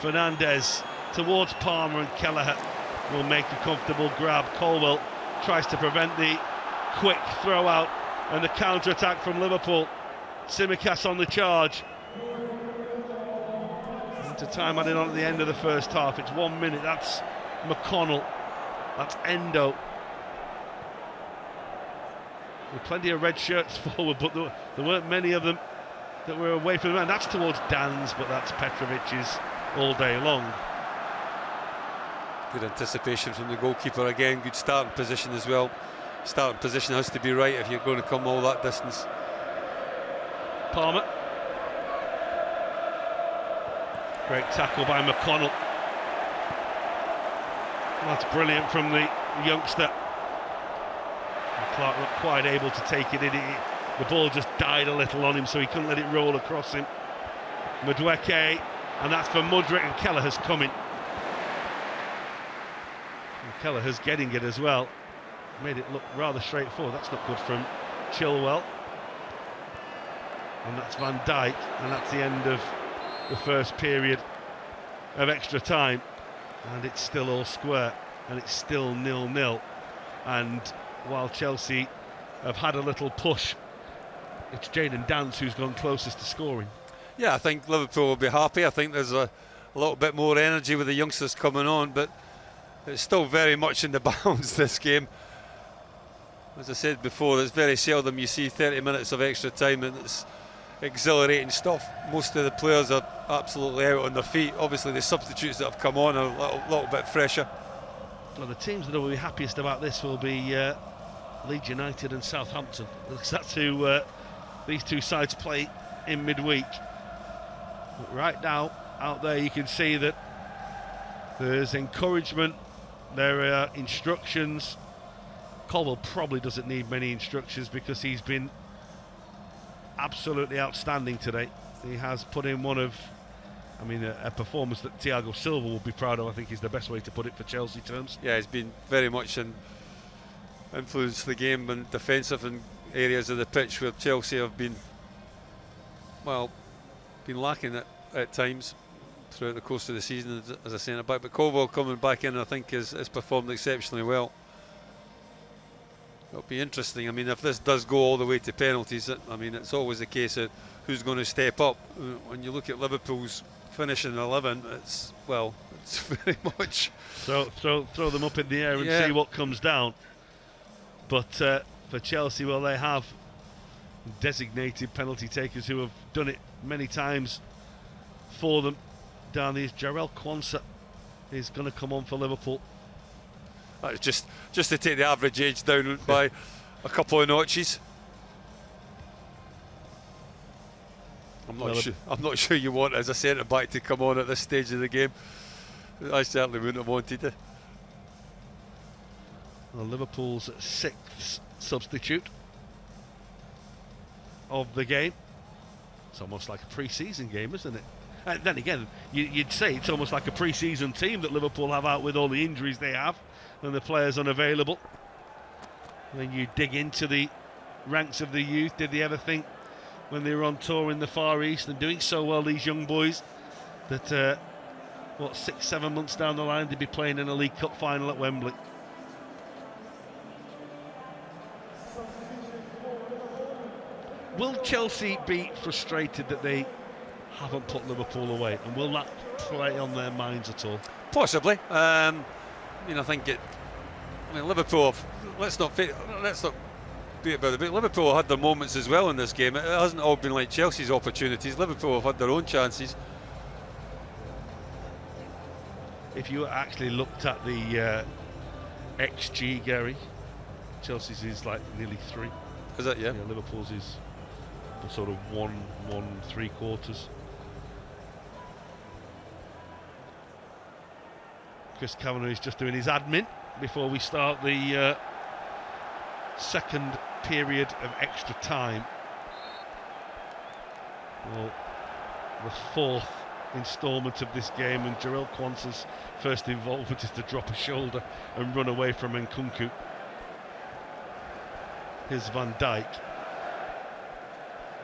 Fernandes towards Palmer, and Kelleher will make a comfortable grab. Colwell tries to prevent the quick throw out and the counter-attack from Liverpool. Tsimikas on the charge. Into time added on at the end of the first half. It's 1 minute. That's McConnell. That's Endo. There were plenty of red shirts forward, but there weren't many of them that were away from the man. That's towards Dan's, but that's Petrovic's all day long. Good anticipation from the goalkeeper again. Good starting position as well. Starting position has to be right if you're going to come all that distance. Palmer. Great tackle by McConnell. That's brilliant from the youngster. And Clark not quite able to take it in. The ball just died a little on him, so he couldn't let it roll across him. Madueke, and that's for Mudryk, and Kelleher's coming. And Kelleher's getting it as well. Made it look rather straightforward. That's not good from Chilwell. And that's Van Dijk, and that's the end of the first period of extra time, and it's still all square, and it's still 0-0. And while Chelsea have had a little push, it's Jadon Dance who's gone closest to scoring. Yeah, I think Liverpool will be happy. I think there's a little bit more energy with the youngsters coming on, but it's still very much in the bounds, this game. As I said before, it's very seldom you see 30 minutes of extra time, and it's exhilarating stuff. Most of the players are absolutely out on their feet. Obviously the substitutes that have come on are a little bit fresher. Well, the teams that will be happiest about this will be Leeds United and Southampton, because that's who these two sides play in midweek. But right now out there you can see that there's encouragement, there are instructions. Colwell probably doesn't need many instructions because he's been absolutely outstanding today. He has put in one of, a performance that Thiago Silva will be proud of, I think is the best way to put it for Chelsea terms. Yeah, he's been very much influenced the game and defensive in areas of the pitch where Chelsea have been lacking at times throughout the course of the season as a centre back. But Colwell coming back in, I think, has performed exceptionally well. It'll be interesting. If this does go all the way to penalties, it's always a case of who's going to step up. When you look at Liverpool's finishing 11, it's very much throw them up in the air and see what comes down. But for Chelsea, they have designated penalty takers who have done it many times for them down the Jarell Quansah is going to come on for Liverpool. That's just to take the average age down by a couple of notches. I'm not sure you want as a centre back to come on at this stage of the game. I certainly wouldn't have wanted it. Well, Liverpool's sixth substitute of the game. It's almost like a pre-season game, isn't it? And then again, you'd say it's almost like a pre-season team that Liverpool have out with all the injuries they have and the players unavailable. When you dig into the ranks of the youth, did they ever think when they were on tour in the Far East and doing so well, these young boys, that 6-7 months down the line they'd be playing in a League Cup final at Wembley? Will Chelsea be frustrated that they haven't put Liverpool away, and will that play on their minds at all? Possibly. I think Liverpool. Let's not be about it. But Liverpool had their moments as well in this game. It hasn't all been like Chelsea's opportunities. Liverpool have had their own chances. If you actually looked at the XG, Gary, Chelsea's is like nearly 3. Is that, yeah? Liverpool's is sort of 1.75. Chris Kavanagh is just doing his admin before we start the second period of extra time. Well, the fourth instalment of this game, and Jarell Quansah's first involvement is to drop a shoulder and run away from Nkunku. Here's Van Dijk.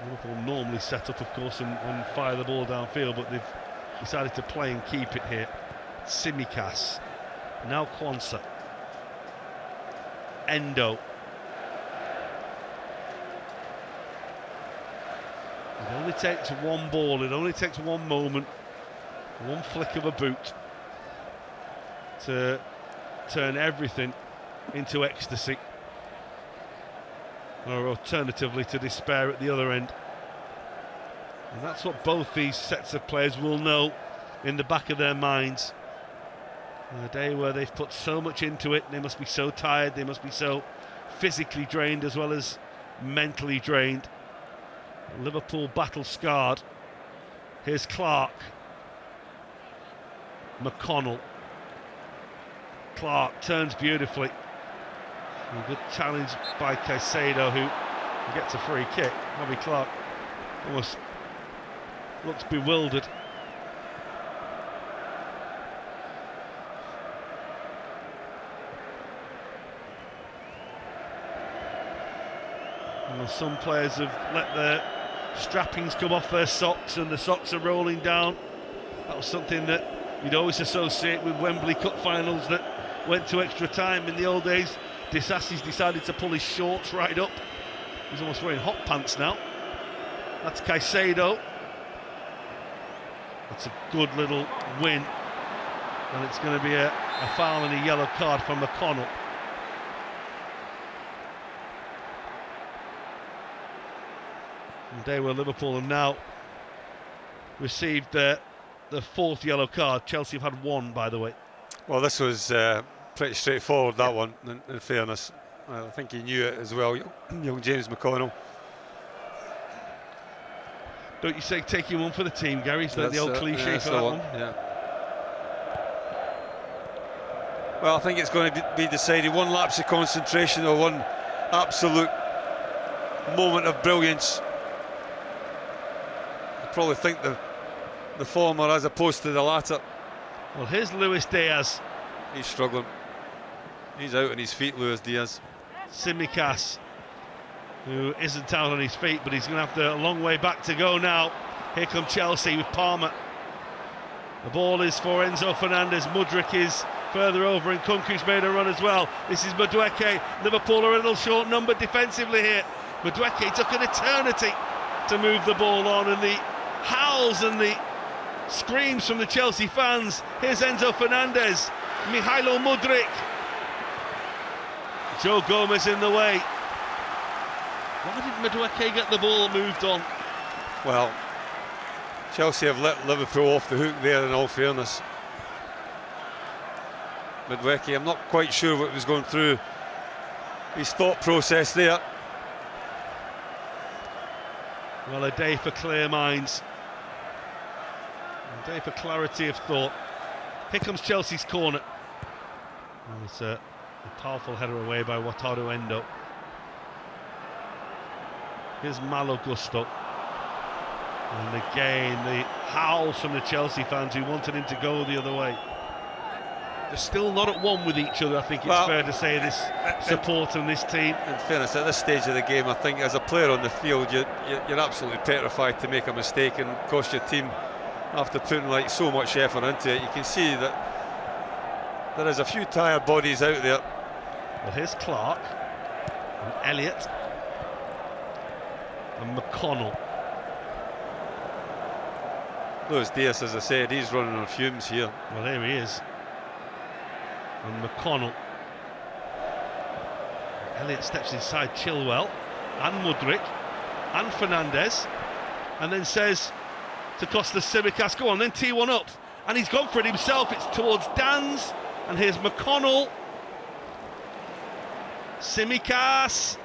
Liverpool normally set up, of course, and fire the ball downfield, but they've decided to play and keep it here. Tsimikas, now Quansah, Endo. It only takes one ball, it only takes one moment, one flick of a boot to turn everything into ecstasy, or alternatively to despair at the other end. And that's what both these sets of players will know in the back of their minds. On a day where they've put so much into it, they must be so tired, they must be so physically drained as well as mentally drained. Liverpool battle scarred. Here's Clark, McConnell. Clark turns beautifully. A good challenge by Caicedo, who gets a free kick. Bobby Clark almost looks bewildered. And some players have let their strappings come off their socks and the socks are rolling down. That was something that you'd always associate with Wembley Cup finals that went to extra time in the old days. Disasi's decided to pull his shorts right up. He's almost wearing hot pants now. That's Caicedo. That's a good little win. And it's going to be a foul and a yellow card from McConnell. The day where Liverpool have now received the fourth yellow card. Chelsea have had one, by the way. Well, this was pretty straightforward, that one, in fairness. I think he knew it as well, young James McConnell. Don't you say taking one for the team, Gary? Is that the old cliche for that one? Yeah. Well, I think it's going to be decided. One lapse of concentration or one absolute moment of brilliance. I probably think the former as opposed to the latter. Well, here's Luis Diaz. He's struggling. He's out on his feet, Luis Diaz. Tsimikas, who isn't out on his feet, but he's going to have a long way back to go now. Here come Chelsea with Palmer. The ball is for Enzo Fernandez. Mudryk is further over, and Nkunku's made a run as well. This is Madueke. Liverpool are a little short numbered defensively here. Madueke took an eternity to move the ball on, and the howls and the screams from the Chelsea fans. Here's Enzo Fernandez, Mihailo Mudryk. Joe Gomez in the way. Why did Madueke get the ball moved on? Well, Chelsea have let Liverpool off the hook there, in all fairness. Madueke, I'm not quite sure what was going through his thought process there. Well, a day for clear minds. A day for clarity of thought. Here comes Chelsea's corner. And it's a powerful header away by Wataru Endo. Here's Malo Gusto. And again, the howls from the Chelsea fans who wanted him to go the other way. They're still not at one with each other, I think it's fair to say, this support and this team. In fairness, at this stage of the game, I think as a player on the field, you're absolutely petrified to make a mistake and cost your team after putting like so much effort into it. You can see that there is a few tired bodies out there. Well, here's Clark and Elliott and McConnell. Luis Diaz, as I said, he's running on fumes here. Well, there he is. And McConnell. Elliott steps inside Chilwell and Mudryk and Fernandes, and then says to Kostas Tsimikas, go on then, tee one up. And he's gone for it himself. It's towards Dan's, and here's McConnell. Tsimikas.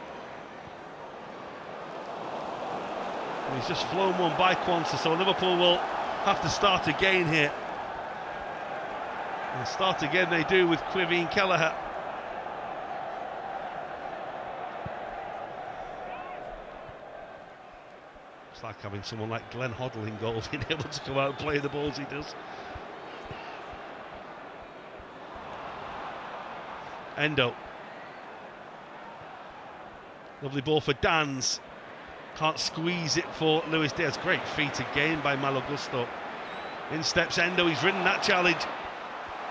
And he's just flown one by Kwanzaa, so Liverpool will have to start again here. And start again they do with Quivine Kelleher. It's like having someone like Glenn Hoddle in goal, being able to come out and play the balls he does. Endo. Lovely ball for Dan's. Can't squeeze it for Luis Diaz. Great feet again by Malo Gusto. In steps Endo, he's ridden that challenge.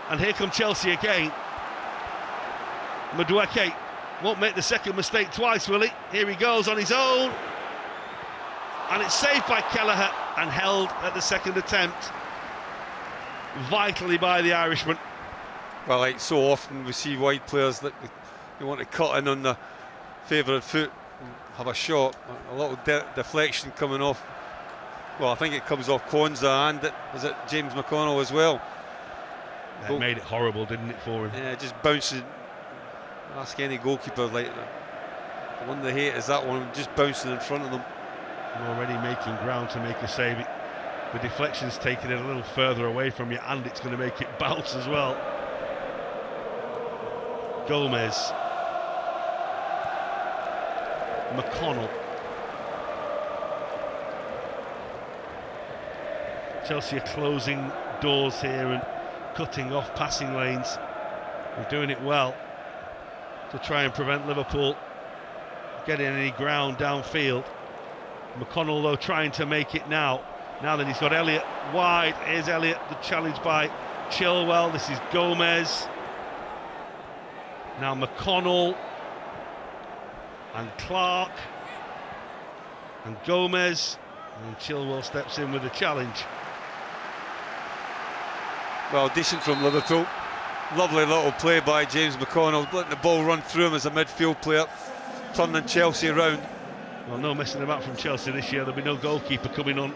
And here come Chelsea again. Madueke won't make the second mistake twice, will he? Here he goes on his own. And it's saved by Kelleher and held at the second attempt vitally by the Irishman. Well, like so often we see wide players that they want to cut in on the favourite foot and have a shot. A little deflection coming off. Well, I think it comes off Kwanzaa and is it James McConnell as well. That made it horrible, didn't it, for him? Yeah, just bouncing. Ask any goalkeeper, like the one they hate is that one, just bouncing in front of them. Already making ground to make a save. The deflection's taking it a little further away from you, and it's going to make it bounce as well. Gomez. McConnell. Chelsea are closing doors here and cutting off passing lanes. They're doing it well to try and prevent Liverpool getting any ground downfield. McConnell though trying to make it now. Now then he's got Elliott wide. Here's Elliott, the challenge by Chilwell. This is Gomez. Now McConnell and Clark and Gomez, and Chilwell steps in with the challenge. Well, decent from Liverpool. Lovely little play by James McConnell, letting the ball run through him as a midfield player, turning Chelsea around. Well, no messing about from Chelsea this year. There'll be no goalkeeper coming on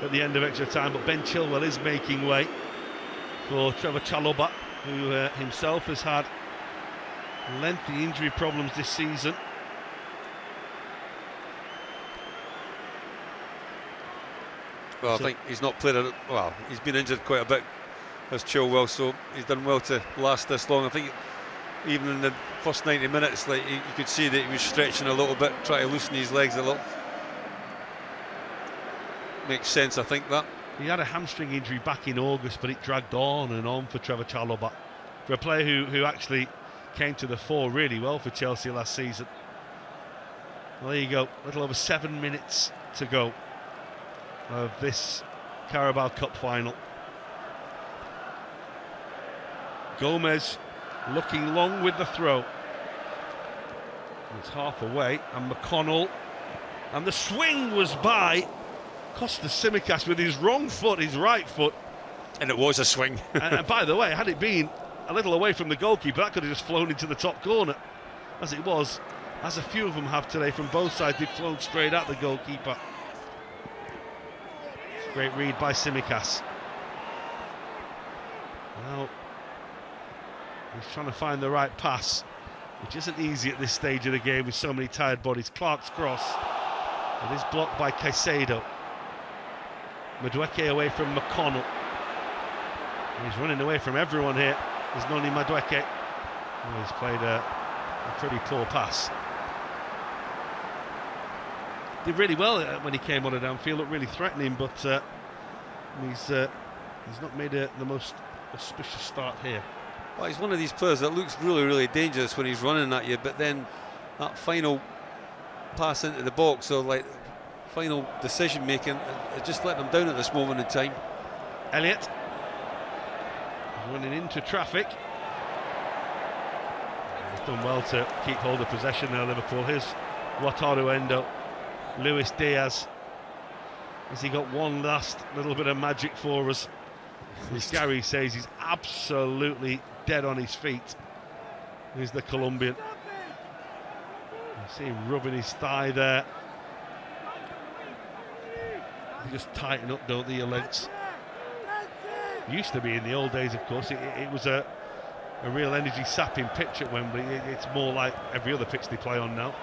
at the end of extra time, but Ben Chilwell is making way for Trevor Chalobah, who himself has had lengthy injury problems this season. Well, I think he's not played well, he's been injured quite a bit as Chilwell, so he's done well to last this long. I think even in the first 90 minutes, like you could see that he was stretching a little bit, trying to loosen his legs a little. Makes sense, I think, that. He had a hamstring injury back in August, but it dragged on and on for Trevor Chalobah, for a player who actually came to the fore really well for Chelsea last season. Well, there you go, a little over 7 minutes to go of this Carabao Cup final. Gomez looking long with the throw. It's half away, and McConnell, and the swing was by Kostas Tsimikas with his wrong foot, his right foot. And it was a swing. And by the way, had it been a little away from the goalkeeper, that could have just flown into the top corner. As it was, as a few of them have today from both sides. They've flown straight at the goalkeeper. Great read by Tsimikas. Well, he's trying to find the right pass, which isn't easy at this stage of the game with so many tired bodies. Clark's cross. It is blocked by Caicedo. Madueke away from McConnell. He's running away from everyone here. There's Noni Madueke. Oh, he's played a pretty poor pass. Did really well when he came on the downfield, looked really threatening, but he's not made the most auspicious start here. Well, he's one of these players that looks really, really dangerous when he's running at you, but then that final pass into the box, or like final decision making, it just let them down at this moment in time. Elliott running into traffic. He's done well to keep hold of possession now, Liverpool. Here's Wataru Endo. Luis Diaz. Has he got one last little bit of magic for us? As Gary says, he's absolutely dead on his feet. Here's the Colombian. You see him rubbing his thigh there. They just tighten up, don't they, your legs? Used to be in the old days, of course. It was a real energy-sapping pitch at Wembley. It's more like every other pitch they play on now.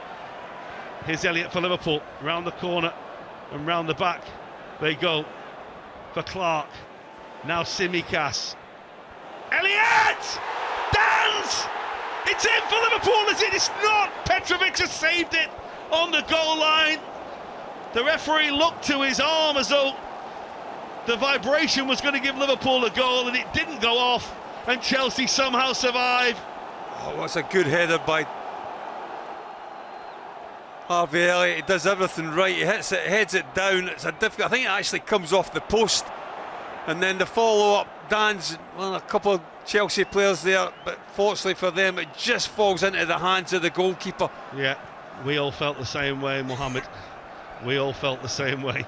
Here's Elliott for Liverpool, round the corner and round the back they go for Clark. Now Tsimikas. Elliott! Dance! It's in for Liverpool, is it? It's not! Petrovic has saved it on the goal line. The referee looked to his arm as though the vibration was going to give Liverpool a goal, and it didn't go off, and Chelsea somehow survive. Oh, that's a good header by Harvey Elliott. He does everything right. He hits it, heads it down. It's a difficult. I think it actually comes off the post, and then the follow-up. Dan's, well, a couple of Chelsea players there, but fortunately for them, it just falls into the hands of the goalkeeper. Yeah, we all felt the same way, Mohammed. We all felt the same way.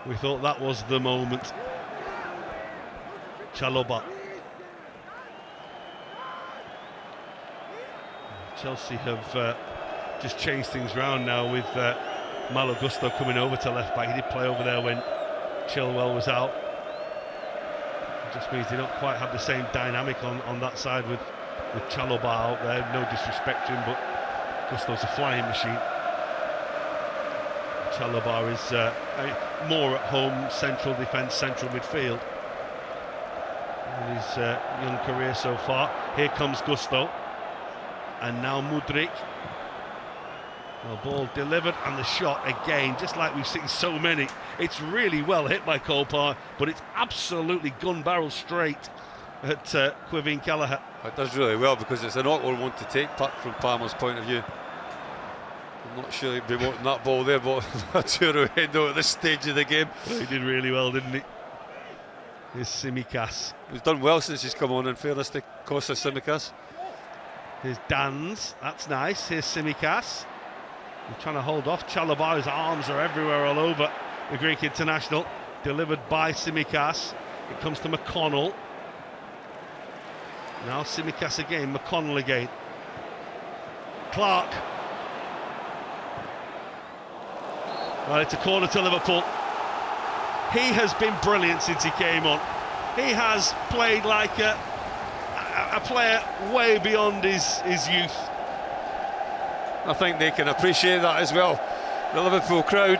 We thought that was the moment. Chalobah. Chelsea have just changed things around now with Malo Gusto coming over to left back. He did play over there when Chilwell was out. It just means they don't quite have the same dynamic on that side with Chalobah out there. No disrespect to him, but Gusto's a flying machine. Chalobah is more at home, central defence, central midfield in his young career so far. Here comes Gusto, and now Mudryk. Well, ball delivered, and the shot again, just like we've seen so many. It's really well hit by Cole Palmer, but it's absolutely gun barrel straight at Quivin Kelleher. It does really well, because it's an awkward one to take from Palmer's point of view. I'm not sure he'd be wanting that ball there, but Arturo Endo at this stage of the game. Well, he did really well, didn't he? Here's Tsimikas. He's done well since he's come on, in fairness to Costa Tsimikas. Here's Dan's, that's nice. Here's Tsimikas. He's trying to hold off Chalobah. His arms are everywhere all over the Greek international. Delivered by Tsimikas. It comes to McConnell. Now Tsimikas again, McConnell again. Clark. Well, it's a corner to Liverpool. He has been brilliant since he came on. He has played like a player way beyond his youth. I think they can appreciate that as well, the Liverpool crowd.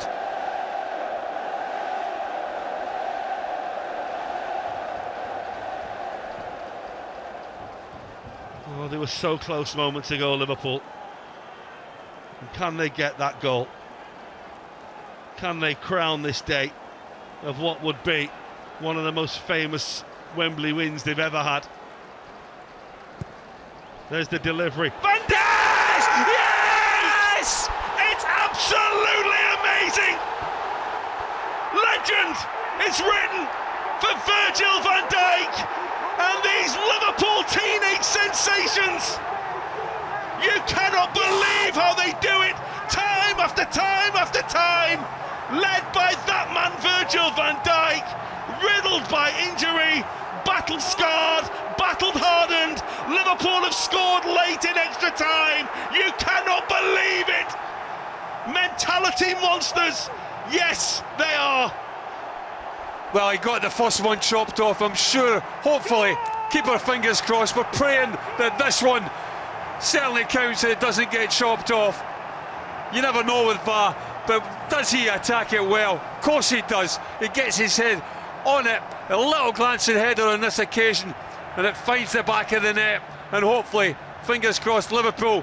Oh, they were so close moments ago, Liverpool. And can they get that goal? Can they crown this day of what would be one of the most famous Wembley wins they've ever had? There's the delivery. Van Dijk! Yes! It's absolutely amazing! Legend is written for Virgil van Dijk and these Liverpool teenage sensations. You cannot believe how they do it, time after time after time. Led by that man Virgil van Dijk, riddled by injury, battle-scarred, battle-hardened. Liverpool have scored late in extra time. You cannot believe it. Mentality monsters. Yes, they are. Well, he got the first one chopped off, I'm sure. Hopefully, keep our fingers crossed. We're praying that this one certainly counts and it doesn't get chopped off. You never know with VAR, but does he attack it well? Of course he does. He gets his head on it. A little glancing header on this occasion, and it finds the back of the net. And hopefully, fingers crossed, Liverpool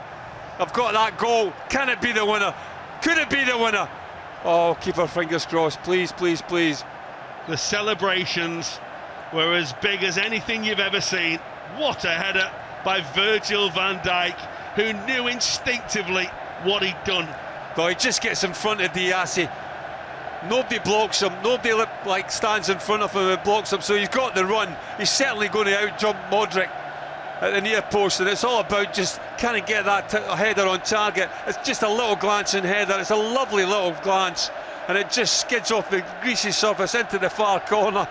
have got that goal. Can it be the winner? Could it be the winner? Oh, keep our fingers crossed, please, please, please. The celebrations were as big as anything you've ever seen. What a header by Virgil van Dijk, who knew instinctively what he'd done. Well, he just gets in front of Diassi. Nobody blocks him. Nobody stands in front of him and blocks him. So he's got the run. He's certainly going to out-jump Modric at the near post, and it's all about just can he get that header on target. It's just a little glancing header. It's a lovely little glance, and it just skids off the greasy surface into the far corner.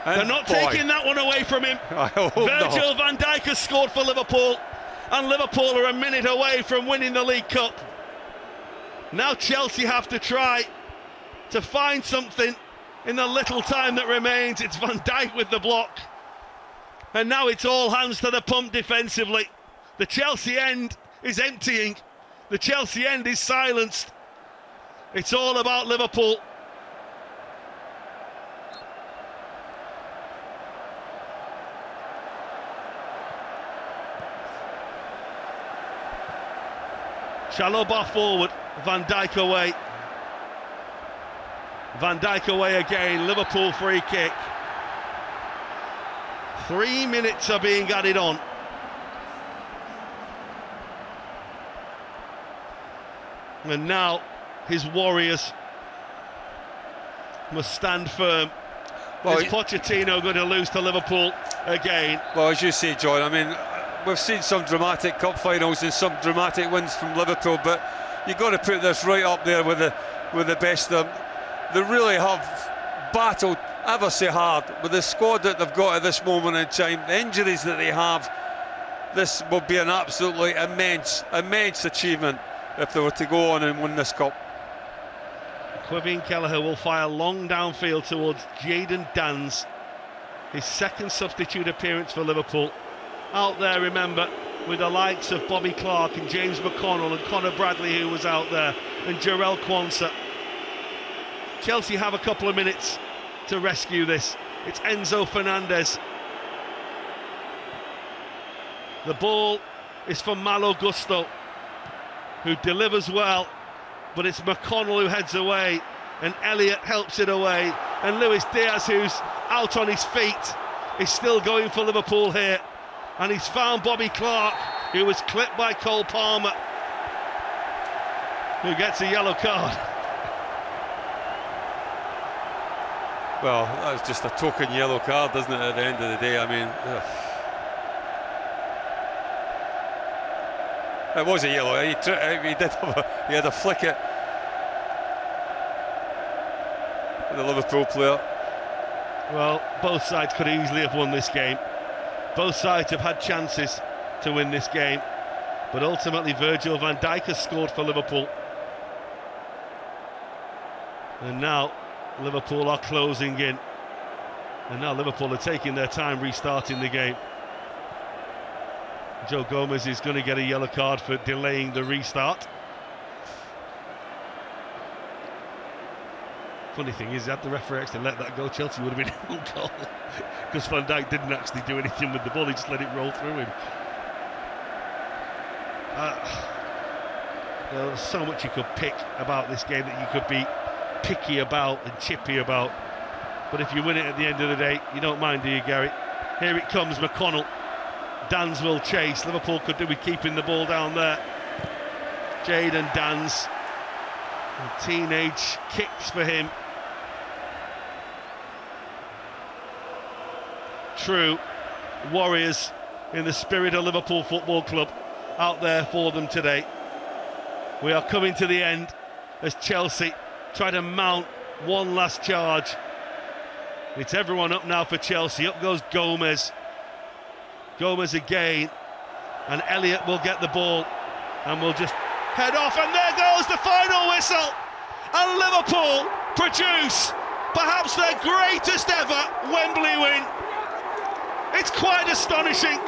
And they're not taking that one away from him. I hope Virgil van Dijk has scored for Liverpool, and Liverpool are a minute away from winning the League Cup. Now Chelsea have to try to find something in the little time that remains. It's Van Dijk with the block, and now it's all hands to the pump defensively. The Chelsea end is emptying. The Chelsea end is silenced. It's all about Liverpool. Chalobah forward, Van Dijk away. Van Dijk away again, Liverpool free kick. 3 minutes are being added on. And now his Warriors must stand firm. Is Pochettino going to lose to Liverpool again? Well, as you say, John, I mean, we've seen some dramatic cup finals and some dramatic wins from Liverpool, but you've got to put this right up there with the best of them. They really have battled ever so hard with the squad that they've got at this moment in time, the injuries that they have. This will be an absolutely immense achievement if they were to go on and win this cup. Kevin Kelleher will fire long downfield towards Jadon Danns, his second substitute appearance for Liverpool. Out there, remember, with the likes of Bobby Clark and James McConnell and Conor Bradley, who was out there, and Jarell Quansah. Chelsea have a couple of minutes to rescue this. It's Enzo Fernandez. The ball is for Malo Gusto, who delivers well, but it's McConnell who heads away, and Elliott helps it away, and Luis Diaz, who's out on his feet, is still going for Liverpool here, and he's found Bobby Clark, who was clipped by Cole Palmer, who gets a yellow card. Well, that's just a token yellow card, isn't it, at the end of the day? I mean, it was a yellow. He had a flick at the Liverpool player. Well, both sides could easily have won this game. Both sides have had chances to win this game, but ultimately Virgil van Dijk has scored for Liverpool. And now Liverpool are closing in, and now Liverpool are taking their time restarting the game. Joe Gomez is going to get a yellow card for delaying the restart. Funny thing is, had the referee actually let that go, Chelsea would have been on goal, because Van Dijk didn't actually do anything with the ball, he just let it roll through him. There's so much you could pick about this game that you could be picky about and chippy about, but if you win it at the end of the day, you don't mind, do you, Gary? Here it comes, McConnell. Danns will chase. Liverpool could do with keeping the ball down there. Jadon Danns, teenage kicks for him. True, Warriors in the spirit of Liverpool Football Club out there for them today. We are coming to the end as Chelsea try to mount one last charge. It's everyone up now for Chelsea. Up goes Gomez. Gomez again. And Elliott will get the ball and will just head off. And there goes the final whistle. And Liverpool produce perhaps their greatest ever Wembley win. It's quite astonishing.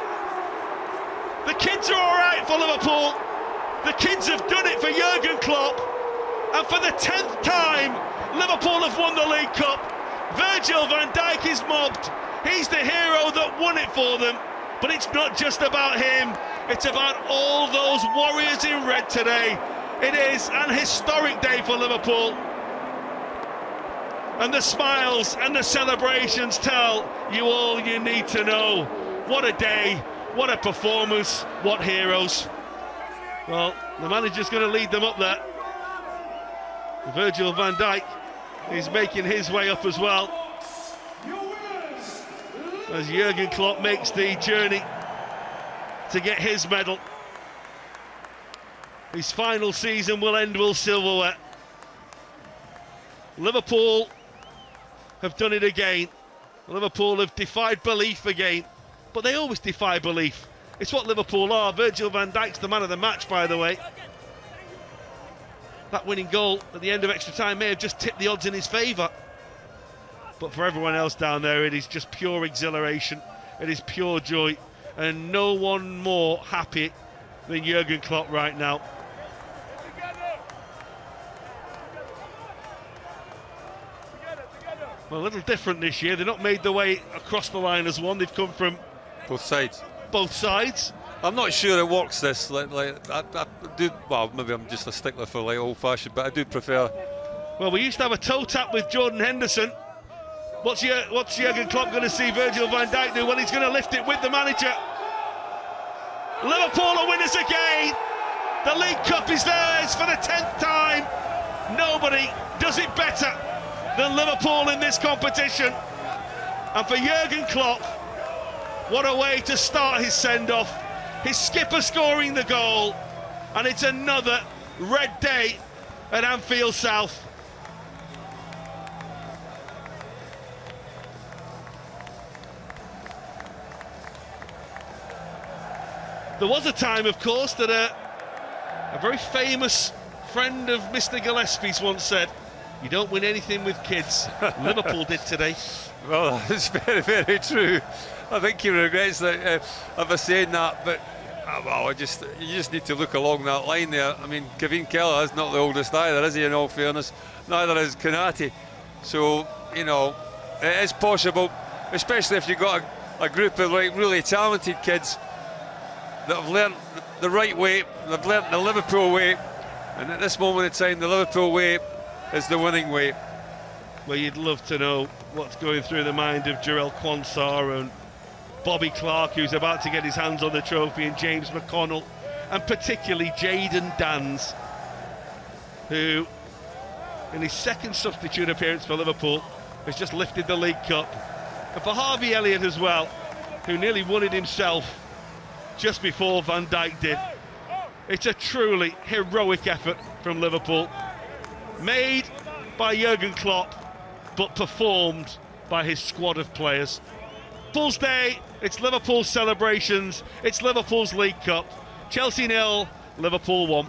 The kids are all right for Liverpool. The kids have done it for Jürgen Klopp. And for the 10th time, Liverpool have won the League Cup. Virgil van Dijk is mobbed. He's the hero that won it for them. But it's not just about him. It's about all those warriors in red today. It is an historic day for Liverpool. And the smiles and the celebrations tell you all you need to know. What a day, what a performance, what heroes. Well, the manager's going to lead them up there. Virgil van Dijk is making his way up as well, as Jürgen Klopp makes the journey to get his medal. His final season will end with silverware. Liverpool have done it again. Liverpool have defied belief again, but they always defy belief. It's what Liverpool are. Virgil van Dijk's the man of the match, by the way. That winning goal at the end of extra time may have just tipped the odds in his favour. But for everyone else down there, it is just pure exhilaration. It is pure joy. And no one more happy than Jürgen Klopp right now. Well, a little different this year. They've not made their way across the line as one. They've come from both sides. Both sides. I'm not sure it works this. I do. Well, maybe I'm just a stickler for like old-fashioned, but I do prefer. Well, we used to have a toe tap with Jordan Henderson. What's Jürgen Klopp going to see Virgil van Dijk do? Well, he's going to lift it with the manager. Liverpool are winners again. The League Cup is theirs for the 10th time. Nobody does it better than Liverpool in this competition. And for Jürgen Klopp, what a way to start his send-off. His skipper scoring the goal, and it's another red day at Anfield South. There was a time, of course, that a very famous friend of Mr. Gillespie's once said, "You don't win anything with kids." Liverpool did today. Well, that's very, very true. I think he regrets that ever saying that, but well, you just need to look along that line there. I mean, Kevin Keller is not the oldest either, is he? In all fairness, neither is Konate. So you know, it is possible, especially if you've got a group of like really talented kids that have learnt the right way. They've learnt the Liverpool way, and at this moment in time, the Liverpool way is the winning way. Well, you'd love to know what's going through the mind of Jarell Quansah and Bobby Clark, who's about to get his hands on the trophy, and James McConnell, and particularly Jayden Danns, who, in his second substitute appearance for Liverpool, has just lifted the League Cup. And for Harvey Elliott as well, who nearly won it himself just before Van Dijk did. It's a truly heroic effort from Liverpool, made by Jürgen Klopp, but performed by his squad of players. Liverpool's day, it's Liverpool's celebrations, it's Liverpool's League Cup. Chelsea 0, Liverpool 1.